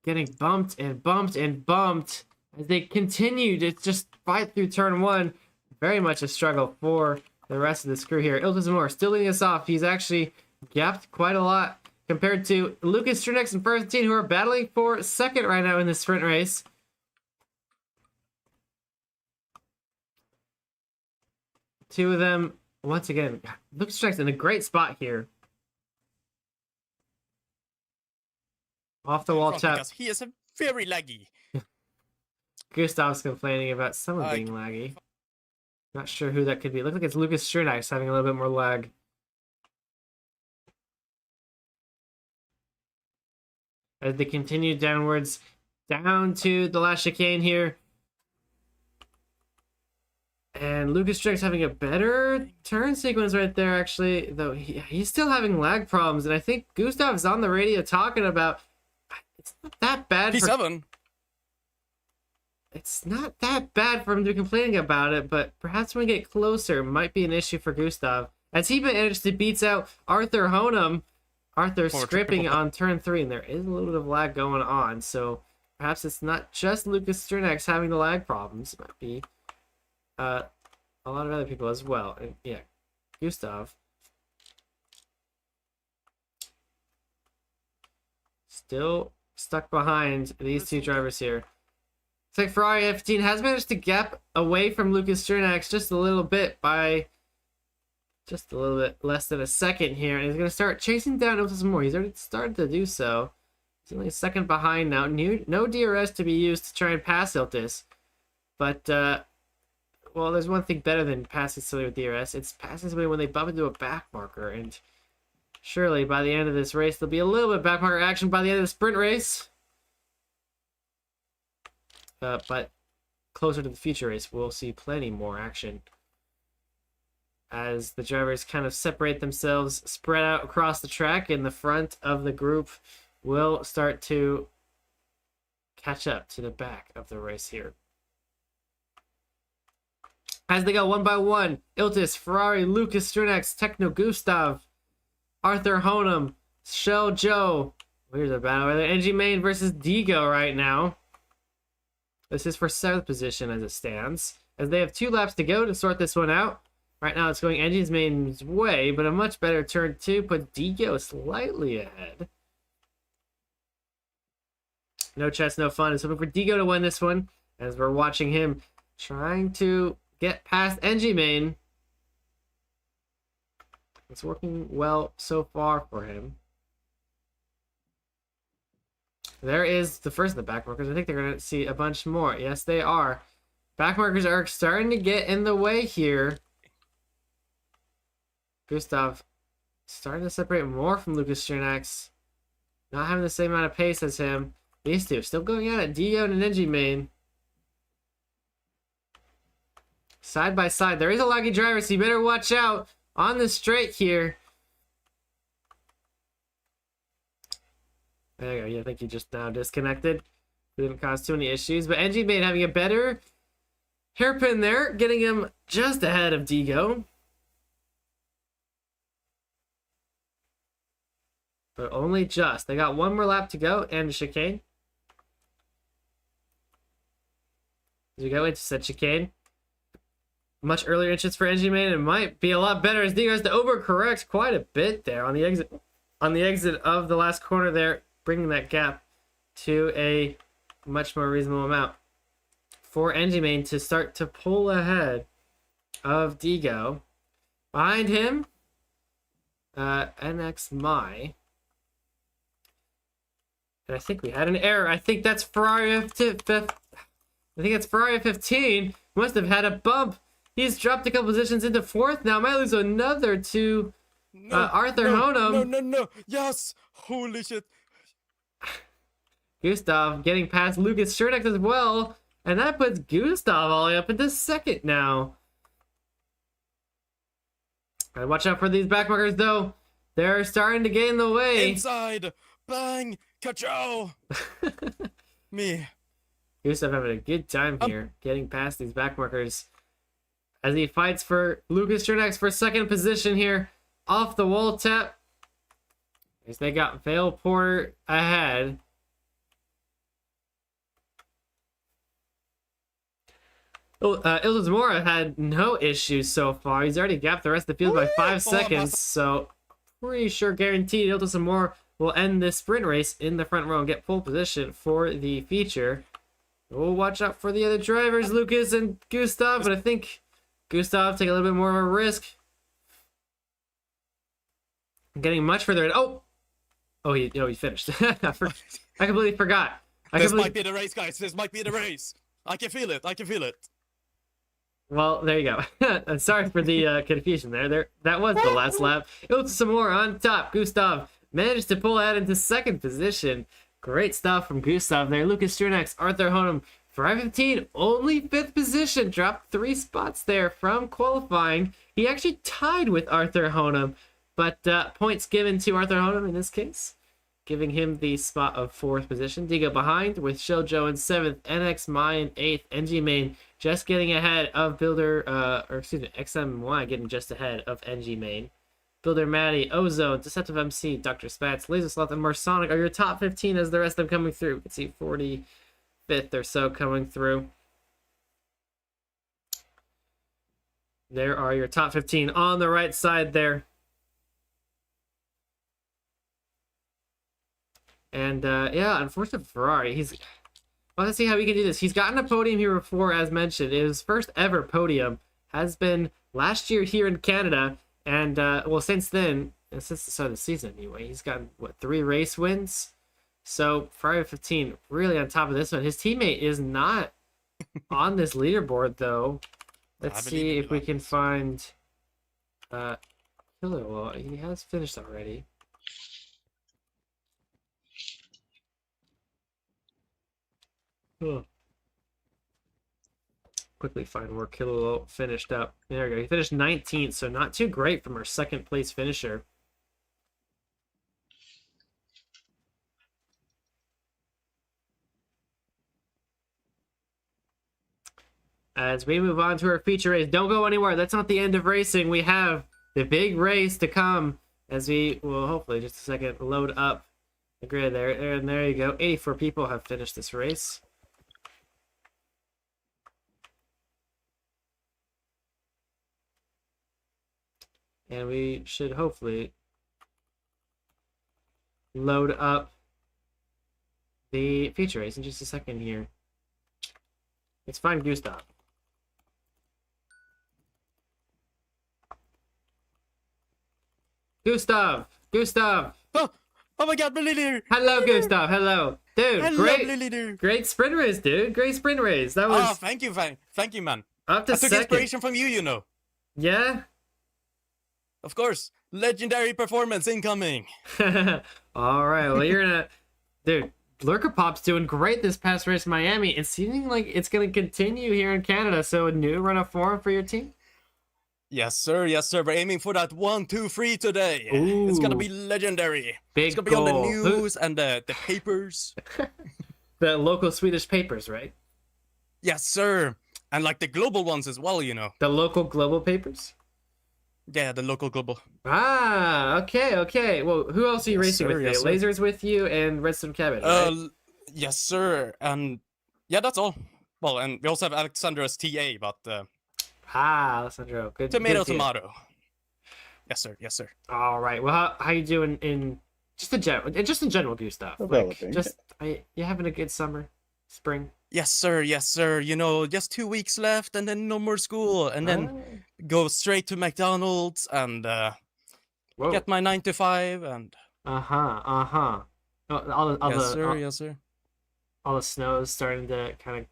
Getting bumped and bumped and bumped as they continue to just fight through turn 1. Very much a struggle for the rest of this crew here. Iltis Moore still leading us off. He's actually gapped quite a lot compared to Lucas Strinax and First Team, who are battling for 2nd right now in this sprint race. Two of them, once again, Lucas Strinax in a great spot here. Off the wall tap. Because he is a very laggy. Gustav's complaining about someone being laggy. Not sure who that could be. Looks like it's Lucas Strinax having a little bit more lag. As they continue downwards, down to the last chicane here. And Lucas Strinax having a better turn sequence right there, actually. Though he's still having lag problems. And I think Gustav's on the radio talking about it's not that bad. P7. It's not that bad for him to be complaining about it, but perhaps when we get closer, it might be an issue for Gustav. As he managed to beat out Arthur Honum. Arthur scripting on turn 3, and there is a little bit of lag going on, so perhaps it's not just Lucas Strinax having the lag problems. It might be a lot of other people as well. And yeah, Gustav still stuck behind these two drivers here. Looks like Ferrari F15 has managed to gap away from Lucas Strinax just a little bit by just a little bit less than a second here, and he's going to start chasing down Iltis more. He's already started to do so. He's only a second behind now. No DRS to be used to try and pass Iltis, but well, there's one thing better than passing somebody with DRS. It's passing somebody when they bump into a back marker, and surely by the end of this race, there'll be a little bit of back marker action by the end of the sprint race. But closer to the future race, we'll see plenty more action as the drivers kind of separate themselves, spread out across the track, and the front of the group will start to catch up to the back of the race here. As they go one by one, Iltis, Ferrari, Lucas Strinax, Techno Gustav, Arthur Honum, Shell Joe. Here's a battle right there. NG Main versus Digo right now. This is for 7th position as it stands, as they have 2 laps to go to sort this one out. Right now it's going Engine's Main's way, but a much better turn 2 puts Digo slightly ahead. No chance, no fun. It's hoping for Digo to win this one, as we're watching him trying to get past NG Main. It's working well so far for him. There is the first of the back markers. I think they're going to see a bunch more. Yes, they are. Back markers are starting to get in the way here. Gustav starting to separate more from Lucas Strinax. Not having the same amount of pace as him. These two still going at it. Dio and NG Main. Side by side. There is a laggy driver, so you better watch out on the straight here. There you go. Yeah, I think he just now disconnected. Didn't cause too many issues. But NG Main having a better hairpin there, getting him just ahead of Digo. But only just. They got one more lap to go and chicane. As we go into said chicane. Much earlier entrance for NG Main. It might be a lot better as Digo has to overcorrect quite a bit there on the exit. On the exit of the last corner there, bringing that gap to a much more reasonable amount for NG Main to start to pull ahead of Digo. Behind him, NX My. And I think we had an error. I think that's Ferrari Ferrari 15. Must have had a bump. He's dropped a couple positions into 4th now. Might lose another to Arthur Honum. No. Yes. Holy shit. Gustav getting past Lucas Strinax as well. And that puts Gustav all the way up into 2nd now. Gotta watch out for these backmarkers though. They're starting to get in the way. Inside. Bang. Ka-chow. Me. Gustav having a good time here, getting past these backmarkers as he fights for Lucas Strinax for 2nd position here. Off the wall tap. As they got Vale Porter ahead. Ildes Mora had no issues so far. He's already gapped the rest of the field by 5 seconds, so pretty sure guaranteed Ildes Mora will end this sprint race in the front row and get pole position for the feature. We'll watch out for the other drivers, Lucas and Gustav, but I think Gustav take a little bit more of a risk. Getting much further in. He finished. I completely forgot. This might be the race, guys. This might be the race. I can feel it. Well, there you go. Sorry for the confusion there. That was the last lap. Ildes Mora on top. Gustav managed to pull out into 2nd position. Great stuff from Gustav there. Lucas Strinax, Arthur Honum, Ferrari 15, only 5th position. Dropped 3 spots there from qualifying. He actually tied with Arthur Honum, but points given to Arthur Honum in this case, giving him the spot of 4th position. Digo behind with Shell Joe in 7th, NX My in 8th, NG Main just getting ahead of XMY getting just ahead of NG Main. Builder Maddie, Ozone, Deceptive MC, Dr. Spats, Laser Sloth, and Marsonic are your top 15 as the rest of them coming through. You can see 45th or so coming through. There are your top 15 on the right side there. And yeah, unfortunately for Ferrari, let's see how we can do this. He's gotten a podium here before, as mentioned. His first ever podium has been last year here in Canada. And, well, since then, since the start of the season anyway, he's gotten, what, 3 race wins? So, Ferrari 15 really on top of this one. His teammate is not on this leaderboard, though. Let's see if we can find Killer. Well, he has finished already. Oh. Quickly find where Killer finished up. There we go. He finished 19th, so not too great from our second place finisher. As we move on to our feature race, don't go anywhere. That's not the end of racing. We have the big race to come as we will hopefully just a second load up the grid there. And there you go. 84 people have finished this race. And we should hopefully load up the feature race in just a second here. Let's find Gustav. Gustav! Oh my god, my leader! Hello, Gustav. Hello. Dude, Hello, great. leader! Great sprint race, dude. Great sprint race. That was Oh, thank you, man. up to I took second. inspiration from you know. Yeah? Of course. Legendary performance incoming. All right. Well, you're gonna... Dude, Lurker Pop's doing great this past race in Miami. It's seeming like it's going to continue here in Canada. So a new run of form for your team? Yes, sir. We're aiming for that 1, 2, 3 today. It's gonna be legendary. Big It's gonna be on the goal. news and the papers. The local Swedish papers, right? Yes, sir. And like the global ones as well, you know. The local global papers? Yeah, the local global. Ah, okay. Well, who else are you racing with? yes, sir. Lasers with you and Redstone Cabin, right? Yes, sir. And yeah, that's all. Well, and we also have Alexander as TA, but Alessandro, good. tomato, good team. tomato. Yes, sir. All right. Well, how you doing in just in general, Gustav? Like, you having a good summer, spring? Yes, sir. You know, just 2 weeks left, and then no more school, and then go straight to McDonald's and get my 9 to 5 and. All Yes, sir. All the snow is starting to kind of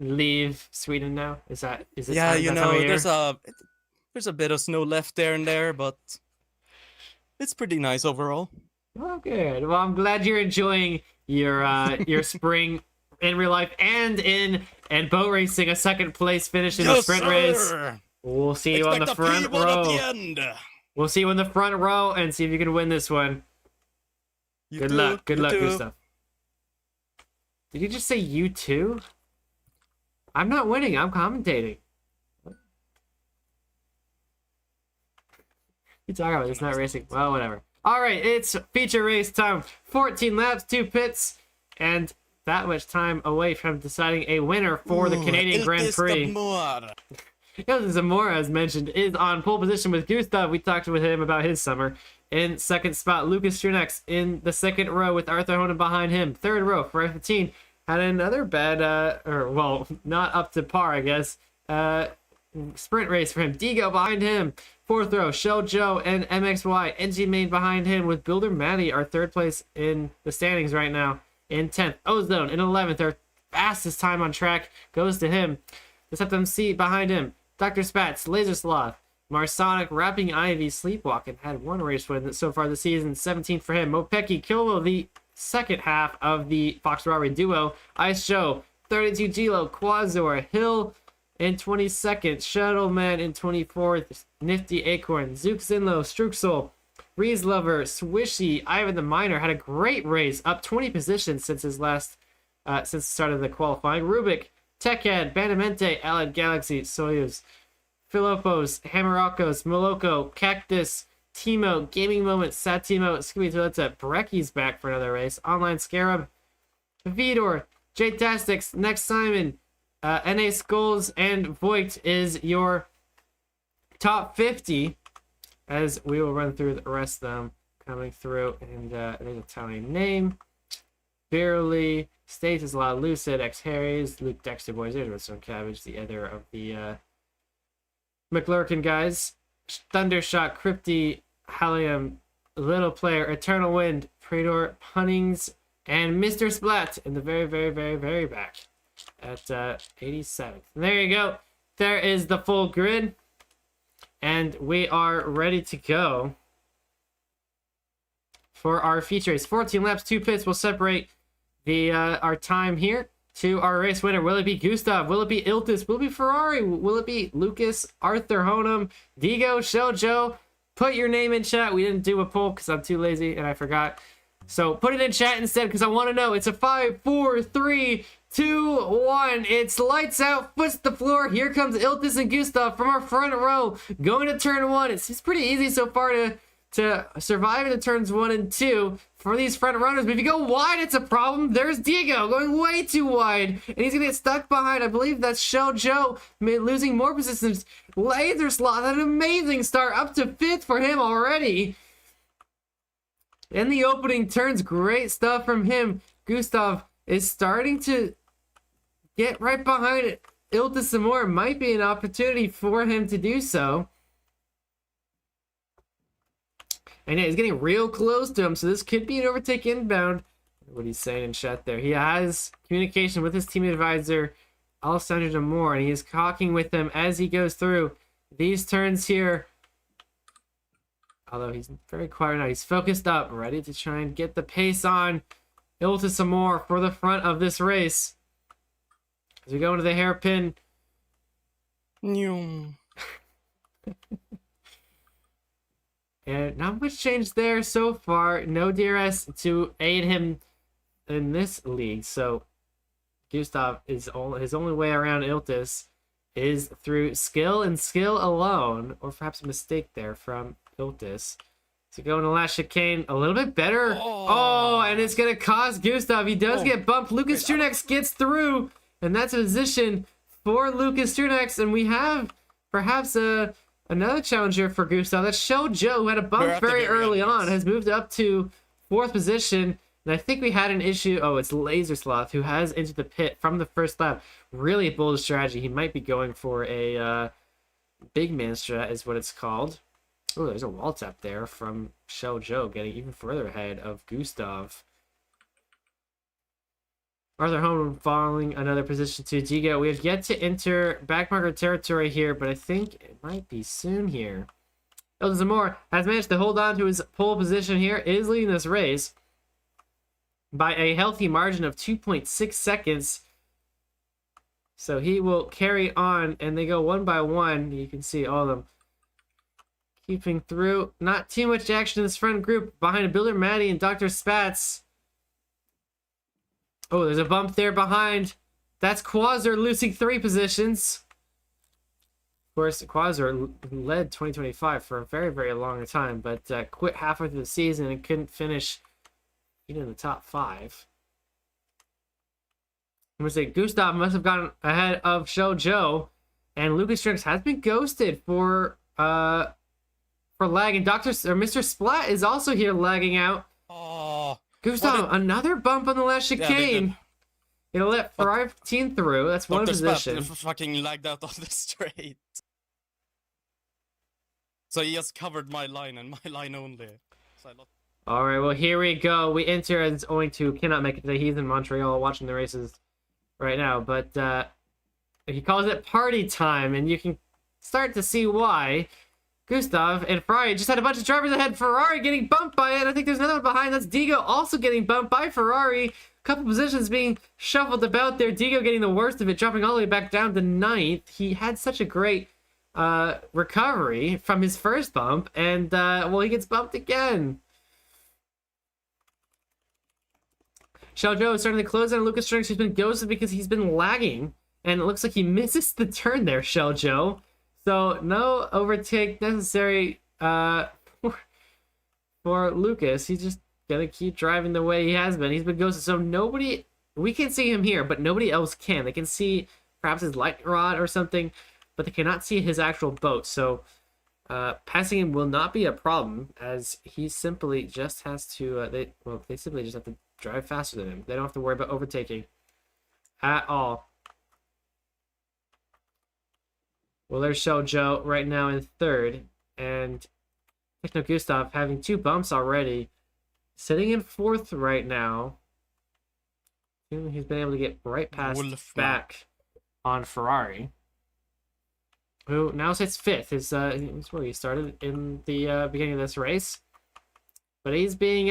leave Sweden now. Is it? Yeah, you that time know, of year? there's a bit of snow left there and there, but it's pretty nice overall. Oh, good. Well, I'm glad you're enjoying your spring in real life and in boat racing. A second place finish in the sprint race. We'll see you on the front row. At the end. We'll see you in the front row and see if you can win this one. Good luck, Gustav. Did you just say you too? I'm not winning. I'm commentating. You talking about? It's not racing. Well, whatever. All right, it's feature race time. 14 laps, 2 pits, and that much time away from deciding a winner for the Canadian Grand Prix. Il Zamora, as mentioned, is on pole position with Gustav. We talked with him about his summer. In second spot, Lucas Trunex in the second row with Arthur Honan behind him. Third row, for F15, had another bad, not up to par, I guess, sprint race for him. Digo behind him. Fourth row, Shell Joe and MXY. NG Main behind him with Builder Maddie, our third place in the standings right now. In 10th, Ozone in 11th. Our fastest time on track goes to him. The Septum C behind him. Dr. Spats, Laser Sloth, Marsonic, Rapping Ivy, Sleepwalking had 1 race win so far this season. 17th for him. Mopeki, Kilo, the second half of the Foxrari duo. Ice Joe, 32 Gilo, Quazor, Hill in 22nd, Shuttleman in 24th, Nifty Acorn, Zook Zinlo, Struxel, Reese Lover, Swishy, Ivan the Miner had a great race, up 20 positions since his last, since the start of the qualifying. Rubik, Techhead, Banamente, Allied Galaxy, Soyuz, Philippos, Hamarocos, Moloko, Cactus, Timo, Gaming Moment, Satimo, Scooby Toiletta, Brecky's back for another race, Online Scarab, Vidor, J-Tastics, Next Simon, NA Skulls, and Voigt is your top 50, as we will run through the rest of them coming through. And there's a Italian name. Barely. States is a lot. Lucid, X Harry's, Luke Dexter Boys, there's Redstone Cabbage, the other of the McLurkin guys. Thundershot, Crypty, Halium, Little Player, Eternal Wind, Praetor, Punnings, and Mr. Splat in the very, very, very, very back at 87th. And there you go. There is the full grid. And we are ready to go for our feature race. 14 laps, 2 pits will separate the our time here to our race winner. Will it be Gustav? Will it be Iltis? Will it be Ferrari? Will it be Lucas, Arthur Honum, Digo, Shell Joe? Put your name in chat. We didn't do a poll because I'm too lazy and I forgot. So put it in chat instead because I want to know. It's a 5, 4, 3, 2, 1. It's lights out, foot's the floor. Here comes Iltis and Gustav from our front row going to turn 1. It's pretty easy so far to survive into turns 1 and 2 for these front runners. But if you go wide, it's a problem. There's Diego going way too wide, and he's gonna get stuck behind. I believe that's Shell Joe losing more positions. Laser Sloth, an amazing start, up to 5th for him already. In the opening turns, great stuff from him. Gustav is starting to get right behind it. Iltis some more. Might be an opportunity for him to do so. And yeah, he's getting real close to him, so this could be an overtake inbound. What he's saying in chat there. He has communication with his team advisor, Alessandro Demore, and he is talking with him as he goes through these turns here. Although he's very quiet now. He's focused up, ready to try and get the pace on. Iltis some more for the front of this race. As we go into the hairpin. And not much change there so far. No DRS to aid him in this league. So Gustav is his only way around Iltis is through skill and skill alone, or perhaps a mistake there from Iltis. So going to last chicane a little bit better. Oh, and it's gonna cost Gustav. He does get bumped. Lucas Trunex gets through, and that's a position for Lucas Trunex. And we have perhaps another challenger for Gustav. That's Shell Joe, who had a bump very early on, has moved up to 4th position. And I think we had an issue. Oh, it's Laser Sloth, who has entered the pit from the first lap. Really bold strategy. He might be going for a big man strat, is what it's called. Oh, there's a wall tap there from Shell Joe, getting even further ahead of Gustav. Arthur Home falling another position to Digo. We have yet to enter backmarker territory here, but I think it might be soon here. Iltis Zamore has managed to hold on to his pole position here, is leading this race by a healthy margin of 2.6 seconds. So he will carry on, and they go one by one. You can see all of them keeping through. Not too much action in this front group behind a Builder Maddie and Dr. Spats. Oh, there's a bump there behind. That's Quasar losing 3 positions. Of course, Quasar led 2025 for a very, very long time, but quit halfway through the season and couldn't finish even in the top 5. I'm gonna say Gustav must have gotten ahead of Shell Joe, and Lucas Strix has been ghosted for lagging. Mr. Splat is also here lagging out. Oh, Gustav, another bump on the last chicane. It'll let Ferrari 15 through. That's one position. Splat fucking lagged out on the straight. So he just covered my line and my line only. So all right, well, here we go. We enter as owing to cannot make it today. He's in Montreal watching the races right now, but he calls it party time, and you can start to see why. Gustav and Ferrari just had a bunch of drivers ahead. Ferrari getting bumped by it. I think there's another one behind. That's Digo also getting bumped by Ferrari. A couple positions being shuffled about there. Digo getting the worst of it, dropping all the way back down to 9th. He had such a great recovery from his first bump, and well, he gets bumped again. Shell Joe is starting to close on Lucas Strings, who's been ghosted because he's been lagging, and it looks like he misses the turn there, Shell Joe. So no overtake necessary for Lucas. He's just gonna keep driving the way he has been. He's been ghosted, so nobody, we can see him here, but nobody else can. They can see perhaps his lightning rod or something, but they cannot see his actual boat. So Passing him will not be a problem, as he simply just has to. They simply just have to drive faster than him. They don't have to worry about overtaking at all. Well, there's Joe right now in third, and Techno Gustav having 2 bumps already, sitting in fourth right now. He's been able to get right past back on Ferrari, who now sits fifth. Is where he started in the beginning of this race, but he's being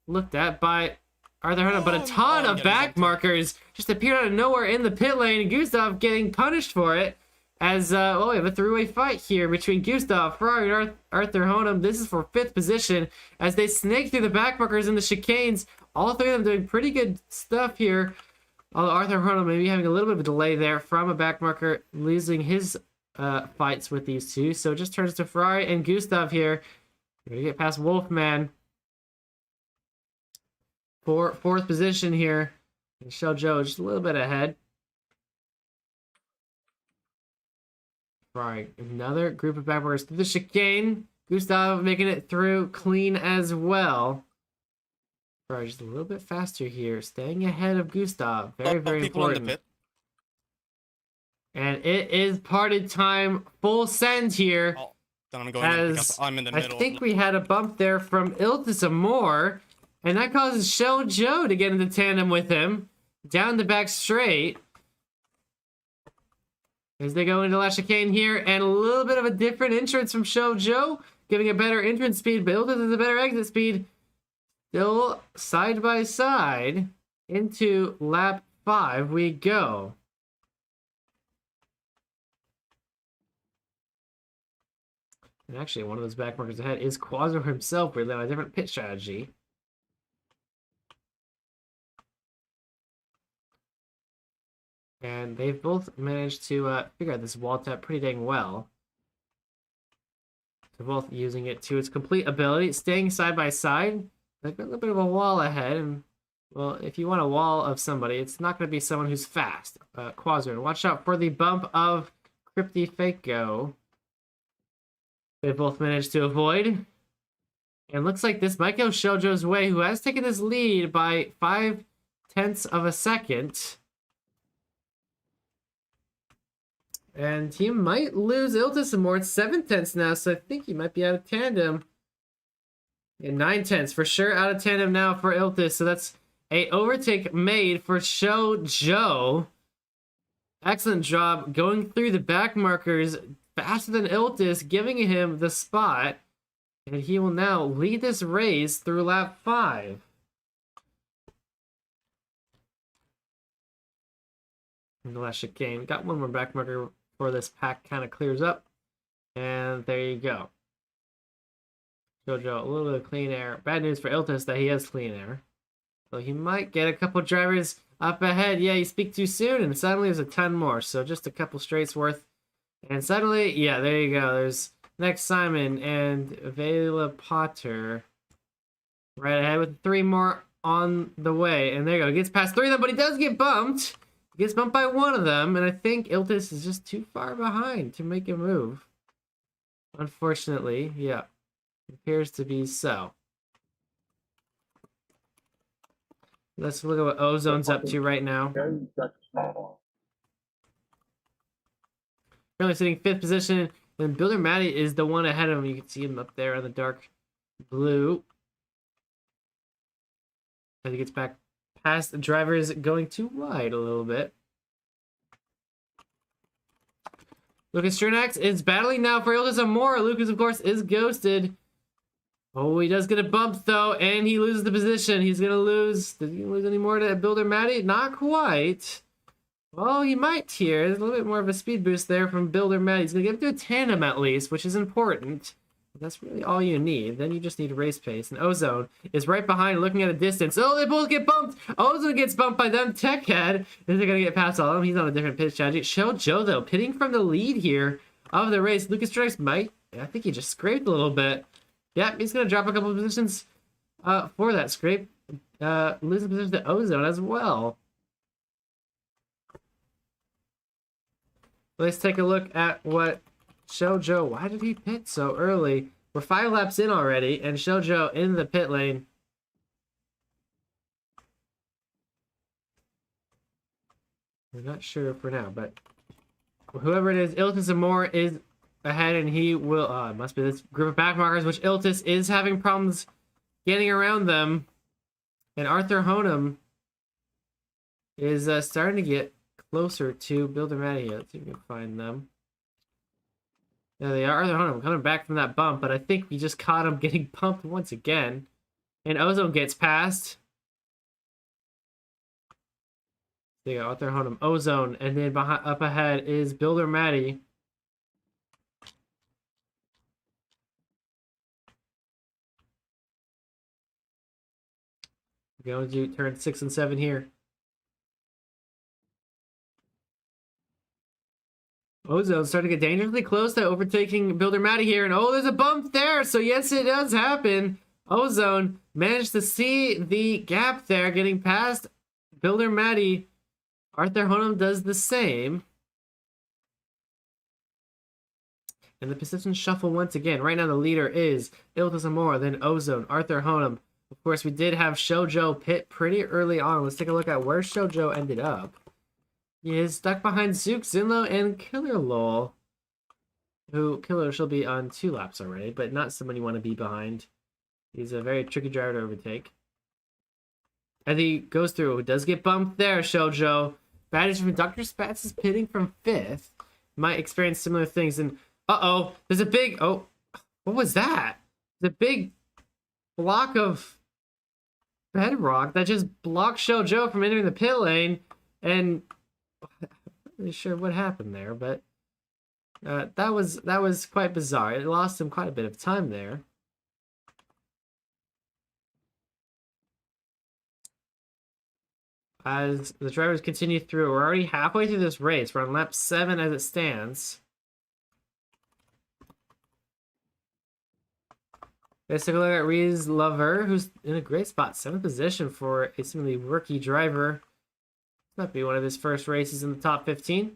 looked at by Arthur Hunter. But a ton of back markers just appeared out of nowhere in the pit lane. Gustav getting punished for it. As we have a 3-way fight here between Gustav, Ferrari, and Arthur Honum. This is for 5th position as they snake through the back markers in the chicanes. All 3 of them doing pretty good stuff here. Although Arthur Honum maybe having a little bit of a delay there from a back marker, losing his fights with these 2. So it just turns to Ferrari and Gustav here. We're going to get past Wolfman for 4th position here. And Shell Joe just a little bit ahead. Right, another group of backmarkers through the chicane. Gustav making it through clean as well. Right, just a little bit faster here, staying ahead of Gustav. Very, very important. And it is parted time, full send here. Oh, then I'm going in because I'm in the middle. I think we had a bump there from Iltis Amor, and that causes Shell Joe to get into tandem with him down the back straight. As they go into last chicane here, and a little bit of a different entrance from Show Joe, giving a better entrance speed, but Iltis has a better exit speed. Still side by side into lap 5 we go. And actually, one of those back markers ahead is Quasar himself, weirdly on a different pit strategy. And they've both managed to figure out this wall tap pretty dang well. They're both using it to its complete ability, staying side by side. They've got a little bit of a wall ahead, and well, if you want a wall of somebody, it's not going to be someone who's fast. Quasar, and watch out for the bump of Crypty Faco. They both managed to avoid. And looks like this might go Shoujo's way, who has taken this lead by 0.5 of a second. And he might lose Iltis some more. It's 0.7 now, so I think he might be out of tandem. And 0.9 for sure out of tandem now for Iltis. So that's a overtake made for Show Joe. Excellent job going through the back markers faster than Iltis, giving him the spot. And he will now lead this race through lap 5. In the last chicane. Got one more back marker before this pack kind of clears up. And there you go. Jojo, a little bit of clean air. Bad news for Iltis that he has clean air. So he might get a couple drivers up ahead. Yeah, you speak too soon, and suddenly there's a ton more. So just a couple straights worth. And suddenly, yeah, there you go. There's next Simon and Vela Potter right ahead with 3 more on the way. And there you go. He gets past 3 of them, but he does get bumped. He gets bumped by 1 of them, and I think Iltis is just too far behind to make a move. Unfortunately, yeah. Appears to be so. Let's look at what Ozone's up to right now. Currently sitting 5th position, and Builder Matty is the one ahead of him. You can see him up there on the dark blue. As he gets back past the drivers going too wide a little bit. Lucas Chernax is battling now for Iltis Amora. Lucas, of course, is ghosted. Oh, he does get a bump, though, and he loses the position. He's going to lose. Does he lose any more to Builder Matty? Not quite. Well, he might here. There's a little bit more of a speed boost there from Builder Matty. He's going to get to a tandem at least, which is important. That's really all you need. Then you just need race pace. And Ozone is right behind, looking at a distance. Oh, they both get bumped. Ozone gets bumped by them. Techhead. They're going to get past all of them. He's on a different pitch strategy. Show Joe, though, pitting from the lead here of the race. Lucas Strikes might. I think he just scraped a little bit. Yep, he's going to drop a couple of positions for that scrape. Losing position to Ozone as well. Let's take a look at what Shoujo, why did he pit so early? We're 5 laps in already, and Shoujo in the pit lane. We're not sure for now, but whoever it is, Iltis Amor is ahead, and he will. It must be this group of backmarkers, which Iltis is having problems getting around them. And Arthur Honum is starting to get closer to Builder Matty. Let's see if we can find them. There they are. Arthur Honum coming back from that bump, but I think we just caught him getting pumped once again. And Ozone gets past. They got Arthur Honum, Ozone, and then up ahead is Builder Matty. We're going to turn 6 and 7 here. Ozone starting to get dangerously close to overtaking Builder Matty here. And oh, there's a bump there. So yes, it does happen. Ozone managed to see the gap there, getting past Builder Matty. Arthur Honum does the same. And the positions shuffle once again. Right now the leader is Iltis Amor, then Ozone, Arthur Honum. Of course, we did have Shoujo pit pretty early on. Let's take a look at where Shoujo ended up. He is stuck behind Zook, Zinlo, and Killer Lol. Who, Killer shall be on 2 laps already, but not someone you want to be behind. He's a very tricky driver to overtake. As he goes through, does get bumped there, Shoujo. Baddies from Dr. Spats is pitting from 5th. Might experience similar things. And, uh-oh, there's a big... Oh, what was that? There's a big block of bedrock that just blocked Shoujo from entering the pit lane. And I'm not really sure what happened there, but that was quite bizarre. It lost him quite a bit of time there. As the drivers continue through, we're already halfway through this race. We're on lap 7 as it stands. Let's take a look at Reese Lover, who's in a great spot. 7th position for a seemingly rookie driver. This might be one of his first races in the top 15.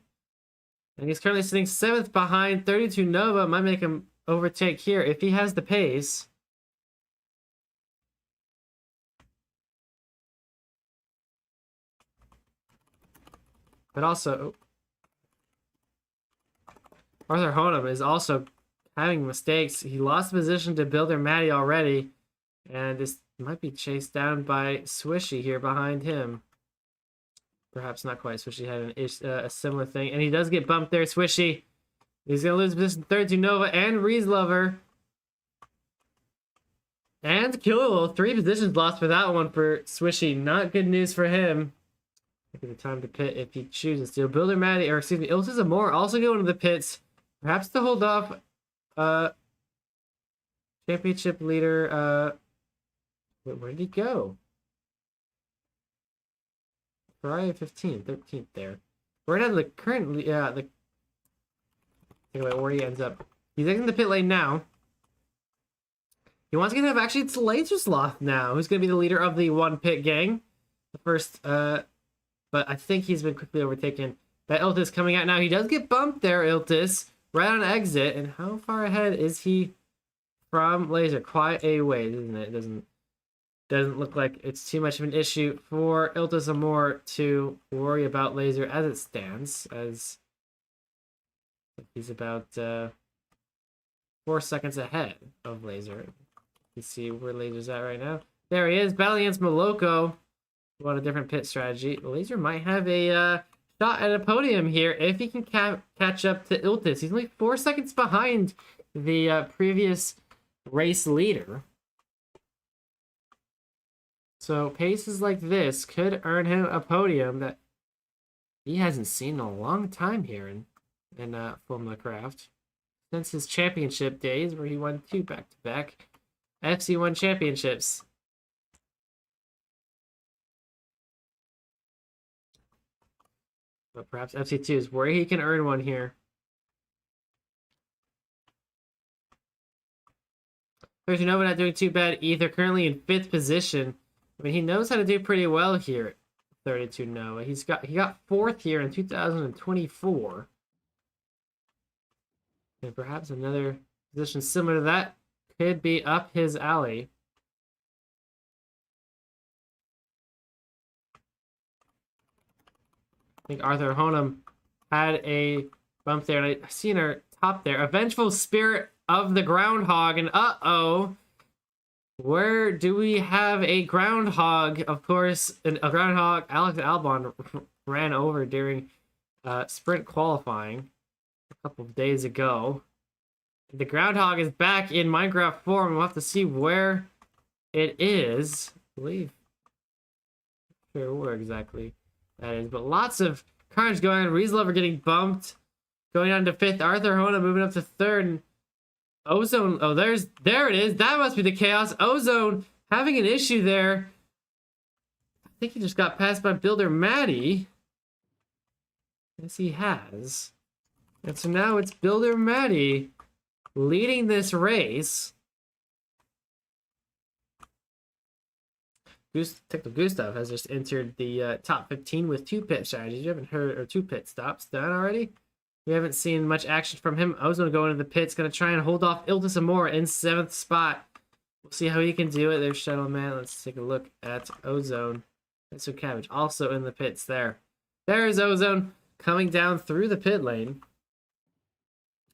And he's currently sitting 7th behind 32 Nova. Might make him overtake here if he has the pace. But also, Arthur Honum is also having mistakes. He lost position to Builder Matty already, and this might be chased down by Swishy here behind him. Perhaps not quite. Swishy had a similar thing, and he does get bumped there. Swishy, he's going to lose position 3rd to Nova and Reese Lover. And Killer, 3 positions lost for that one for Swishy. Not good news for him. Give the time to pit if he chooses to. Builder Matty, or excuse me, Iltis Amor also going to the pits, perhaps to hold off championship leader. Where did he go? Ferrari 15th, 13th there. Right now, the current, think about where he ends up. He's exiting the pit lane now. He wants to get actually it's Lasersloth now, who's going to be the leader of the 1 pit gang. The first, but I think he's been quickly overtaken. That Iltis coming out now. He does get bumped there, Iltis, right on exit. And how far ahead is he from Laser? Quite a ways, isn't it? It doesn't look like it's too much of an issue for Iltis Amor to worry about Laser as it stands, as he's about 4 seconds ahead of Laser. You see where Laser's at right now. There he is, battling against Moloko. On a different pit strategy. Laser might have a shot at a podium here if he can catch up to Iltis. He's only 4 seconds behind the previous race leader. So paces like this could earn him a podium that he hasn't seen in a long time here in Formula Craft. Since his championship days where he won 2 back-to-back FC1 championships. But perhaps FC2 is where he can earn one here. There's Nova not doing too bad either. Currently in 5th position. I mean, he knows how to do pretty well here at 32 Nova. He got 4th here in 2024. And perhaps another position similar to that could be up his alley. I think Arthur Honum had a bump there, and I seen her top there. A vengeful spirit of the groundhog, and uh-oh. Where do we have a groundhog? Of course, a groundhog Alex Albon ran over during sprint qualifying a couple of days ago. The groundhog is back in Minecraft form. We'll have to see where it is. I believe. Not sure where exactly that is, but lots of carnage going on. Rieslover getting bumped. Going on to 5th. Arthur Hona moving up to 3rd. And Ozone, oh, there it is. That must be the chaos. Ozone having an issue there. I think he just got passed by Builder Maddie. Yes, he has. And so now it's Builder Maddie leading this race. Technical Gustav has just entered the top 15 with 2 pit strategies. You haven't heard, or 2 pit stops done already. We haven't seen much action from him. Ozone going into the pits, going to try and hold off Iltis Amor in 7th spot. We'll see how he can do it. There's Shuttle Man. Let's take a look at Ozone. And so Cabbage also in the pits there. There's Ozone coming down through the pit lane.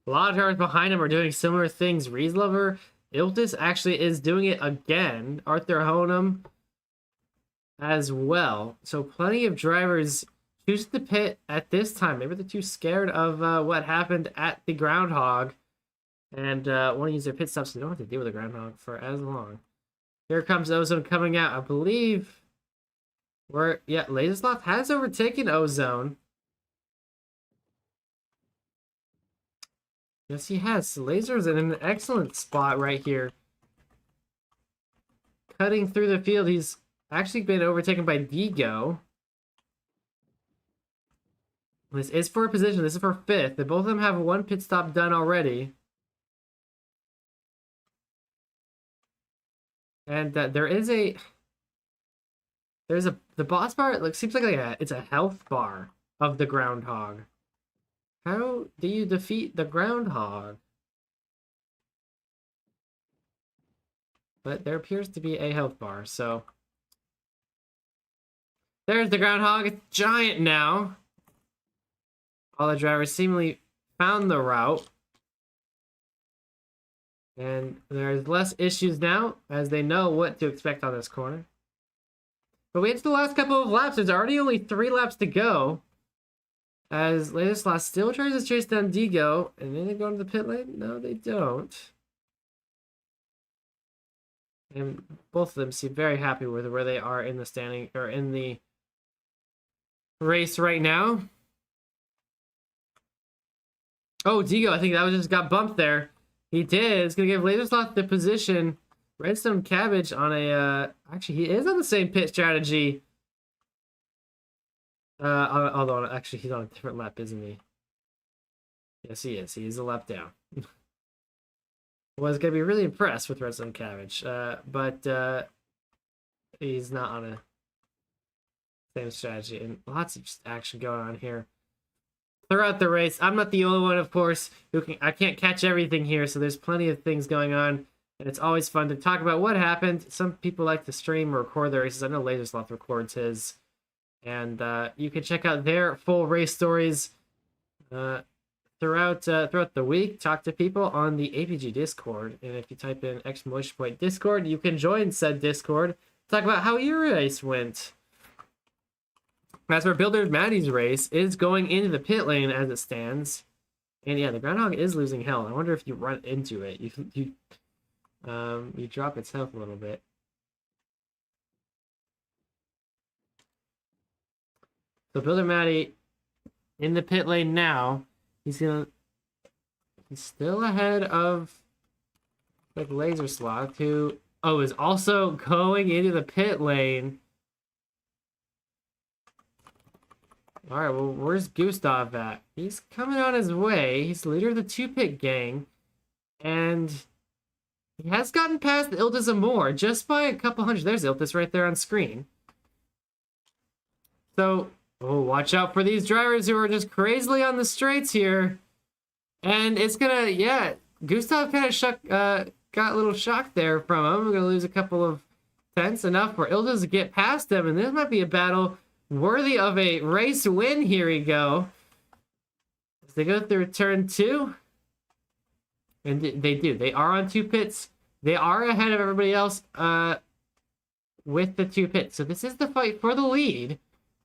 A lot of drivers behind him are doing similar things. Rieslover, Iltis actually is doing it again. Arthur Honum as well. So plenty of drivers choose the pit at this time. Maybe they're too scared of what happened at the groundhog and want to use their pit stops so they don't have to deal with the groundhog for as long. Here comes Ozone coming out. I believe Lasersloth has overtaken Ozone. Yes, he has. So Laser's in an excellent spot right here. Cutting through the field. He's actually been overtaken by Digo. This is for a position. This is for 5th. Both of them have 1 pit stop done already. And there's the boss bar. It seems like it's a health bar of the groundhog. How do you defeat the groundhog? But there appears to be a health bar. So there's the groundhog. It's giant now. All the drivers seemingly found the route. And there's less issues now, as they know what to expect on this corner. But we get to the last couple of laps. There's already only 3 laps to go. As Laserslash still tries to chase down Digo. And then they go into the pit lane? No, they don't. And both of them seem very happy with where they are in the standing, or in the race right now. Oh, Digo, I think that was just got bumped there. He did. It's going to give Laserslot the position. Redstone Cabbage on a... actually, he is on the same pit strategy. Although, actually, he's on a different lap, isn't he? Yes, he is. He's a lap down. Was going to be really impressed with Redstone Cabbage. But he's not on a same strategy. And lots of action going on here throughout the race. I'm not the only one, of course, I can't catch everything here, so there's plenty of things going on, and it's always fun to talk about what happened. Some people like to stream or record their races. I know Lasersloth records his, and you can check out their full race stories throughout the week. Talk to people on the APG Discord, and if you type in ! Discord, you can join said Discord. Talk about how your race went. As for Builder Maddie's race, is going into the pit lane as it stands. And yeah, the groundhog is losing health. I wonder if you run into it. You drop its health a little bit. So Builder Maddie in the pit lane now. He's still ahead of like Lasersloth, who is also going into the pit lane. Alright, well, where's Gustav at? He's coming on his way. He's the leader of the 2-pit gang. And he has gotten past Iltis Amor just by a couple hundred. There's Iltis right there on screen. So, watch out for these drivers who are just crazily on the straights here. And it's gonna, yeah, Gustav kind of got a little shock there from him. We're gonna lose a couple of tenths, enough for Ildes to get past him, and this might be a battle worthy of a race win. Here we go. As they go through turn 2. And they do. They are on 2 pits. They are ahead of everybody else with the 2 pits. So this is the fight for the lead.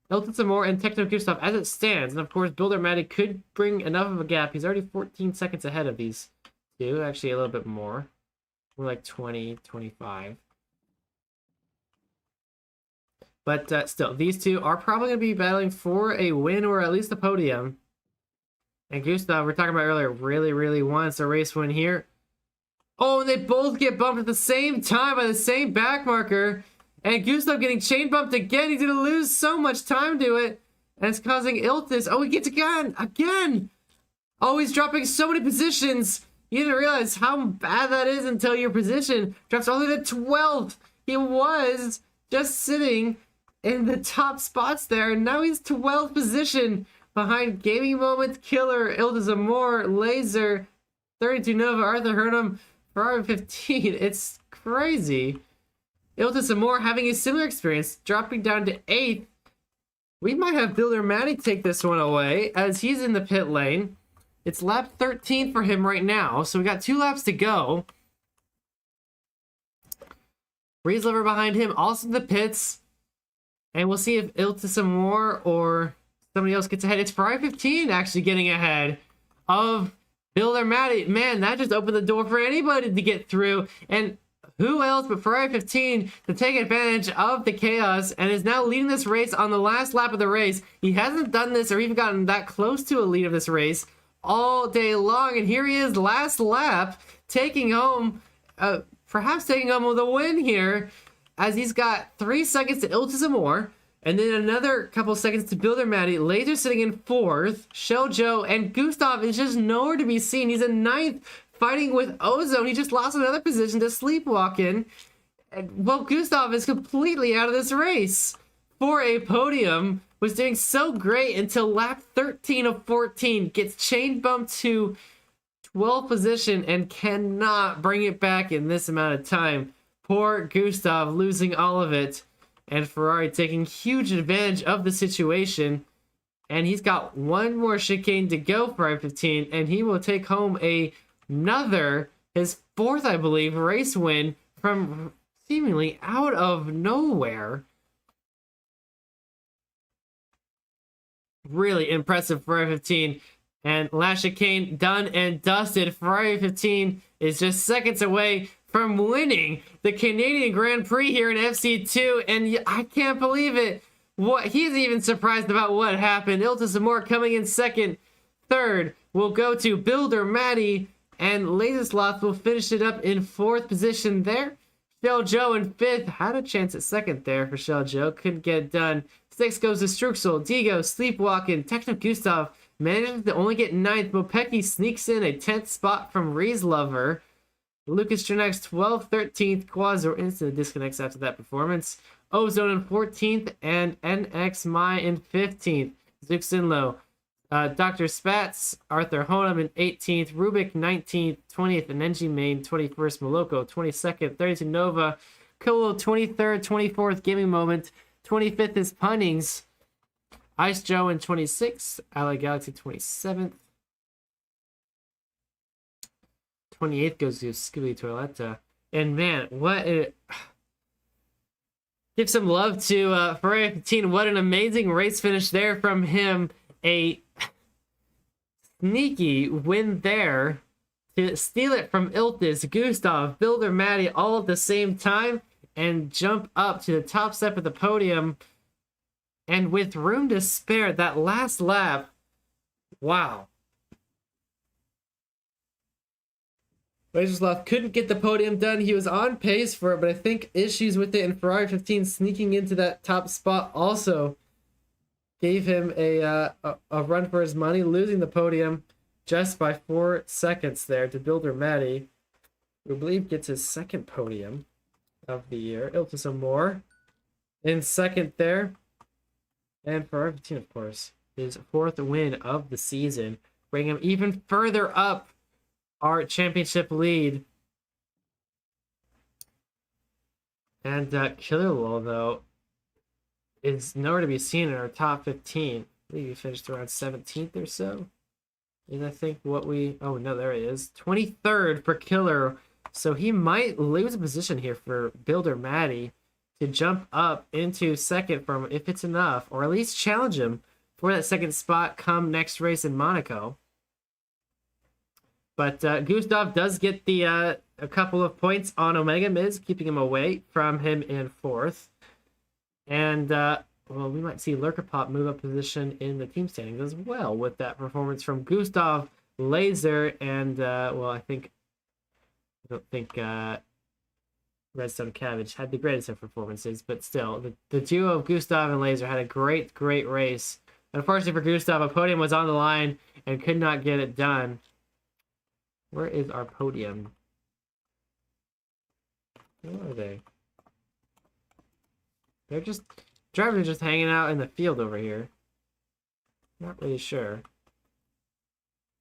Elton Samore and Techno Gustav as it stands. And of course, Builder Matty could bring enough of a gap. He's already 14 seconds ahead of these two. Actually, a little bit more. We're like 20, 25. But still, these two are probably going to be battling for a win or at least a podium. And Gustav, we're talking about earlier, really wants a race win here. Oh, and they both get bumped at the same time by the same back marker. And Gustav getting chain bumped again. He's going to lose so much time to it. And it's causing Iltis. Oh, he gets again. Oh, he's dropping so many positions. You didn't realize how bad that is until your position drops all the way to 12th. He was just sitting in the top spots there. And now he's 12th position behind Gaming Moment, Killer, Iltis Amore, Laser, 32 Nova, Arthur Hurnham, Ferrari 15. It's crazy. Iltis Amore having a similar experience, dropping down to 8th. We might have Builder Matty take this one away as he's in the pit lane. It's lap 13 for him right now, so we got 2 laps to go. Breeze Lover behind him, also in the pits. And we'll see if Iltis Amore or somebody else gets ahead. It's Ferrari 15 actually getting ahead of Builder Matty. Man, that just opened the door for anybody to get through. And who else but Ferrari 15 to take advantage of the chaos and is now leading this race on the last lap of the race. He hasn't done this or even gotten that close to a lead of this race all day long. And here he is, last lap, taking home, perhaps taking home with a win here, as he's got 3 seconds to Iltis Amore, and then another couple seconds to Builder Matty. Laser sitting in 4th. Shell Joe and Gustav is just nowhere to be seen. He's in 9th, fighting with Ozone. He just lost another position to Sleepwalking. And, well, Gustav is completely out of this race for a podium. Was doing so great until lap 13 of 14. Gets chain bumped to 12th position and cannot bring it back in this amount of time. Poor Gustav losing all of it. And Ferrari taking huge advantage of the situation. And he's got one more chicane to go for I-15. And he will take home another, his 4th, I believe, race win from seemingly out of nowhere. Really impressive for I-15. And last chicane done and dusted. Ferrari 15 is just seconds away from winning the Canadian Grand Prix here in FC2, and I can't believe it. He's even surprised about what happened. Iltis Amore coming in 2nd. 3rd will go to Builder Matty, and Lasersloth will finish it up in 4th position there. Shell Joe in 5th. Had a chance at 2nd there for Shell Joe. Couldn't get it done. 6th goes to Struxel, Digo, Sleepwalking, Techno Gustav manages to only get 9th. Mopeki sneaks in a 10th spot from Reese Lover. Lucas Trinex 12th, 13th, Quasar instantly disconnects after that performance. Ozone in 14th, and NX Mai in 15th. Zook Sinlow, Dr. Spats, Arthur Honam in 18th, Rubik 19th, 20th, and NG Main 21st, Moloko 22nd, 32 Nova, Kolo 23rd, 24th, Gaming Moment, 25th is Punnings, Ice Joe in 26th, Ally Galaxy 27th. 28th goes to Skibby Toiletta. And man, give some love to Ferrari 15. What an amazing race finish there from him. A sneaky win there to steal it from Iltis, Gustav, Builder Matty all at the same time and jump up to the top step of the podium. And with room to spare, that last lap, wow. Laserslav couldn't get the podium done. He was on pace for it, but I think issues with it and Ferrari 15 sneaking into that top spot also gave him a run for his money, losing the podium just by 4 seconds there to Builder Matty, who I believe gets his 2nd podium of the year. Iltis Amore in 2nd there. And Ferrari 15, of course, his 4th win of the season. bring him even further up our championship lead. And Killer Lol, though, is nowhere to be seen in our top 15. I believe he finished around 17th or so. And I think what we... Oh, no, there he is. 23rd for Killer. So he might lose a position here for Builder Maddie to jump up into second from if it's enough, or at least challenge him for that second spot come next race in Monaco. But Gustav does get the a couple of points on Omega Miz, keeping him away from him in 4th. And, well, we might see Lurker Pop move up position in the team standings as well with that performance from Gustav, Laser, and, well, I don't think Redstone Cabbage had the greatest of performances, but still, the duo of Gustav and Laser had a great race. Unfortunately for Gustav, a podium was on the line and could not get it done. Where is our podium? Where are they? They're just... Drivers are just hanging out in the field over here. Not really sure.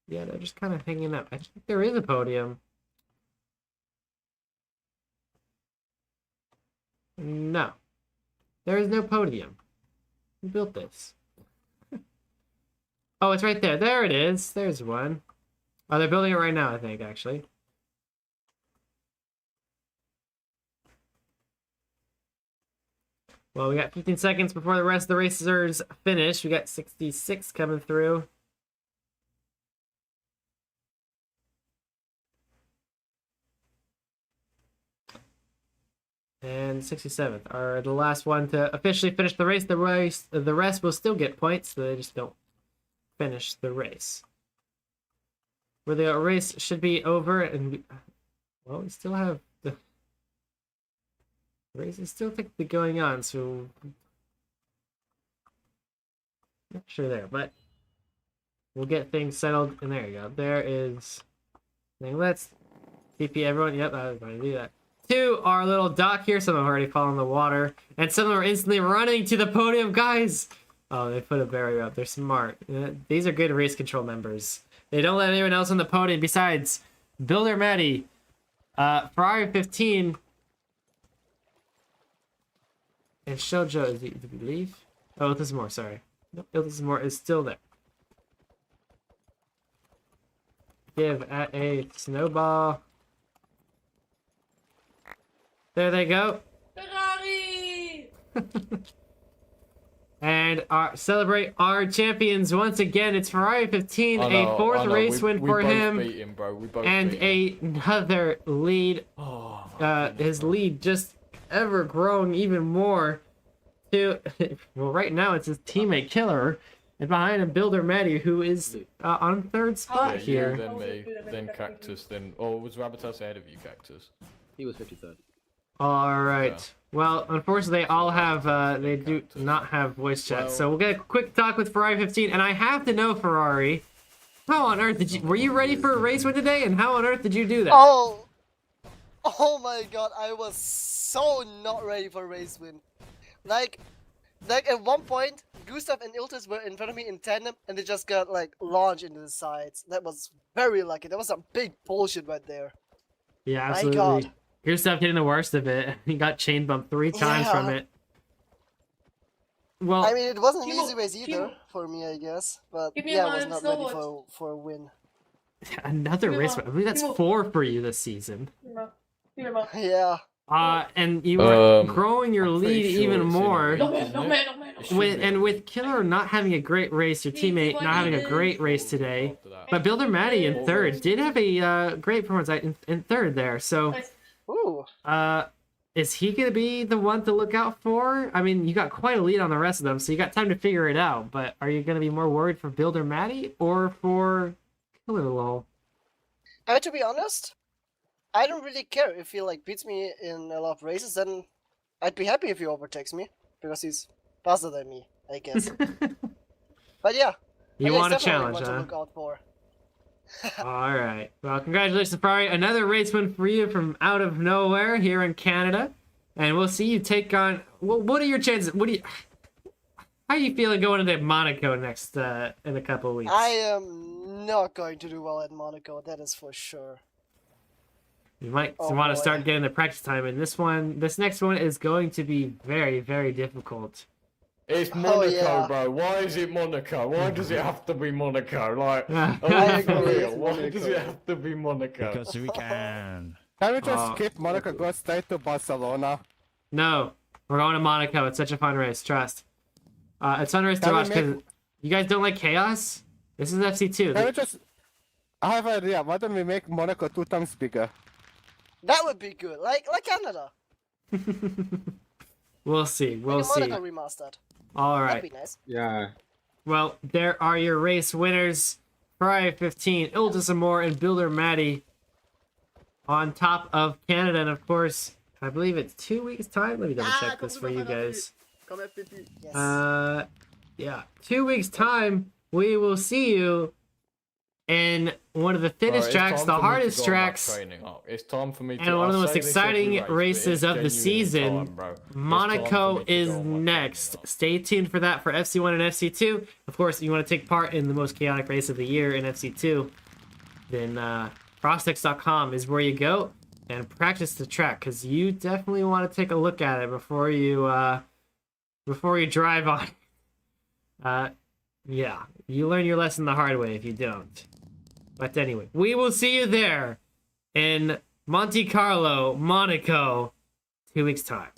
Yeah, they're just kind of hanging out. I think there is a podium. No. There is no podium. Who built this? Oh, it's right there. There it is. There's one. Oh, they're building it right now, I think, actually. Well, we got 15 seconds before the rest of the racers finish. We got 66 coming through. And 67th are the last one to officially finish the race. The rest will still get points, so they just don't finish the race. Where the race should be over, and well, we still have the race is still technically going on, so not sure there, but we'll get things settled. And there you go. There is. Let's TP everyone. Yep, I was going to do that. To our little dock here. Some of them already fall in the water, and some of them are instantly running to the podium, guys. Oh, they put a barrier up. They're smart. These are good race control members. They don't let anyone else on the podium besides Builder Maddie, Ferrari 15, and Shoujo. Did we leave? Oh, this is more. Sorry. Nope, this is more. Is still there. Give at a snowball. There they go. Ferrari! And celebrate our champions once again. It's Ferrari 15, a fourth race win for him, beat him, bro. We both and beat him. another lead. His lead just ever growing even more. To well, right now it's his teammate Killer, and behind him Builder Maddie, who is on 3rd spot here. Then me, then Cactus, then was Rabitas ahead of you, Cactus? He was 53rd. All right. Yeah. Well, unfortunately, they all have they do not have voice chat. So we'll get a quick talk with Ferrari 15, and I have to know, Ferrari, how on earth were you ready for a race win today, and how on earth did you do that? Oh my god, I was so not ready for a race win. Like at one point, Gustav and Iltis were in front of me in tandem, and they just got like launched into the sides. That was very lucky. That was some big bullshit right there. Yeah, absolutely. My god. Gustav getting the worst of it. He got chain bumped 3 times from it. Well, I mean, it wasn't an easy race either for me, I guess. But yeah, I was not ready for a win. another race win. I believe that's 4 for you this season. Yeah. And you were growing your lead even more. No, With Killer not having a great race, your teammate not having a great race today, but Builder Maddie in 3rd did have a great performance in 3rd there. So, is he going to be the one to look out for? I mean, you got quite a lead on the rest of them, so you got time to figure it out. But are you going to be more worried for Builder Maddie or for Killer Lol? To be honest, I don't really care if he like beats me in a lot of races. Then I'd be happy if he overtakes me because he's faster than me, I guess. But yeah, you want a challenge, one huh? to look out for. All right. Well, congratulations, Prix. Another race win for you from out of nowhere here in Canada, and we'll see you take on. Well, what are your chances? How are you feeling going into Monaco next in a couple of weeks? I am not going to do well at Monaco. That is for sure. You might Oh, want to boy. start getting the practice time, and this next one is going to be very, very difficult. It's Monaco, yeah. bro. Why is it Monaco? Why does it have to be Monaco? Like, I for agree, real, it's why Monaco. does it have to be Monaco? Because we can. Can we just skip Monaco, go straight to Barcelona? No, we're going to Monaco. It's such a fun race. Trust. It's fun race to Can we watch because you guys don't like chaos. This is FC2. Can we just... I have an idea. Why don't we make Monaco 2 times bigger? That would be good. Like Canada. We'll see. We'll Like a see. Monaco remastered. All That'd right. be nice. Yeah. Well, there are your race winners. Ferrari 15, Iltis Amor, and Builder Maddie on top of Canada. And of course, I believe it's 2 weeks' time. Let me double check this for you guys. Yes. Yeah. 2 weeks' time, we will see you in one of the thinnest tracks, the hardest tracks, It's time for me to. and one of the I most say this exciting every race, but races it's of the genuinely season. time, bro. It's time for Monaco me to is go on my next. training, Stay tuned for that for FC1 and FC2. Of course, if you want to take part in the most chaotic race of the year in FC2, then Prostex.com is where you go and practice the track, because you definitely want to take a look at it before you drive on. Yeah, you learn your lesson the hard way if you don't. But anyway, we will see you there in Monte Carlo, Monaco, 2 weeks' time.